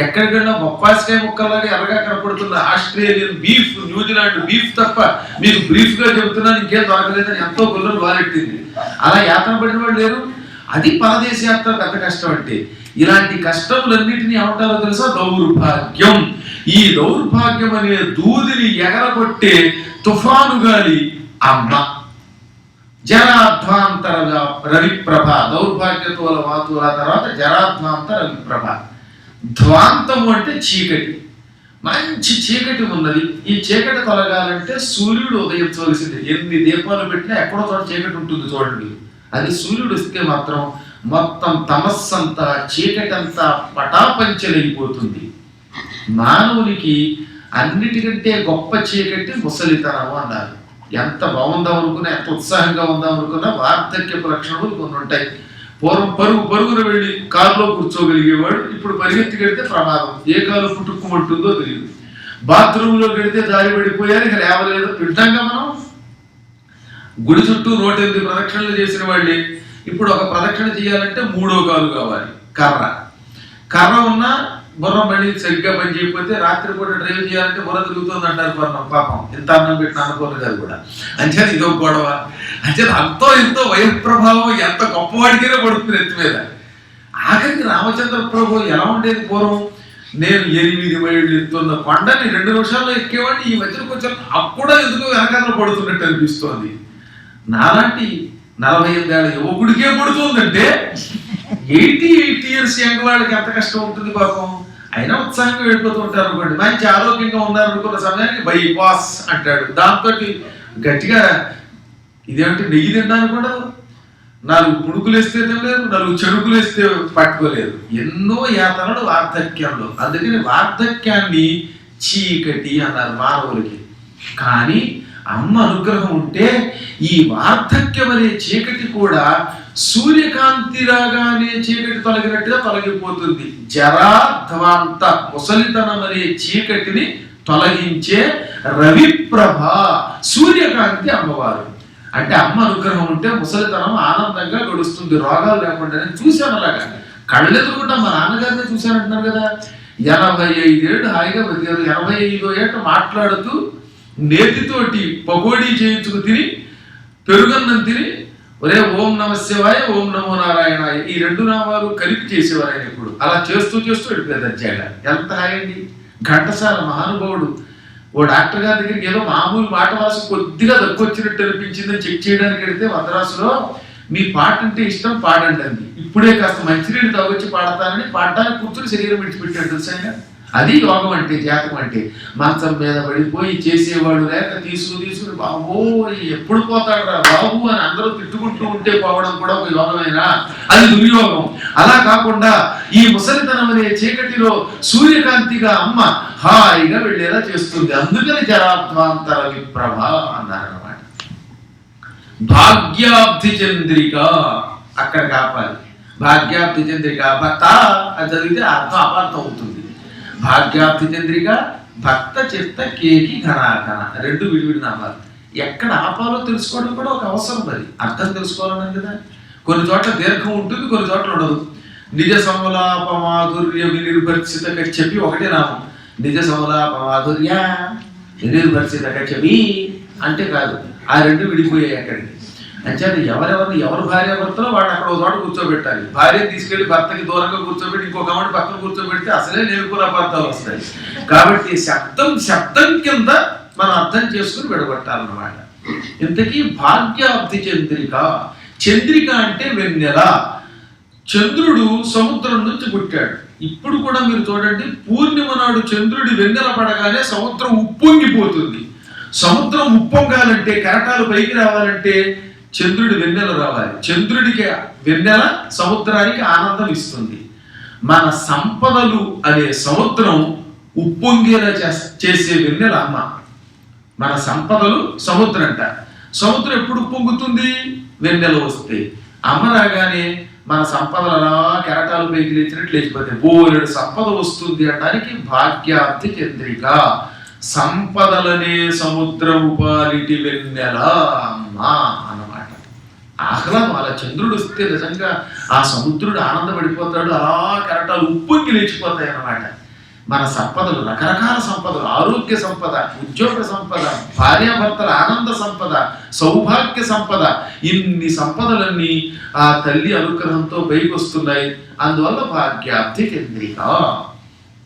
ఎక్కడికైనా బొప్పాసికాయ ముక్కలాగా ఎర్రగా కనపడుతున్న ఆస్ట్రేలియన్ బీఫ్, న్యూజిలాండ్ బీఫ్ తప్ప మీకు బ్రీఫ్ గా చెబుతున్నాను ఇంకేం దొరకలేదని ఎంతో గుల్లలు వారెట్టింది. అలా యాత్ర పడిన వాళ్ళు లేరు. అది పరదేశ యాత్ర పెద్ద కష్టం అంటే. ఇలాంటి కష్టములన్నిటినీ ఏమంటారో తెలుసా? దౌర్భాగ్యం. ఈ దౌర్భాగ్యం అనే దూదిని ఎగరగొట్టే తుఫాను గాలి అమ్మ. జరాధ్వాంతర రవిప్రభ. దౌర్భాగ్యతోల వాతుల తర్వాత జరాధ్వాంత రవిప్రభ. ధ్వాంతము అంటే చీకటి. మంచి చీకటి ఉన్నది. ఈ చీకటి తొలగాలంటే సూర్యుడు ఉదయించవలసింది. ఎన్ని దీపాలు పెట్టినా ఎక్కడో చోట చీకటి ఉంటుంది చూడండి. అది సూర్యుడు వస్తే మాత్రం మొత్తం తమస్సంతా చీకటంతా పటాపంచలైపోతుంది. మానవునికి అన్నిటికంటే గొప్ప చీకటి ముసలితనము అన్నారు. ఎంత బాగుందాం అనుకున్నా, ఎంత ఉత్సాహంగా ఉందాం అనుకున్నా వార్ధక్యపు లక్షణములు కొన్ని ఉంటాయి. పూర్వం పరుగున వెళ్ళి కారులో కూర్చోగలిగేవాడు, ఇప్పుడు పరిగెత్తికెడితే ప్రమాదం, ఏ కారు పుట్టుకుమంటుందో తెలియదు. బాత్రూంలో వెడితే జారి పడిపోయారు, ఇక లేవలేదు. వింటాంగా మనం గుడి చుట్టూ 108 ప్రదక్షిణలు చేసిన వాళ్ళే ఇప్పుడు ఒక ప్రదక్షిణ చేయాలంటే 3వ కాలు కావాలి. కర్ర ఉన్నా బుర్ర మళ్ళీ సరిగ్గా పని చేయకపోతే రాత్రిపూట డ్రైవ్ చేయాలంటే బుర్ర తిరుగుతుంది అంటారు. పాపం ఎంత అన్నం పెట్టిన అనుకోరు గారు కూడా. అంచేది ఇదో గొడవ. అంచేది అంతో ఎంతో వయఃప్రభావం ఎంత గొప్పవాడికైనా పడుతుంది ఎత్తి మీద. ఆఖరికి రామచంద్ర ప్రభు ఎలా ఉండేది పూర్వం? నేను 8 మైళ్ళు ఎత్తున్న కొండని 2 నిమిషాల్లో ఎక్కేవాడిని. ఈ మధ్యన కొంచెం అప్పుడు ఎందుకు వెనకాల పడుతున్నట్టు అనిపిస్తోంది. నాలాంటి 48 ఏళ్ళ యువకుడికే పడుతుందంటే 80 ఇయర్స్ యంగ్ వాళ్ళకి ఎంత కష్టం ఉంటుంది పాపం. అయినా ఉత్సాహంగా వెళ్ళిపోతూ ఉంటారు అనుకోండి. మంచి ఆరోగ్యంగా ఉన్నారనుకున్న సమయానికి బైపాస్ అంటాడు. దాంతో గట్టిగా ఇదేంటి నెయ్యి తినడానికి ఉండదు, 4 పుణుకులు వేస్తే తినలేదు, 4 చెడుకులు వేస్తే పట్టుకోలేదు. ఎన్నో యాతనలు వార్ధక్యంలో. అందుకని వార్ధక్యాన్ని చీకటి అన్నారు మానవులకి. కానీ అమ్మ అనుగ్రహం ఉంటే ఈ వార్ధక్యం అనే చీకటి కూడా సూర్యకాంతి రాగానే చీకటి తొలగినట్టుగా తొలగిపోతుంది. జరాధ్వాంత ముసలితనం అనే చీకటిని తొలగించే రవిప్రభ సూర్యకాంతి అమ్మవారు. అంటే అమ్మ అనుగ్రహం ఉంటే ముసలితనం ఆనందంగా గడుస్తుంది, రోగాలు లేకుండా. నేను చూశాను అలాగా, కళ్ళెదురుకుంటా మా నాన్నగారినే చూశానంటున్నారు కదా. 85 ఏళ్ళు హాయిగా బతికారు. 85వ ఏట మాట్లాడుతూ నేతితోటి పకోడీ చేయించుకు తిని, పెరుగన్నం తిని, ఒరే ఓం నమ శివాయ ఓం నమో నారాయణ ఈ 2 నామాలు కలిపి చేసేవారు ఆయన. ఇప్పుడు అలా చేస్తూ వెళ్ళిపోయారు దర్జాగా. ఎంత హాయండి. ఘంటసాల మహానుభావుడు ఓ డాక్టర్ గారి దగ్గరికి ఏదో మామూలు మాట వాసు కొద్దిగా దగ్గొచ్చినట్టు అనిపించిందని చెక్ చేయడానికి వెళితే మద్రాసులో మీ పాట అంటే ఇష్టం పాడండి అంది. ఇప్పుడే కాస్త మంచినీళ్ళు తాగొచ్చి పాడతానని పాడడానికి కూర్చుని శరీరం విడిచిపెట్టాడు తెలుసా. అది యోగం అంటే, జాతకం అంటే. మంచం మీద పడిపోయి చేసేవాడు లేక తీసుకుని బాబు ఎప్పుడు పోతాడు రా బాబు అని అందరూ తిట్టుకుంటూ ఉంటే పోవడం కూడా ఒక యోగమేనా? అది దుర్యోగం. అలా కాకుండా ఈ ముసలితనం అనే చీకటిలో సూర్యకాంతిగా అమ్మ హాయిగా వెళ్ళేలా చేస్తుంది. అందుకని జరాధ్వాంతర విప్రభ అన్నారన్నమాట. భాగ్యాబ్ధి చంద్రిక అక్కడ కాపాలి. భాగ్యాబ్ధి చంద్రిక భక్త అది చదివితే అర్థం అపార్థం అవుతుంది. భాగ్యాబ్ధి చంద్రిక భక్త చిత్త కేకి ఘనాఘన 2 విడివిడి నామాలు. ఎక్కడ ఆపాలో తెలుసుకోవడం కూడా ఒక అవసరం. మరి అర్థం తెలుసుకోవాలన్నది కదా. కొన్ని చోట్ల దీర్ఘం ఉంటుంది, కొన్ని చోట్ల ఉండదు. నిజ సమలాప మాధుర్య వినిర్భర్షిత కచ్చపి ఒకటే నామం. నిజ సమలాప మాధుర్య వినిర్భర్షిత కచ్చపి అంటే కాదు, ఆ 2 విడిపోయాయి అక్కడికి. అంచేది ఎవరు భార్యాభర్తలో వాడు అక్కడ ఒక చోట కూర్చోబెట్టాలి. భార్యను తీసుకెళ్లి భర్తకి దూరంగా కూర్చోబెట్టి ఇంకొక ఆవిడ పక్కన కూర్చోబెడితే అసలే నేర్పుల అపార్థాలు వస్తాయి. కాబట్టి శబ్దం కింద మనం అర్థం చేసుకుని విడగొట్టాలన్నమాట. ఇంతకీ భాగ్యాబ్ధి చంద్రిక. చంద్రిక అంటే వెన్నెల. చంద్రుడు సముద్రం నుంచి పుట్టాడు. ఇప్పుడు కూడా మీరు చూడండి, పూర్ణిమ నాడు చంద్రుడి వెన్నెల పడగానే సముద్రం ఉప్పొంగిపోతుంది. సముద్రం ఉప్పొంగాలంటే, కెరటాలు పైకి రావాలంటే చంద్రుడి వెన్నెల రావాలి. చంద్రుడికి వెన్నెల సముద్రానికి ఆనందం ఇస్తుంది. మన సంపదలు అనే సముద్రం ఉప్పొంగేలా చేసే వెన్నెల అమ్మ. మన సంపదలు సముద్రం అంట. సముద్రం ఎప్పుడు ఉప్పొంగుతుంది? వెన్నెల వస్తే. అమ్మ రాగానే మన సంపదలు అలా కెరటాలు పైకి లేచినట్టు లేచిపోతాయి. బోలెడు సంపద వస్తుంది అనడానికి భాగ్యాబ్ధి చంద్రిక. సంపదలనే సముద్రము పాలిటి వెన్నెల అమ్మ అన్నమాట. ఆహ్లాదం. అలా చంద్రుడు వస్తే నిజంగా ఆ సముద్రుడు ఆనందపడిపోతాడు. అలా కెరటాలు ఉప్పొంగి లేచిపోతాయి అన్నమాట. మన సంపదలు రకరకాల సంపదలు, ఆరోగ్య సంపద, ఉద్యోగ సంపద, భార్యాభర్తల ఆనంద సంపద, సౌభాగ్య సంపద, ఇన్ని సంపదలన్నీ ఆ తల్లి అనుగ్రహంతో పైకి వస్తున్నాయి. అందువల్ల భాగ్యాబ్ధి చంద్రిక.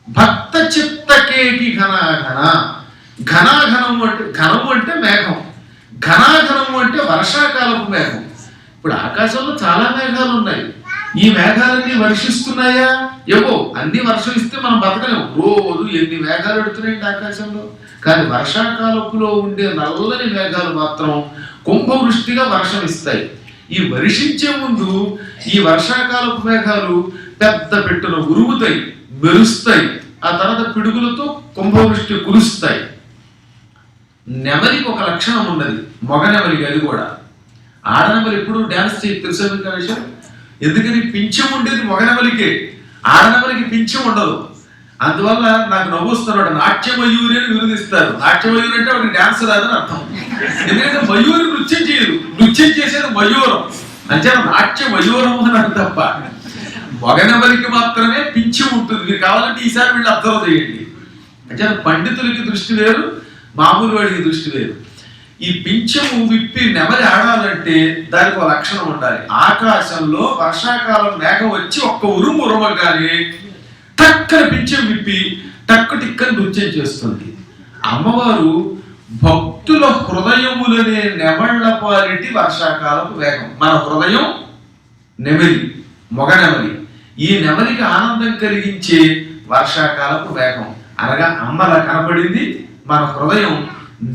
భక్త చిత్తకేకి ఘనాఘన. ఘనాఘనము అంటే, ఘనము అంటే మేఘం, ఘనాఘనము అంటే వర్షాకాలపు మేఘం. ఇప్పుడు ఆకాశంలో చాలా మేఘాలు ఉన్నాయి. ఈ మేఘాలన్నీ వర్షిస్తున్నాయా? ఏవో అన్ని వర్షం ఇస్తే మనం బతకలేము. రోజు ఎన్ని మేఘాలు పెడుతున్నాయండి ఆకాశంలో. కానీ వర్షాకాలపులో ఉండే నల్లని మేఘాలు మాత్రం కుంభవృష్టిగా వర్షం ఇస్తాయి. ఈ వర్షించే ముందు ఈ వర్షాకాలపు మేఘాలు పెద్ద పెట్టున ఉరుముతాయి, మెరుస్తాయి, ఆ తర్వాత పిడుగులతో కుంభవృష్టి కురుస్తాయి. నెమలికి ఒక లక్షణం ఉన్నది, మగ నెమలికి, అది కూడా. ఆడనెమలి ఎప్పుడు డ్యాన్స్ చేయదు, తెలుసా మీకు ఆ విషయం? ఎందుకని? పింఛం ఉండేది మగ నెమలికే, ఆడనెమలికి పింఛం ఉండదు. అందువల్ల నాకు నవ్వుస్తున్నాడు, నాట్యమయూరి అని విరుదిస్తారు. నాట్యమయూరి అంటే వాడికి డ్యాన్స్ రాదని అర్థం. ఎందుకంటే మయూరి నృత్యం చేయదు, నృత్యం చేసేది మయూరం, అంటే నాట్య మయూరం అని తప్ప. మగనెమలికి మాత్రమే పింఛం ఉంటుంది. మీరు కావాలంటే ఈసారి వీళ్ళు అబ్జర్వ్ చేయండి. అంటే పండితులకి దృష్టి వేరు, మామూలు వాడికి దృష్టి వేరు. ఈ పింఛము విప్పి నెమలి ఆడాలంటే దానికి ఒక లక్షణం ఉండాలి. ఆకాశంలో వర్షాకాలం మేఘం వచ్చి ఒక్క ఉరుము ఉరమగానే టక్కన పింఛం విప్పి టక్కు టిక్కని నృత్యం చేస్తుంది. అమ్మవారు భక్తుల హృదయములనే నెమళ్ల పాలిటి వర్షాకాలపు వేగం. మన హృదయం నెమలి, మొగ నెమలి. ఈ నెమలికి ఆనందం కలిగించే వర్షాకాలపు వేగం అనగా అమ్మలా కనబడింది. మన హృదయం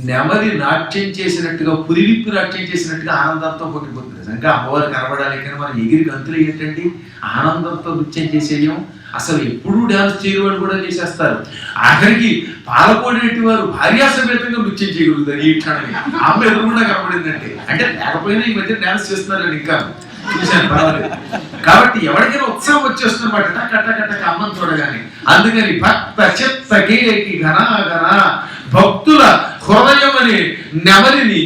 నెమలి నాట్యం చేసినట్టుగా, పురివిప్పి నాట్యం చేసినట్టుగా ఆనందంతో పొంగిపోతుంది. నిజంగా అమ్మవారు కనబడాలి, కానీ మనం ఎగిరి గంతులు ఏంటండి, ఆనందంతో నృత్యం చేసేయం. అసలు ఎప్పుడూ డ్యాన్స్ చేయవాడు కూడా చేసేస్తారు. ఆఖరికి పాలకోడేటి వారు భార్యాసమేతంగా నృత్యం చేయగలుగుతారు. ఈ క్షణమే అమ్మ ఎదురుకుండా కనబడిందంటే, అంటే లేకపోయినా ఈ మధ్య డ్యాన్స్ చేస్తున్నారు ఇంకా చూశాను, పర్వాలేదు. కాబట్టి ఎవరికైనా ఉత్సాహం వచ్చేస్తున్నమాట కట్ట అమ్మని చూడగానే. అందుకని భక్త చిత్త కేకి ఘనాఘన భక్తుల హృదయం అనే నెమలిని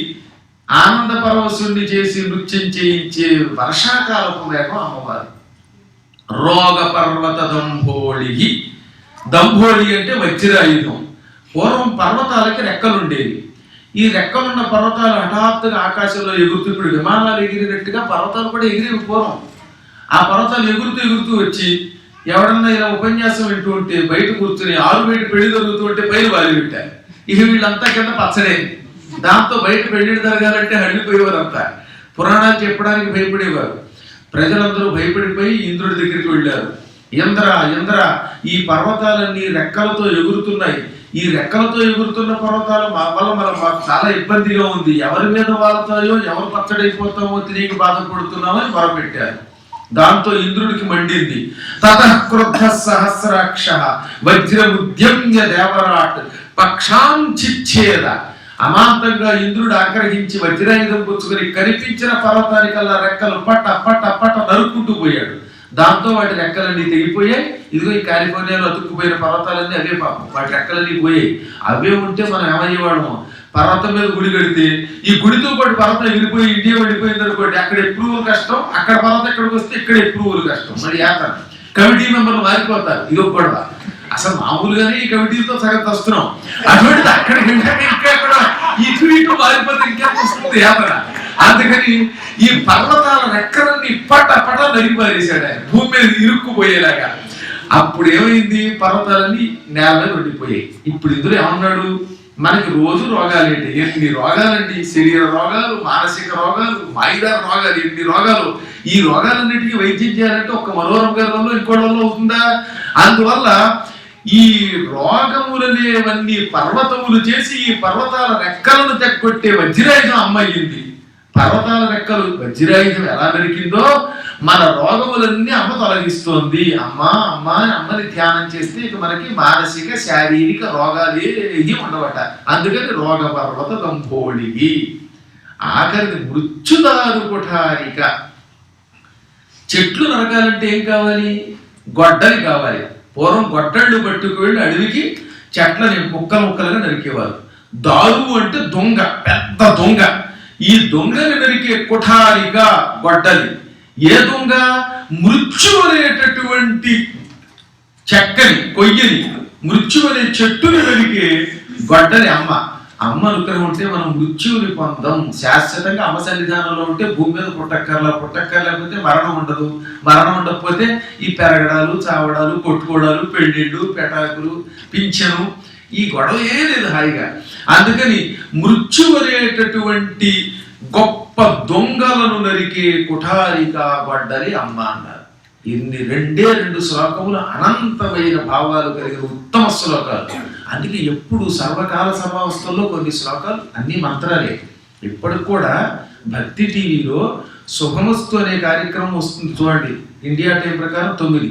ఆనంద పరవశుణ్ణి చేసి నృత్యం చేయించే వర్షాకాలపు వేగం అమ్మవారు. రోగ పర్వత దంభోళి. దంభోళి అంటే వజ్రాయుధం. పూర్వం పర్వతాలకి రెక్కలుండేవి. ఈ రెక్కలున్న పర్వతాలు హఠాత్తుగా ఆకాశంలో ఎగురుతూ, ఇప్పుడు విమానాలు ఎగిరినట్టుగా పర్వతాలు కూడా ఎగిరేవి పూర్వం. ఆ పర్వతాలు ఎగురుతూ వచ్చి ఎవడన్నా ఇలా ఉపన్యాసం వింటూ ఉంటే బయట కూర్చుని ఆరు బయట పెళ్లి జరుగుతూ ఉంటే పైన వారి పెట్టారు. ఇక వీళ్ళంతా కింద పచ్చడే. దాంతో బయట పెళ్లి జరగాలంటే హళ్ళిపోయేవారు అంతా. పురాణాలు చెప్పడానికి భయపడేవారు. ప్రజలందరూ భయపడిపోయి ఇంద్రుడి దగ్గరికి వెళ్ళారు. ఇంద్ర, ఈ పర్వతాలన్నీ రెక్కలతో ఎగురుతున్నాయి. ఈ రెక్కలతో ఎగురుతున్న పర్వతాలు వల్ల మాకు చాలా ఇబ్బందిగా ఉంది. ఎవరి మీద వాళ్తాయో, ఎవరు పచ్చడైపోతామో తిరిగి బాధపడుతున్నామని మొరపెట్టారు. దాంతో ఇంద్రుడికి మండింది. తతః క్రుద్ధ సహస్రాక్ష వజ్రముద్యమ్య దేవరాట్ పక్షాంచిచ్ఛేద. అమాంతంగా ఇంద్రుడు ఆగ్రహించి వజ్రాయుధం పుచ్చుకొని కనిపించిన పర్వతానికల్లా రెక్కలు పట్ట నరుక్కుంటూ పోయాడు. దాంతో వాటి రెక్కలన్నీ తెగిపోయాయి. ఇదిగో ఈ కాలిఫోర్నియాలో అతుక్కుపోయిన పర్వతాలన్నీ అవే పాపం, వాటి రెక్కలన్నీ పోయాయి. అవే ఉంటే మనం ఏమయ్యేవాడము, పర్వతం మీద గుడి కడితే ఈ గుడితో పాటు పర్వతం ఎగిరిపోయి ఇండియా వెళ్ళిపోయింది అనుకోండి, అక్కడ ఎప్రూవల్ కష్టం, అక్కడ పర్వతం ఎక్కడికి వస్తే ఇక్కడ ఎప్రూవల్ కష్టం. మరి యాత్ర కమిటీ మెంబర్లు మారిపోతారు. ఇదో గొడవ. అసలు మామూలుగానే ఈ కమిటీతో సగం వస్తున్నాం, అటువంటిది అక్కడికి వెళ్ళాక ఇంకా కూడా ఇటు మారిపోతే ఇంకా వస్తుంది యాత్ర. అందుకని ఈ పర్వతాల రెక్కలన్నీ పట్ట నరికి పారేశాడు ఆయన, భూమి మీద ఇరుక్కుపోయేలాగా. అప్పుడు ఏమైంది, పర్వతాలన్నీ నేల మీద ఉండిపోయాయి. ఇప్పుడు ఇందులో ఏమన్నాడు, మనకి రోజు రోగాలేంటి, ఎన్ని రోగాలండి, శరీర రోగాలు, మానసిక రోగాలు, మాయిదార రోగాలు, ఎన్ని రోగాలు. ఈ రోగాలన్నిటికీ వైద్యం చేయాలంటే ఒక్క మనోరమ గారి వల్ల ఇంకోటి వల్ల అవుతుందా? అందువల్ల ఈ రోగములనేవన్నీ పర్వతములు చేసి ఈ పర్వతాల రెక్కలను తెగొట్టే వజ్రాయుధం అమ్మయింది. పర్వతాల రెక్కలు వజ్రాయుధం ఎలా నరికిందో మన రోగములన్నీ అమ్మ తొలగిస్తోంది. అమ్మని ధ్యానం చేస్తే ఇక మనకి మానసిక శారీరక రోగాలు ఏవి ఉండవట. అందుకని రోగ పర్వత దంభోళిగి. ఆఖరికి మృత్యుదారు కుఠారిక. చెట్లు నరకాలంటే ఏం కావాలి, గొడ్డలి కావాలి. పూర్వం గొడ్డళ్ళు పట్టుకు వెళ్ళి అడవికి చెట్లని ముక్కలుగా నరికేవారు. దారు అంటే దొంగ, పెద్ద దొంగ. ఈ దొంగని నరికే కుఠారిగా గొడ్డలి. ఏ దొంగ, మృత్యు అనేటటువంటి చెక్కని, కొయ్యని, మృత్యు అనే చెట్టుని నరికే గొడ్డలి అమ్మ అనుగ్రహం ఉంటే మనం మృత్యువుని పొందం. శాశ్వతంగా అమ్మ సన్నిధానంలో ఉంటే భూమి మీద పుట్టక్కర్లేకపోతే మరణం ఉండదు. మరణం ఉండకపోతే ఈ పెరగడాలు, చావడాలు, కొట్టుకోవడాలు, పెళ్ళిళ్ళు, పెటాకులు, పింఛను, ఈ గొడవ ఏ లేదు హాయిగా. అందుకని మృత్యు అనేటటువంటి గొప్ప దొంగలను నరికే కుఠారిక గొడ్డలి అమ్మ అన్నారు. ఇన్ని రెండు శ్లోకములు అనంతమైన భావాలు కలిగిన ఉత్తమ శ్లోకాలు. అందుకే ఎప్పుడు సర్వకాల సర్వావస్థల్లో కొన్ని శ్లోకాలు అన్ని మంత్రాలే. ఇప్పటికి కూడా భక్తి టీవీలో శుభమస్తు అనే కార్యక్రమం వస్తుంది చూడండి, ఇండియా టైం ప్రకారం 9.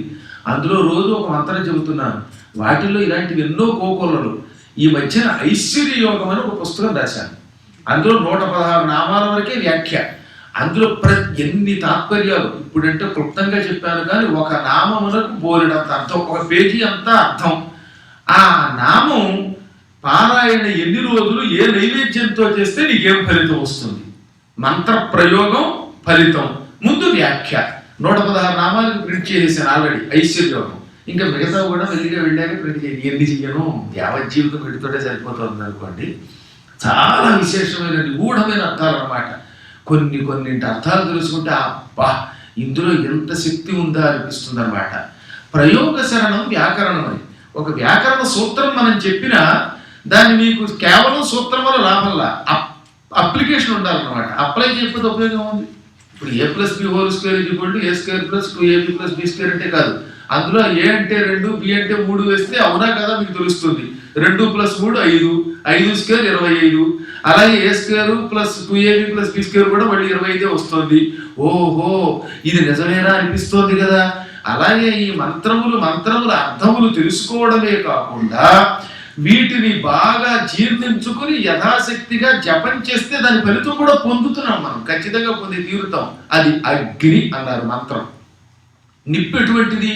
అందులో రోజు ఒక మంత్రం చెబుతున్నాను. వాటిల్లో ఇలాంటివి ఎన్నో కోకొల్లలు. ఈ మధ్యన ఐశ్వర్య యోగం అని ఒక పుస్తకం రాశాను. అందులో 116 నామాల వరకే వ్యాఖ్య. అందులో ఎన్ని తాత్పర్యాలు ఇప్పుడంటే క్లుప్తంగా చెప్పాను, కానీ ఒక నామమునకు బోలెడంత అర్థం, ఒక పేజీ అంతా అర్థం. ఆ నామం పారాయణ ఎన్ని రోజులు ఏ నైవేద్యంతో చేస్తే నీకేం ఫలితం వస్తుంది, మంత్ర ప్రయోగం, ఫలితం, ముందు వ్యాఖ్య. 116 నామాలకు ప్రింట్ చేసేసాను ఆల్రెడీ, ఐశ్వర్యోగం. ఇంకా మిగతా కూడా మెల్లిగా వెళ్ళాక ప్రింట్ చేయండి. ఎన్ని చెయ్యను, యావజ్జీవితం వీటితోటే సరిపోతుంది అనుకోండి. చాలా విశేషమైన నిగూఢమైన అర్థాలు అన్నమాట. కొన్నింటి అర్థాలు తెలుసుకుంటే అబ్బా ఇందులో ఎంత శక్తి ఉందా అనిపిస్తుంది అనమాట. ప్రయోగ శరణం వ్యాకరణం అని ఒక వ్యాకరణ సూత్రం మనం చెప్పినా దాన్ని మీకు కేవలం సూత్రం వల్ల లాభంలా అప్లికేషన్ ఉండాలన్నమాట. అప్లై చేయకపోతే ఉపయోగం ఉంది. ఇప్పుడు a+b² = a² + 2ab+b² అంటే కాదు. అందులో a అంటే 2, b అంటే 3 వేస్తే అవునా కదా మీకు తెలుస్తుంది. 2 + 3 5, 5² 25. అలాగే a² + 2ab+b² కూడా మళ్ళీ 25 వస్తుంది. ఓహో ఇది నిజమేనా అనిపిస్తోంది కదా. అలాగే ఈ మంత్రముల అర్థములు తెలుసుకోవడమే కాకుండా వీటిని బాగా జీర్ణించుకుని యథాశక్తిగా జపం చేస్తే దాని ఫలితం కూడా పొందుతున్నాం మనం, ఖచ్చితంగా పొంది తీరుతాం. అది అగ్ని అన్నారు మంత్రం. నిప్పు ఎటువంటిది?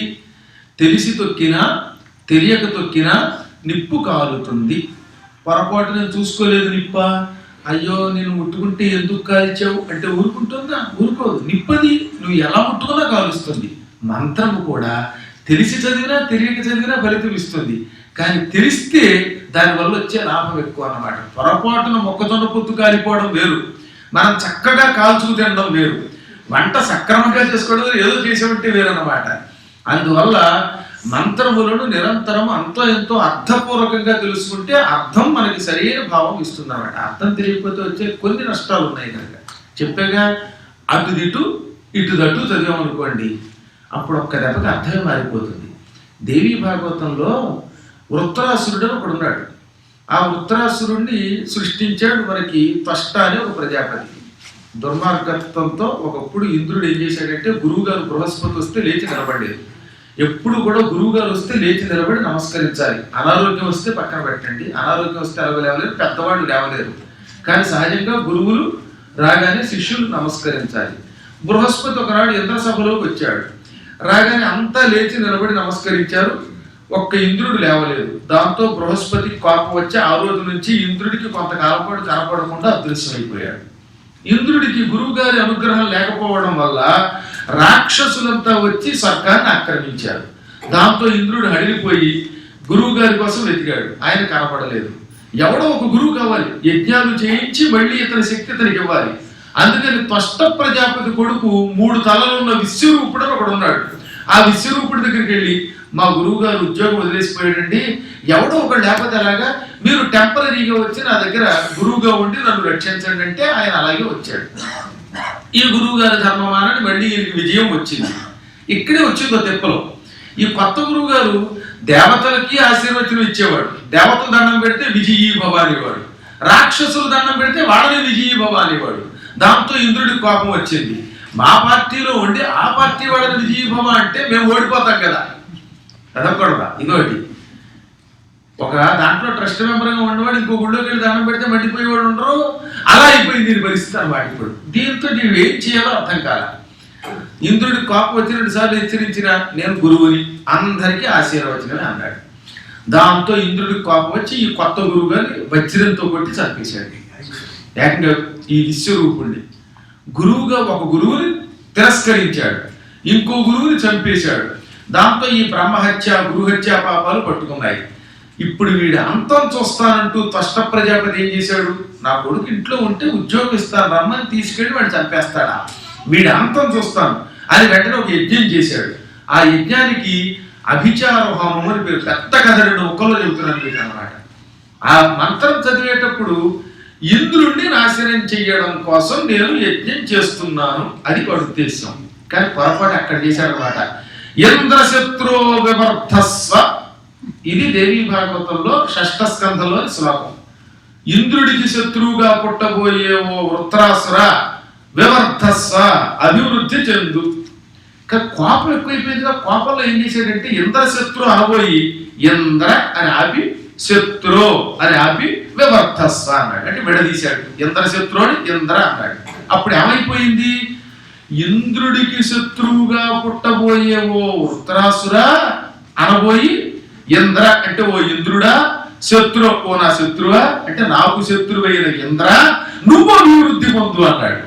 తెలిసి తొక్కినా తెలియక తొక్కినా నిప్పు కాలుతుంది. పొరపాటు నేను చూసుకోలేదు నిప్ప, అయ్యో నేను ముట్టుకుంటే ఎందుకు కాల్చావు అంటే ఊరుకుంటుందా? ఊరుకోదు. నిప్పది నువ్వు ఎలా ముట్టుకున్నా కాలుస్తుంది. మంత్రము కూడా తెలిసి చదివినా తెలియక చదివినా ఫలితం ఇస్తుంది. కానీ తెలిస్తే దానివల్ల వచ్చే లాభం ఎక్కువ అన్నమాట. పొరపాటున మొక్కజొన్న పొత్తు కాలిపోవడం వేరు, మనం చక్కగా కాల్చుకు తినడం వేరు, వంట సక్రమంగా చేసుకోవడం వేరు, ఏదో చేసేవంటే వేరు అన్నమాట. అందువల్ల మంత్రములను నిరంతరం అంతో ఎంతో అర్థపూర్వకంగా తెలుసుకుంటే అర్థం మనకి సరైన భావం ఇస్తుంది అన్నమాట. అర్థం తెలియకపోతే వచ్చే కొన్ని నష్టాలు ఉన్నాయి కనుక చెప్పాగా. అటుదిటు ఇటుదటు చదివామనుకోండి, అప్పుడు ఒక్క దెబ్బకి అర్థమే మారిపోతుంది. దేవీ భాగవతంలో వృత్రాసురుడు అని ఒకడున్నాడు. ఆ వృత్రాసురుడిని సృష్టించాడు మనకి త్వష్ట అనే ఒక ప్రజాపతి. దుర్మార్గత్వంతో ఒకప్పుడు ఇంద్రుడు ఏం చేశాడంటే, గురువుగారు బృహస్పతి వస్తే లేచి నిలబడేది. ఎప్పుడు కూడా గురువుగారు వస్తే లేచి నిలబడి నమస్కరించాలి. అనారోగ్యం వస్తే పక్కన పెట్టండి, అనారోగ్యం వస్తే అలవ లేవలేరు, పెద్దవాళ్ళు లేవలేరు. కానీ సహజంగా గురువులు రాగానే శిష్యులు నమస్కరించాలి. బృహస్పతి ఒకనాడు ఇంద్రసభలోకి వచ్చాడు. రాగానే అంతా లేచి నిలబడి నమస్కరించారు, ఒక్క ఇంద్రుడు లేవలేదు. దాంతో బృహస్పతి కోపం వచ్చి ఆ రోజు నుంచి ఇంద్రుడికి కొంతకాలం పాటు కనపడకుండా అదృశ్యమైపోయాడు. ఇంద్రుడికి గురువు గారి అనుగ్రహం లేకపోవడం వల్ల రాక్షసులంతా వచ్చి స్వర్గాన్ని ఆక్రమించారు. దాంతో ఇంద్రుడు హడిలిపోయి గురువు గారి కోసం వెతికాడు, ఆయన కనపడలేదు. ఎవడో ఒక గురువు కావాలి, యజ్ఞాలు చేయించి మళ్ళీ ఇతని శక్తి ఇతనికి ఇవ్వాలి. అందుకని త్వష్ట ప్రజాపతి కొడుకు 3 తలలు ఉన్న విశ్వరూపుడు ఒకడు ఉన్నాడు. ఆ విశ్వరూపుడి దగ్గరికి వెళ్ళి, మా గురువు గారు ఉద్యోగం వదిలేసిపోయాడండి, ఎవడో ఒకడు లేకపోతే అలాగా మీరు టెంపరీగా వచ్చి నా దగ్గర గురువుగా ఉండి నన్ను రక్షించండి అంటే ఆయన అలాగే వచ్చాడు. ఈ గురువు గారి ధర్మమానని మళ్ళీ ఈయనకి విజయం వచ్చింది. ఇక్కడే వచ్చిందో తెప్పలో. ఈ కొత్త గురువు గారు దేవతలకి ఆశీర్వచనం ఇచ్చేవాడు. దేవతలు దండం పెడితే విజయీ భవ అనేవాడు, రాక్షసులు దండం పెడితే వాళ్ళని విజయీ భవ అనేవాడు. దాంతో ఇంద్రుడికి కోపం వచ్చింది. మా పార్టీలో ఉండి ఆ పార్టీ వాళ్ళని విజయీ భవ అంటే మేము ఓడిపోతాం కదా, అదొకడుగా. ఇదొకటి, ఒక దాంట్లో ట్రస్ట్ మెంబర్గా ఉండేవాడు ఇంకో గుళ్ళోకి వెళ్ళి దండం పెడితే మండిపోయేవాడు ఉండరు. అలా అయిపోయింది దీని పరిస్థితి అన్నమాట. ఇప్పుడు దీంతో నీవు ఏం చేయాలో అర్థం కాల. ఇంద్రుడికి కోపం వచ్చి 2 సార్లు హెచ్చరించిన, నేను గురువుని అందరికీ ఆశీర్వచనమే అన్నాడు. దాంతో ఇంద్రుడికి కోపం వచ్చి ఈ కొత్త గురువు గారిని వజ్రంతో కొట్టి చంపేశాడు. ఏకంగా ఈ విశ్వరూపుణ్ణి గురువుగా ఒక గురువుని తిరస్కరించాడు, ఇంకో గురువుని చంపేశాడు. దాంతో ఈ బ్రహ్మహత్య గురుహత్య పాపాలు పట్టుకున్నాయి. ఇప్పుడు వీడి అంతం చూస్తానంటూ త్వష్ట ప్రజాపతి ఏం చేశాడు, నా కొడుకు ఇంట్లో ఉంటే ఉద్యోగం ఇస్తాను రమ్మని తీసుకెళ్ళి వాడిని చంపేస్తాడా, వీడి అంతం చూస్తాను అని వెంటనే ఒక యజ్ఞం చేశాడు. ఆ యజ్ఞానికి అభిచార హోమం అని పేరు. పెద్ద కథ 2 ముక్కల్లో చెబుతున్నాను మీకు అన్నమాట. ఆ మంత్రం చదివేటప్పుడు ఇంద్రుణ్ణి నాశనం చెయ్యడం కోసం నేను యజ్ఞం చేస్తున్నాను, అది వాడి ఉద్దేశం. కానీ పొరపాటు అక్కడ చేశాడనమాట. ఇంద్రశత్రో వివర్ధస్వ, ఇది దేవీ భాగవతంలో 6వ స్కంధంలోని శ్లోకం. ఇంద్రుడికి శత్రువుగా పుట్టబోయే ఓ వృత్రాసుర వివర్ధస్వ, అభివృద్ధి చెందు. కోపం ఎక్కువైపోయిందిగా, కోపంలో ఏం చేశాడంటే ఇంద్ర శత్రు అనబోయి ఇంద్ర అని ఆపి శత్రు అని ఆపి వివర్ధస్వ అన్నాడు. అంటే విడదీశాడు. ఇంద్ర శత్రు అని ఇంద్ర అన్నాడు. అప్పుడు ఏమైపోయింది? ఇంద్రుడికి శత్రువుగా పుట్టబోయే ఓ వృత్రాసుర అనబోయి ఇంద్ర అంటే ఓ ఇంద్రుడా, శత్రు ఓ నా శత్రువా అంటే నాకు శత్రువైన ఇంద్ర నువ్వు అభివృద్ధి పొందు అన్నాడు.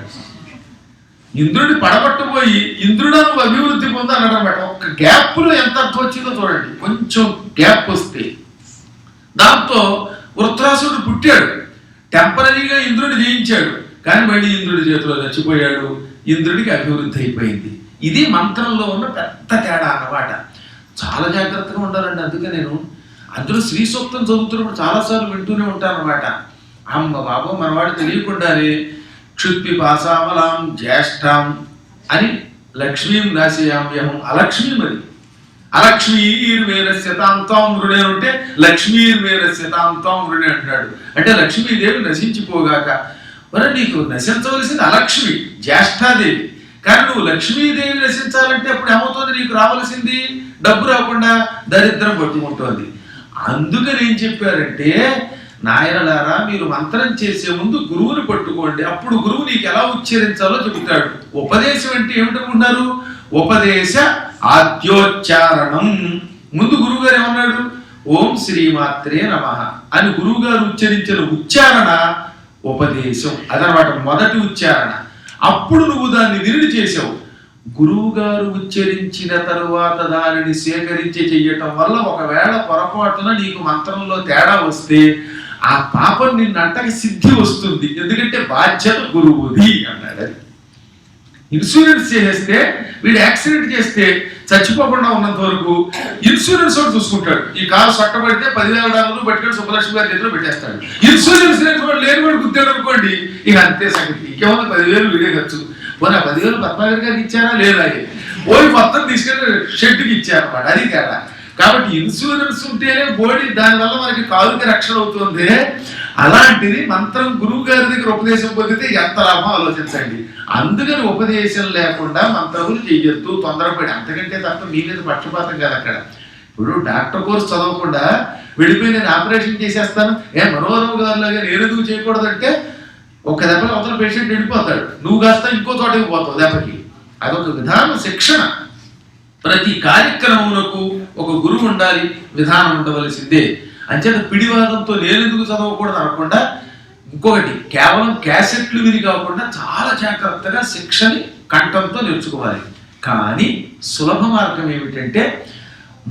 ఇంద్రుడిని పడగొట్టబోయి ఇంద్రుడా నువ్వు అభివృద్ధి పొందు అన్నాడు అనమాట. ఒక్క గ్యాప్ లో ఎంత అర్థం వచ్చిందో చూడండి. కొంచెం గ్యాప్ వస్తే దాంతో వృత్రాసురుడు పుట్టాడు, టెంపరీగా ఇంద్రుడిని జయించాడు, కానీ మళ్ళీ ఇంద్రుడి చేతిలో చచ్చిపోయాడు. ఇంద్రుడికి అభివృద్ధి అయిపోయింది. ఇది మంత్రంలో ఉన్న పెద్ద తేడా అన్నమాట. చాలా జాగ్రత్తగా ఉండాలండి. అందుకే నేను అందులో శ్రీ సూక్తం చదువుతున్నప్పుడు చాలాసార్లు వింటూనే ఉంటాను అనమాట. అమ్మ బాబు మనవాడు తెలియకుండానే క్షుత్పి పాసామలాం జ్యేష్ఠాం అని లక్ష్మీం నాశయామ్యహం, అలక్ష్మీమది అలక్ష్మీర్వేరస్యతాంతం మృణే అంటే లక్ష్మీర్వేరస్యతాంతం మృణే అంటాడు. అంటే లక్ష్మీదేవి నశించిపోగాక. మరి నీకు నశించవలసింది అలక్ష్మి, జ్యేష్ఠాదేవి. కానీ నువ్వు లక్ష్మీదేవి నశించాలంటే అప్పుడు ఏమవుతుంది? నీకు రావాల్సింది డబ్బు రాకుండా దరిద్రం పట్టుకుంటోంది. అందుకని ఏం చెప్పారంటే, నాయనలారా మీరు మంత్రం చేసే ముందు గురువుని పట్టుకోండి, అప్పుడు గురువు నీకు ఎలా ఉచ్చరించాలో చెబుతాడు. ఉపదేశం అంటే ఏమిటనుకున్నారు? ఉపదేశ ఆద్యోచ్చారణం. ముందు గురువు గారు ఏమన్నాడు? ఓం శ్రీమాత్రే నమః అని గురువు గారు ఉచ్చరించిన ఉచ్చారణ ఉపదేశం. అదనమాట మొదటి ఉచ్చారణ. అప్పుడు నువ్వు దాన్ని విరుడి చేసావు. గురువు గారు ఉచ్చరించిన తరువాత దానిని సేకరించి చెయ్యటం వల్ల ఒకవేళ పొరపాటున నీకు మంత్రంలో తేడా వస్తే ఆ పాపం నిన్నంటకి సిద్ధి వస్తుంది. ఎందుకంటే బాధ్యత గురువుది అన్నాడు. అది ఇన్సూరెన్స్ చేసేస్తే వీడు యాక్సిడెంట్ చేస్తే చచ్చిపోకుండా ఉన్నంత వరకు ఇన్సూరెన్స్ వాడు చూసుకుంటాడు. ఈ కారు సట్టబడితే $10,000 పట్టుకొని సుబ్బలక్ష్మి గారి చేతిలో పెట్టేస్తాడు. ఇన్సూరెన్స్ లేని వాడు గుద్దాడు అనుకోండి, ఇక అంతే సంగతి. ఇంకేమన్నా 10,000 వీడే ఖర్చు. పోనీ 10,000 పద్మాగర్ గారికి ఇచ్చారా లేదా? పోయి మొత్తం తీసుకెళ్ళి షెడ్కి ఇచ్చారన్నమాట. అది కదా. కాబట్టి ఇన్సూరెన్స్ ఉంటేనే బోడీ, దానివల్ల మనకి కాలుకి రక్షణ అవుతుంది. అలాంటిది మంత్రం గురువు గారి దగ్గర ఉపదేశం పొందితే ఎంత లాభం ఆలోచించండి. అందుకని ఉపదేశం లేకుండా మంత్రములు చెయ్యొద్దు తొందరపడి. అంతకంటే తప్ప మీ మీద పక్షపాతం కాదు అక్కడ. ఇప్పుడు డాక్టర్ కోర్స్ చదవకుండా వెళ్ళిపోయి నేను ఆపరేషన్ చేసేస్తాను మనోహరం గారిలాగా నేను ఎందుకు చేయకూడదంటే ఒక దెబ్బకి అవతల పేషెంట్ వెళ్ళిపోతాడు, నువ్వు కాస్త ఇంకో చోటకి పోతావు దెబ్బకి. అదొక విధానం, శిక్షణ. ప్రతి కార్యక్రమములకు ఒక గురువు ఉండాలి, విధానం ఉండవలసిందే. అంచేత పిడివాదంతో నేనెందుకు చదవకూడదు అనకుండా, ఇంకొకటి కేవలం క్యాసెట్లు విని కాకుండా చాలా జాగ్రత్తగా శిక్షని కంఠంతో నేర్చుకోవాలి. కానీ సులభ మార్గం ఏమిటంటే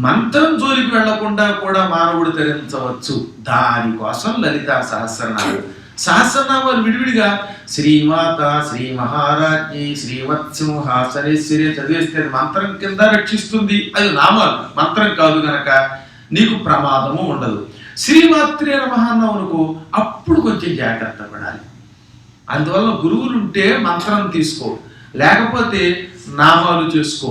మంత్రం జోలికి వెళ్లకుండా కూడా మానవుడు తరించవచ్చు. దానికోసం లలితా సహస్రనామాలు విడివిడిగా శ్రీమాత, శ్రీ మహారాజ్ఞి, శ్రీవత్సింహాసనేశ్వరి చదివేస్తే మంత్రం కింద రక్షిస్తుంది. అది నామాలు, మంత్రం కాదు గనక నీకు ప్రమాదము ఉండదు. శ్రీమాత్రే నమః అన్నావు అప్పుడు కొంచెం జాగ్రత్త పడాలి. అందువల్ల గురువులుంటే మంత్రం తీసుకో, లేకపోతే నామాలు చేసుకో.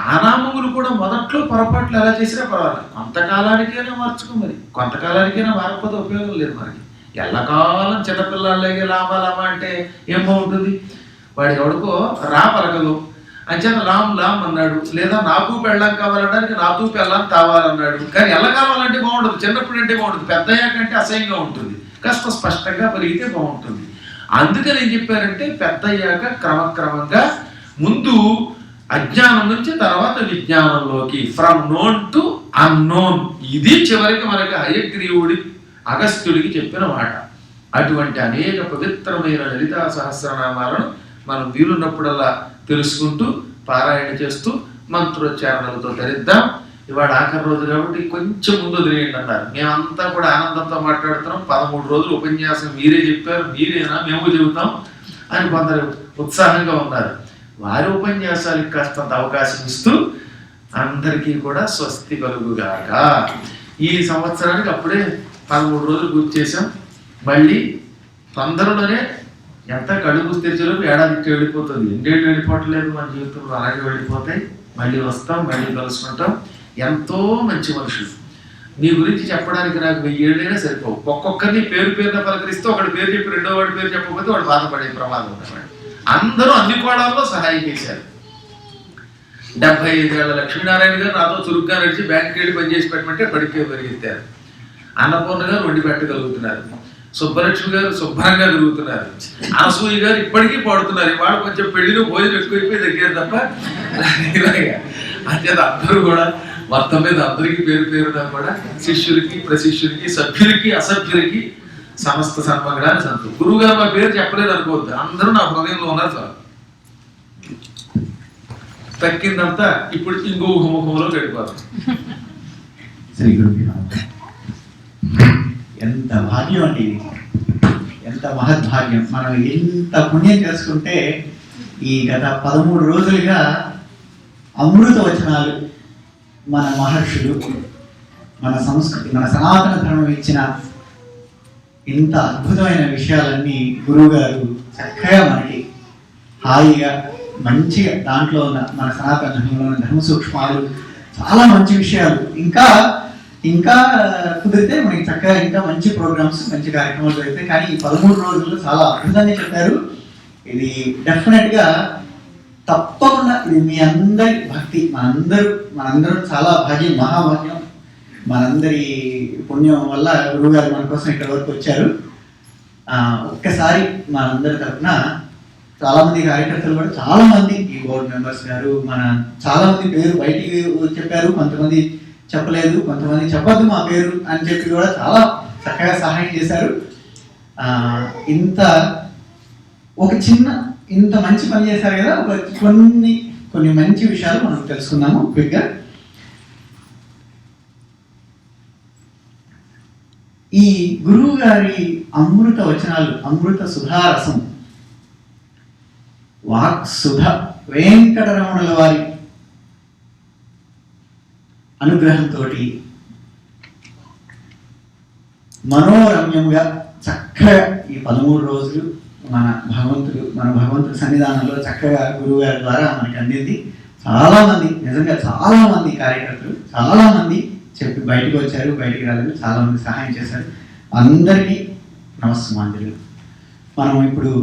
ఆ నామములు కూడా మొదట్లో పొరపాట్లు ఎలా చేసినా పర్వాలేదు, కొంతకాలానికైనా మార్చుకో. మరి కొంతకాలానికైనా మారకపోతే ఉపయోగం లేదు. మనకి ఎల్లకాలం చిన్నపిల్లలకి లామా అంటే ఏం బాగుంటుంది? వాడి ఎవడికో రా పలకదు అంచేత లాం అన్నాడు, లేదా నాకు పెళ్ళం కావాలనడానికి నాతో పెళ్ళం కావాలన్నాడు. కానీ ఎలా కావాలంటే బాగుండదు, చిన్నప్పుడు అంటే బాగుంటుంది, పెద్దయ్యాకంటే అసహ్యంగా ఉంటుంది. కాస్త స్పష్టంగా పలిగితే బాగుంటుంది. అందుకని ఏం చెప్పారంటే పెద్దయ్యాక క్రమక్రమంగా ముందు అజ్ఞానం నుంచి తర్వాత విజ్ఞానంలోకి, ఫ్రమ్ నోన్ టు అన్నోన్. ఇది చివరికి మనకి హయగ్రీవుడి అగస్త్యుడికి చెప్పిన మాట. అటువంటి అనేక పవిత్రమైన లలితా సహస్రనామాలను మనం వీలున్నప్పుడల్లా తెలుసుకుంటూ పారాయణ చేస్తూ మంత్రోచ్చారణలతో ధరిద్దాం. ఇవాళ ఆఖరి రోజు కాబట్టి కొంచెం ముందు వదిలేయండి అన్నారు. మేమంతా కూడా ఆనందంతో మాట్లాడుతున్నాం. 13 రోజులు ఉపన్యాసం మీరే చెప్పారు, మీరేనా మేము చెబుతాం అని కొందరు ఉత్సాహంగా ఉన్నారు. వారి ఉపన్యాసాలకు కాస్తంత అవకాశం ఇస్తూ అందరికీ కూడా స్వస్తి కలుగుగాక. ఈ సంవత్సరానికి అప్పుడే 13 రోజులు పూర్తి చేశాం. మళ్ళీ తొందరలోనే ఎంత కడుగు తెరిచేలోపు ఏడాదికి వెళ్ళిపోతుంది. ఎన్నేళ్ళు వెళ్ళిపోవట్లేదు మన జీవితంలో, అలాగే వెళ్ళిపోతాయి. మళ్ళీ వస్తాం, మళ్ళీ కలుసుకుంటాం. ఎంతో మంచి మనుషులు నీ గురించి చెప్పడానికి నాకు 1000 ఏళ్ళైనా సరిపోవు. ఒక్కొక్కరిని పేరు పేరున పలకరిస్తే ఒకటి పేరు చెప్పి రెండో వాడి పేరు చెప్పకపోతే వాడు బాధపడే ప్రమాదం ఉన్నవాడు. అందరూ అన్ని కోణాల్లో సహాయం చేశారు. 75 ఏళ్ల లక్ష్మీనారాయణ గారు నాతో చురుగ్గా నడిచి బ్యాంక్కి వెళ్ళి పనిచేసి పెట్టమంటే పడిపోయి పరిగెత్తారు. అన్నపూర్ణ గారు వండి పెట్టగలుగుతున్నారు. సుబ్బలక్ష్మి గారు శుభ్రంగా తిరుగుతున్నారు. అనసూయ గారు ఇప్పటికీ పాడుతున్నారు. వాళ్ళు కొంచెం పెళ్లిలో భోజనం ఎక్కువైపోయి దగ్గర తప్ప ఇలాగా అంచేత అందరూ కూడా మొత్తం మీద అందరికీ పేరు పేరున కూడా శిష్యులకి ప్రశిష్యులకి సభ్యులకి అసభ్యులకి సమస్త సన్మంగళాన్ని సంతు. గురువు గారు మా పేరు చెప్పలేదు అనుకోవద్దు, అందరూ నా హృదయంలో ఉన్నారు చాలు. తక్కిందంతా ఇప్పుడు ఇంకో ముఖంలో గడిపోతాం. శ్రీ గురుభ్యో నమః. ఎంత భాగ్యం అండి ఇది, ఎంత మహద్భాగ్యం. మనం ఎంత పుణ్యం చేసుకుంటే ఈ గత 13 రోజులుగా అమృత వచనాలు మన మహర్షులు, మన సంస్కృతి, మన సనాతన ధర్మం ఇచ్చిన ఇంత అద్భుతమైన విషయాలన్నీ గురువు గారు చక్కగా మనకి హాయిగా మంచిగా దాంట్లో ఉన్న మన సనాతన ధర్మంలో ఉన్న ధర్మ సూక్ష్మాలు చాలా మంచి విషయాలు, ఇంకా ఇంకా కుదిరితే మనకి చక్కగా ఇంకా మంచి ప్రోగ్రామ్స్ మంచి కార్యక్రమాలు జరుగుతాయి. కానీ ఈ 13 రోజుల్లో చాలా అద్భుతంగా చెప్పారు. ఇది డెఫినెట్గా తప్పకుండా ఇది మీ అందరి భక్తి, మనందరూ చాలా భాగ్యం, మహాభాగ్యం. మనందరి పుణ్యం వల్ల గురువు గారు మన కోసం ఇక్కడ వరకు వచ్చారు. ఒక్కసారి మనందరి తరఫున చాలా మంది కార్యకర్తలు కూడా చాలా మంది ఈ బోర్డు మెంబర్స్ గారు మన చాలా మంది పేరు బయటికి చెప్పారు, కొంతమంది చెప్పలేదు, కొంతమంది చెప్పద్దు మా పేరు అని చెప్పి కూడా చాలా చక్కగా సహాయం చేశారు. ఇంత మంచి పని చేశారు కదా. కొన్ని మంచి విషయాలు మనం తెలుసుకుందాము క్విక్గా. ఈ గురువు గారి అమృత వచనాలు, అమృత సుధారసం, వాక్ సుధ, వెంకటరమణుల వారి అనుగ్రహంతో మనోరమ్యంగా చక్కగా ఈ 13 రోజులు మన భగవంతుడి సన్నిధానంలో చక్కగా గురువు గారి ద్వారా మనకి అందింది. చాలా మంది, నిజంగా చాలా మంది కార్యకర్తలు చాలా మంది చెప్పి బయటకు వచ్చారు, బయటికి రాలేదు, చాలా మంది సహాయం చేశారు. అందరికీ నమస్సుమాంజలు. మనం ఇప్పుడు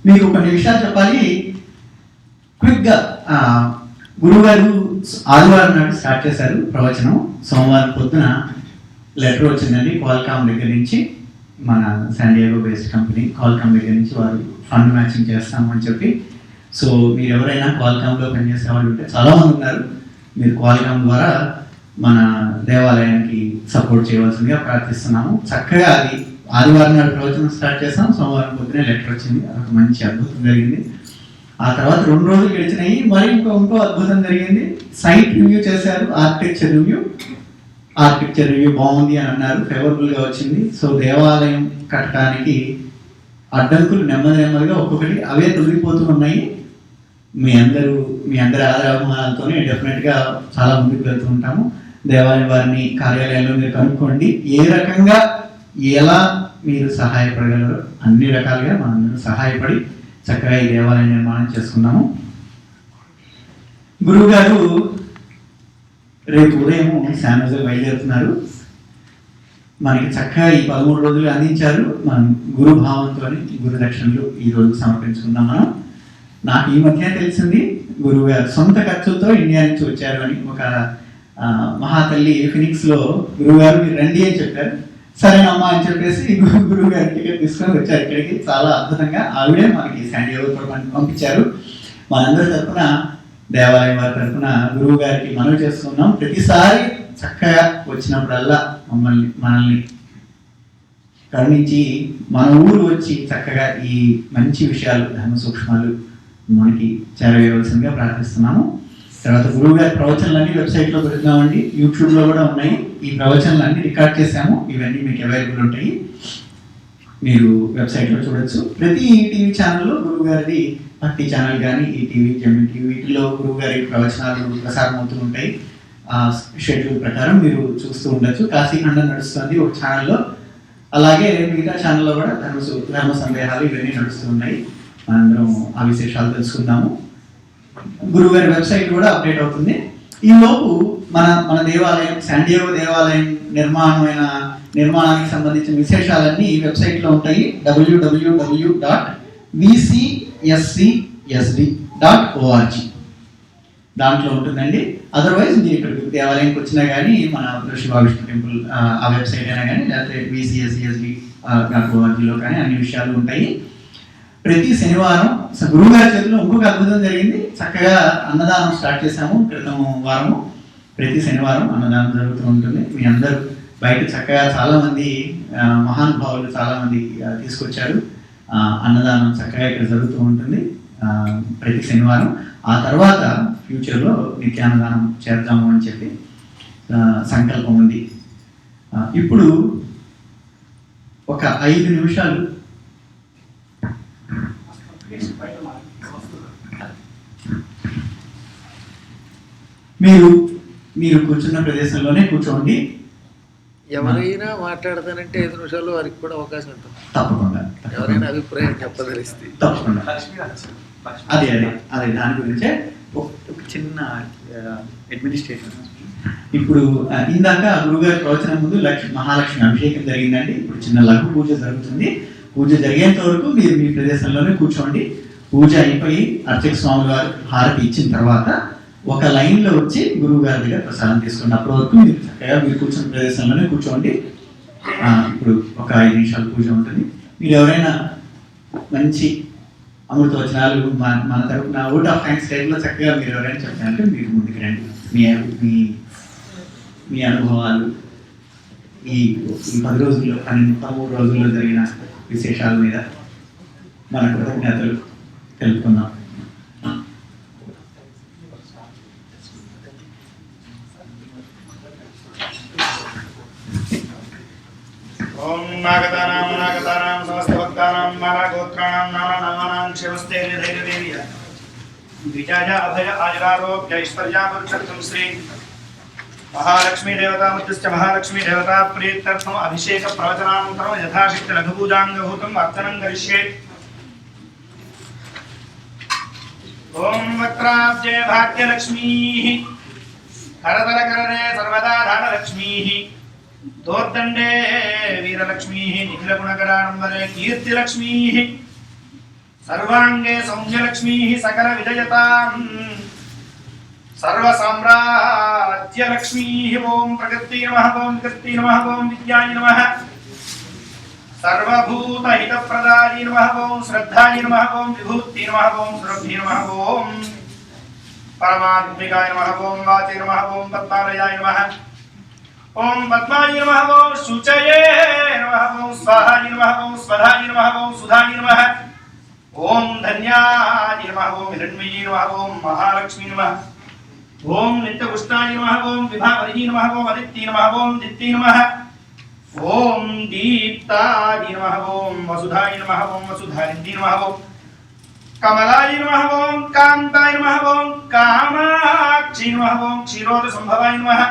మీకు కొన్ని విషయాలు చెప్పాలి క్విక్గా. గురువుగారు ఆదివారం నాడు స్టార్ట్ చేశారు ప్రవచనం. సోమవారం పొద్దున లెటర్ వచ్చిందండి క్వాల్కామ్ దగ్గర నుంచి, మన శాండియాగో బేస్డ్ కంపెనీ క్వాల్కామ్ దగ్గర నుంచి. వారు ఫండ్ మ్యాచింగ్ చేస్తాము అని చెప్పి. సో మీరు ఎవరైనా క్వాల్కామ్లో పనిచేసే వాళ్ళు ఉంటే చాలామంది ఉన్నారు, మీరు క్వాల్కామ్ ద్వారా మన దేవాలయానికి సపోర్ట్ చేయవలసిందిగా ప్రార్థిస్తున్నాము. చక్కగా అది ఆదివారం నాడు ప్రవచనం స్టార్ట్ చేస్తాం, సోమవారం పొద్దునే లెటర్ వచ్చింది. అదొక మంచి అద్భుతం జరిగింది. ఆ తర్వాత 2 రోజులు గడిచినాయి, మరి ఇంకో అద్భుతం జరిగింది. సైట్ రివ్యూ చేశారు, ఆర్కిటెక్చర్ రివ్యూ బాగుంది అని అన్నారు, ఫేవరబుల్గా వచ్చింది. సో దేవాలయం కట్టడానికి అడ్డంకులు నెమ్మదిగా ఒక్కొక్కటి అవే తొలగిపోతూ ఉన్నాయి. మీ అందరి ఆదరాభిమానాలతోనే డెఫినెట్గా చాలా ముందుకు వెళ్తూ ఉంటాము. దేవాలయం వారిని కార్యాలయంలో మీరు కనుక్కోండి, ఏ రకంగా ఎలా మీరు సహాయపడగలరో అన్ని రకాలుగా మనందరం సహాయపడి చక్కగా ఈ దేవాలయం నిర్మాణం చేసుకున్నాము. గురువు గారు రేపు ఉదయం శానోజే బయలుదేరుతున్నారు. మనకి చక్కగా ఈ 13 రోజులు అందించారు. మనం గురు భావంతో గురు దక్షిణలు ఈ రోజు సమర్పించుకుందాం. నాకు ఈ మధ్య తెలిసింది గురువు గారు సొంత ఖర్చులతో ఇండియా నుంచి వచ్చారు అని. ఒక మహాతల్లి ఫినిక్స్లో గురువు గారు మీరు రండి అని చెప్పారు. సరేనమ్మా అని చెప్పేసి గురువు గారి టికెట్ తీసుకొని వచ్చారు ఇక్కడికి. చాలా అద్భుతంగా ఆవిడే మనకి శాండియాగో పంపించారు. మనందరి తరఫున, దేవాలయం వారి తరఫున గురువు గారికి మనవి చేస్తున్నాం, ప్రతిసారి చక్కగా వచ్చినప్పుడల్లా మనల్ని కరుణించి మన ఊరు వచ్చి చక్కగా ఈ మంచి విషయాలు, ధర్మ సూక్ష్మాలు మనకి చేరవేయవలసిందిగా ప్రార్థిస్తున్నాము. తర్వాత గురువు గారి ప్రవచనలన్నీ వెబ్సైట్లో పెడుతున్నామండి, యూట్యూబ్లో కూడా ఉన్నాయి. ఈ ప్రవచనలన్నీ రికార్డ్ చేశాము, ఇవన్నీ మీకు అవైలబుల్ ఉంటాయి, మీరు వెబ్సైట్లో చూడొచ్చు. ప్రతి టీవీ ఛానల్లో గురువు గారిది, భక్తి ఛానల్ కానీ, ఈ టీవీ, జెమిని టీవీ, వీటిలో గురువు గారి ప్రవచనాలు ప్రసారం అవుతూ ఉంటాయి. ఆ షెడ్యూల్ ప్రకారం మీరు చూస్తూ ఉండొచ్చు. కాశీఖండం నడుస్తుంది ఒక ఛానల్లో, అలాగే మిగతా ఛానల్లో కూడా ధర్మ సందేహాలు ఇవన్నీ నడుస్తూ ఉన్నాయి. మనందరం ఆ విశేషాలు తెలుసుకుందాము. గురువు గారి వెబ్సైట్ కూడా అప్డేట్ అవుతుంది. ఈలోపు మన మన దేవాలయం శాండియాగో దేవాలయం నిర్మాణానికి సంబంధించిన విశేషాలన్నీ ఈ వెబ్సైట్లో ఉంటాయి. www.vcscsd.org దాంట్లో ఉంటుందండి. అదర్వైజ్ మీరు ఇక్కడికి దేవాలయంకి వచ్చినా కానీ మన శివావిష్ణు టెంపుల్ ఆ వెబ్సైట్ అయినా కానీ లేకపోతే vcscsd.org కానీ అన్ని విషయాలు ఉంటాయి. ప్రతి శనివారం గురువు గారి చేతిలో ఇంకొక అద్భుతం జరిగింది. చక్కగా అన్నదానం స్టార్ట్ చేశాము క్రితం వారము. ప్రతి శనివారం అన్నదానం జరుగుతూ ఉంటుంది. మీ అందరూ బయట చక్కగా చాలామంది మహానుభావులు చాలామంది తీసుకొచ్చారు. అన్నదానం చక్కగా ఇక్కడ జరుగుతూ ఉంటుంది ప్రతి శనివారం. ఆ తర్వాత ఫ్యూచర్లో నిత్యాన్నదానం చేద్దాము అని చెప్పి సంకల్పం ఉంది. ఇప్పుడు ఒక 5 నిమిషాలు మీరు కూర్చున్న ప్రదేశంలోనే కూర్చోండి. ఎవరైనా మాట్లాడతానంటే 5 నిమిషాలు వారికి కూడా అవకాశం ఉంటుంది. తప్పకుండా ఎవరైనా అభిప్రాయం చెప్పదలిస్తే తప్పకుండా అదే దాని గురించే ఒక చిన్న అడ్మినిస్ట్రేషన్. ఇప్పుడు ఇందాక గురుగారి ప్రవచనం ముందు మహాలక్ష్మి అభిషేకం జరిగిందండి. ఇప్పుడు చిన్న లఘు పూజ జరుగుతుంది. పూజ జరిగేంత వరకు మీరు మీ ప్రదేశంలోనే కూర్చోండి. పూజ అయిపోయి అర్చక స్వామి వారు హారతి ఇచ్చిన తర్వాత ఒక లైన్లో వచ్చి గురువు గారి దగ్గర ప్రసాదం తీసుకోండి. అప్పటి వరకు మీరు చక్కగా మీరు కూర్చున్న ప్రదేశంలోనే కూర్చోండి. ఇప్పుడు ఒక 5 నిమిషాలు పూజ ఉంటుంది. మీరు ఎవరైనా మంచి అమృతవచనాలు మన తరపున ఓట్ ఆఫ్ థ్యాంక్స్ టైప్లో చక్కగా మీరు ఎవరైనా చెప్పారంటే మీరు ముందుకు రండి. మీ అనుభవాలు ఈ 10 రోజుల్లో 13 రోజుల్లో జరిగిన విశేషాల మీద మన కృతజ్ఞతలు తెలుపుకున్నాం. ఓం నాగతానాం సమస్తభక్తానాం మాలాగోత్రాణాం నానానామానాం క్షేమస్తే ధైర్యదేవియ ద్విజాయ అభయ ఆయురారోగ్య ఐశ్వర్యాభివృద్ధ్యర్థం శ్రీ మహాలక్ష్మీ దేవతా మధ్యస్థ మహాలక్ష్మీ దేవతా ప్రీత్యర్థం అభిషేక ప్రవచనానంతరం యథాశక్తి లఘుపూజాంగభూతం అర్చనం కరిష్యే. ఓం వక్రాబ్జే భాగ్యలక్ష్మీ కరతలకరణే సర్వదా ధానలక్ష్మీ దోర్దండే వీరలక్ష్మీ నిఖిలగుణగణాడంబరే కీర్తిలక్ష్మీ సర్వాంగే సౌమ్యలక్ష్మీ సకల విజయతాం సర్వసామ్రాజ్యలక్ష్మీ. ఓం ప్రకృతి నమః ఓం వికృతి నమః ఓం విద్యాయ నమః సర్వభూతహితప్రదాయ నమః ఓం శ్రద్ధాయ నమః ఓం విభూతి నమః ఓం సురభి నమః ఓం పరమాత్మికాయ నమః ఓం వాచే నమః ఓం పద్మాలయాయ నమః ఓం పద్మాయ నమః ఓం శుచయే నమః ఓం స్వాహాయ నమః ఓం స్వధాయ నమః ఓం సుధాయ నమః ఓం ధన్యాయ నమః ఓం హిరణ్మయీ నమః ఓం మహాలక్ష్మీ నమః ఓం నిత్యపుష్టాయ నమః ఓం విభావరీ నమః ఓం అదిత్యై నమః ఓం దిత్యై నమః ఓం దీప్తాయ నమః ఓం వసుధాయ నమః ఓం వసుధారిణ్యై నమః ఓం కమలాయ నమః ఓం కాంతాయ నమః ఓం కామాక్షి నమః ఓం క్షీరోద సంభవాయ నమః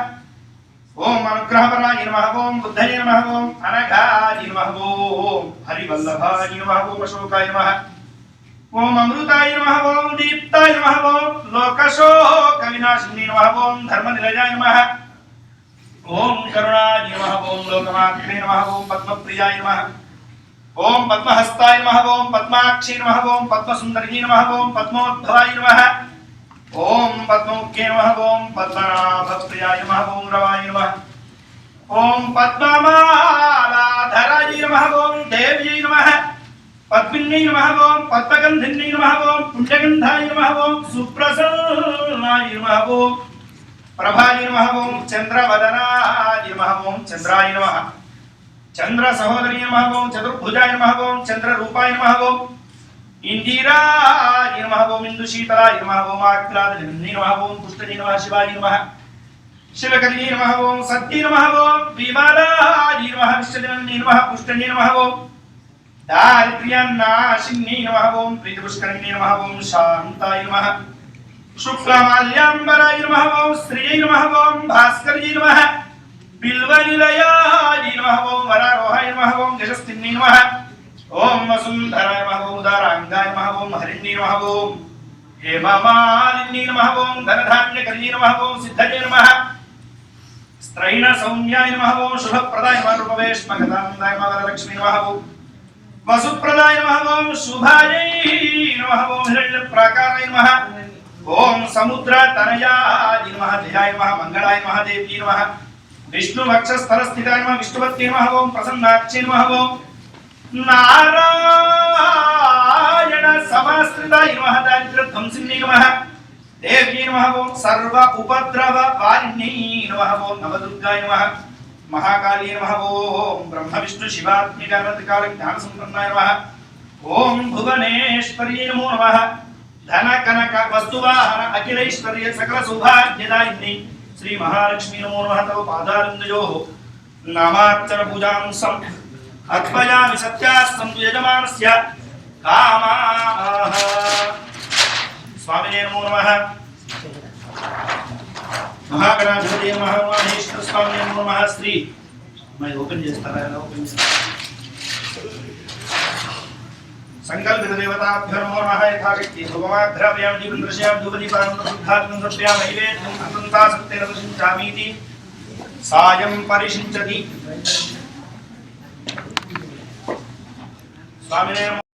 ఓం అనుగ్రహపరాయ నమః ఓం బుద్ధయే నమః ఓం అనఘాయ నమః ఓం హరివల్లభాయ నమః ఓం అశోకాయ నమః ఓం అమృతాయ నమః ఓం దీప్తాయ నమః ఓం లోకశోక వినాశిని నమః ఓం ధర్మనిలయాయ నమః ఓం కరుణాయ నమః ఓం లోకమాత్రే నమః ఓం పద్మప్రియాయ నమః ఓం పద్మహస్తాయ నమః ఓం పద్మాక్షి నమః ఓం పద్మసుందరీ నమః ఓం పద్మోద్భవాయ నమః ఓం పద్మముఖ్యే నమః ఓం పద్మనాభప్రియాయ నమః ఓం రవాయ నమః ఓం పద్మమాలాధరాయ నమః ఓం దేవ్యై నమః పద్మిన్యై నమః ఓం పద్మగంధిన్యై నమః ఓం పుణ్యగంధాయ నమః ఓం సుప్రసన్నాయ నమః ఓం ప్రభాయ నమః ఓం చంద్రవదనాయ నమః ఓం చంద్రాయ నమః చంద్ర సహోదరీ నమః ఓం చతుర్భుజాయ నమః ఓం చంద్రరూపాయ నమః ఓం ఇందిరాయ నమః ఓం ఇందుశీతలాయ నమః ఓం ఆక్లాదజనన్యై నమః ఓం పుష్టజై నమః శివాయ నమః శివకర్యై నమః ఓం సత్యై నమః ఓం విమలాయ నమః విశ్వజనన్యై నమః పుష్టజై నమః ఓం దారిద్ర్యనాశిన్యై నమః ఓం ప్రీతిపుష్కరిణ్యై నమః ఓం శాంతాయ నమః శుక్లమాల్యాంబరాయ నమః ఓం శ్రీయై నమః ఓం భాస్కర్యై నమః బిల్వనిలయాయ నమః ఓం వరారోహాయ నమః ఓం యశస్తిన్యై నమః ఓం వసుంధరాయ నమః ఓం ఉదారాంగాయ నమః ఓం హరిణ్యై నమః ఓం हेममालिन्यै नमः ओम धनधान्यकर्यै नमः ओम सिद्धये नमः स्त्रैण सौम्याय नमः ओम शुभप्रदाय नमः रूपवेश्मगदानन्दाय नमः वरलक्ष्मी नमः ओम वसुप्रदाय नमः ओम शुभायै नमः ओम हिरण्यप्राकाराय नमः ओम समुद्रतनयाय नमः जयाय नमः मंगलाय नमः देव्यै नमः विष्णुवक्षस्थलस्थिताय नमः विष्णुवत्यै नमः ओम प्रसन्नाक्षै नमः ओम नारायण समाश्रिताय नमः दारिद्र्यध्वंसिन्यै नमः देव्यै नमः ओम सर्व उपद्रव वारिण्यै नमः ओम नवदुर्गाय नमः महाकाली नमः ओम ब्रह्म विष्णु शिवात्मिक अनंतकाल ज्ञान संपन्नाय नमः ओम भुवनेश्वर्यै नमो नमः धन कनक वस्तुवाहन अखिलैश्वर्य सकल सौभाग्यदायिनी श्री महालक्ष्मी नमो नमः तव पादारविन्दयोः नामार्चन पूजां सम अर्पयामि सत्यास्तं यजमानस्य कामाः स्वामिने नमो नमः महागणाधिपतये नमः महेश्वर स्वामिने नमो नमः श्री मैं ओपन చేస్తారా ఓపెన్ संकल्पित देवताभ्यो नमो नमः यथाशक्ति भगवाग्राभ्यां दीपन्द्रश्यां धूपदीपानं शुद्धात्मं द्रव्यां नैवेद्यं अनन्ता सत्तेन दर्शिंचामीति सायं परिशिञ्चति स्वामिने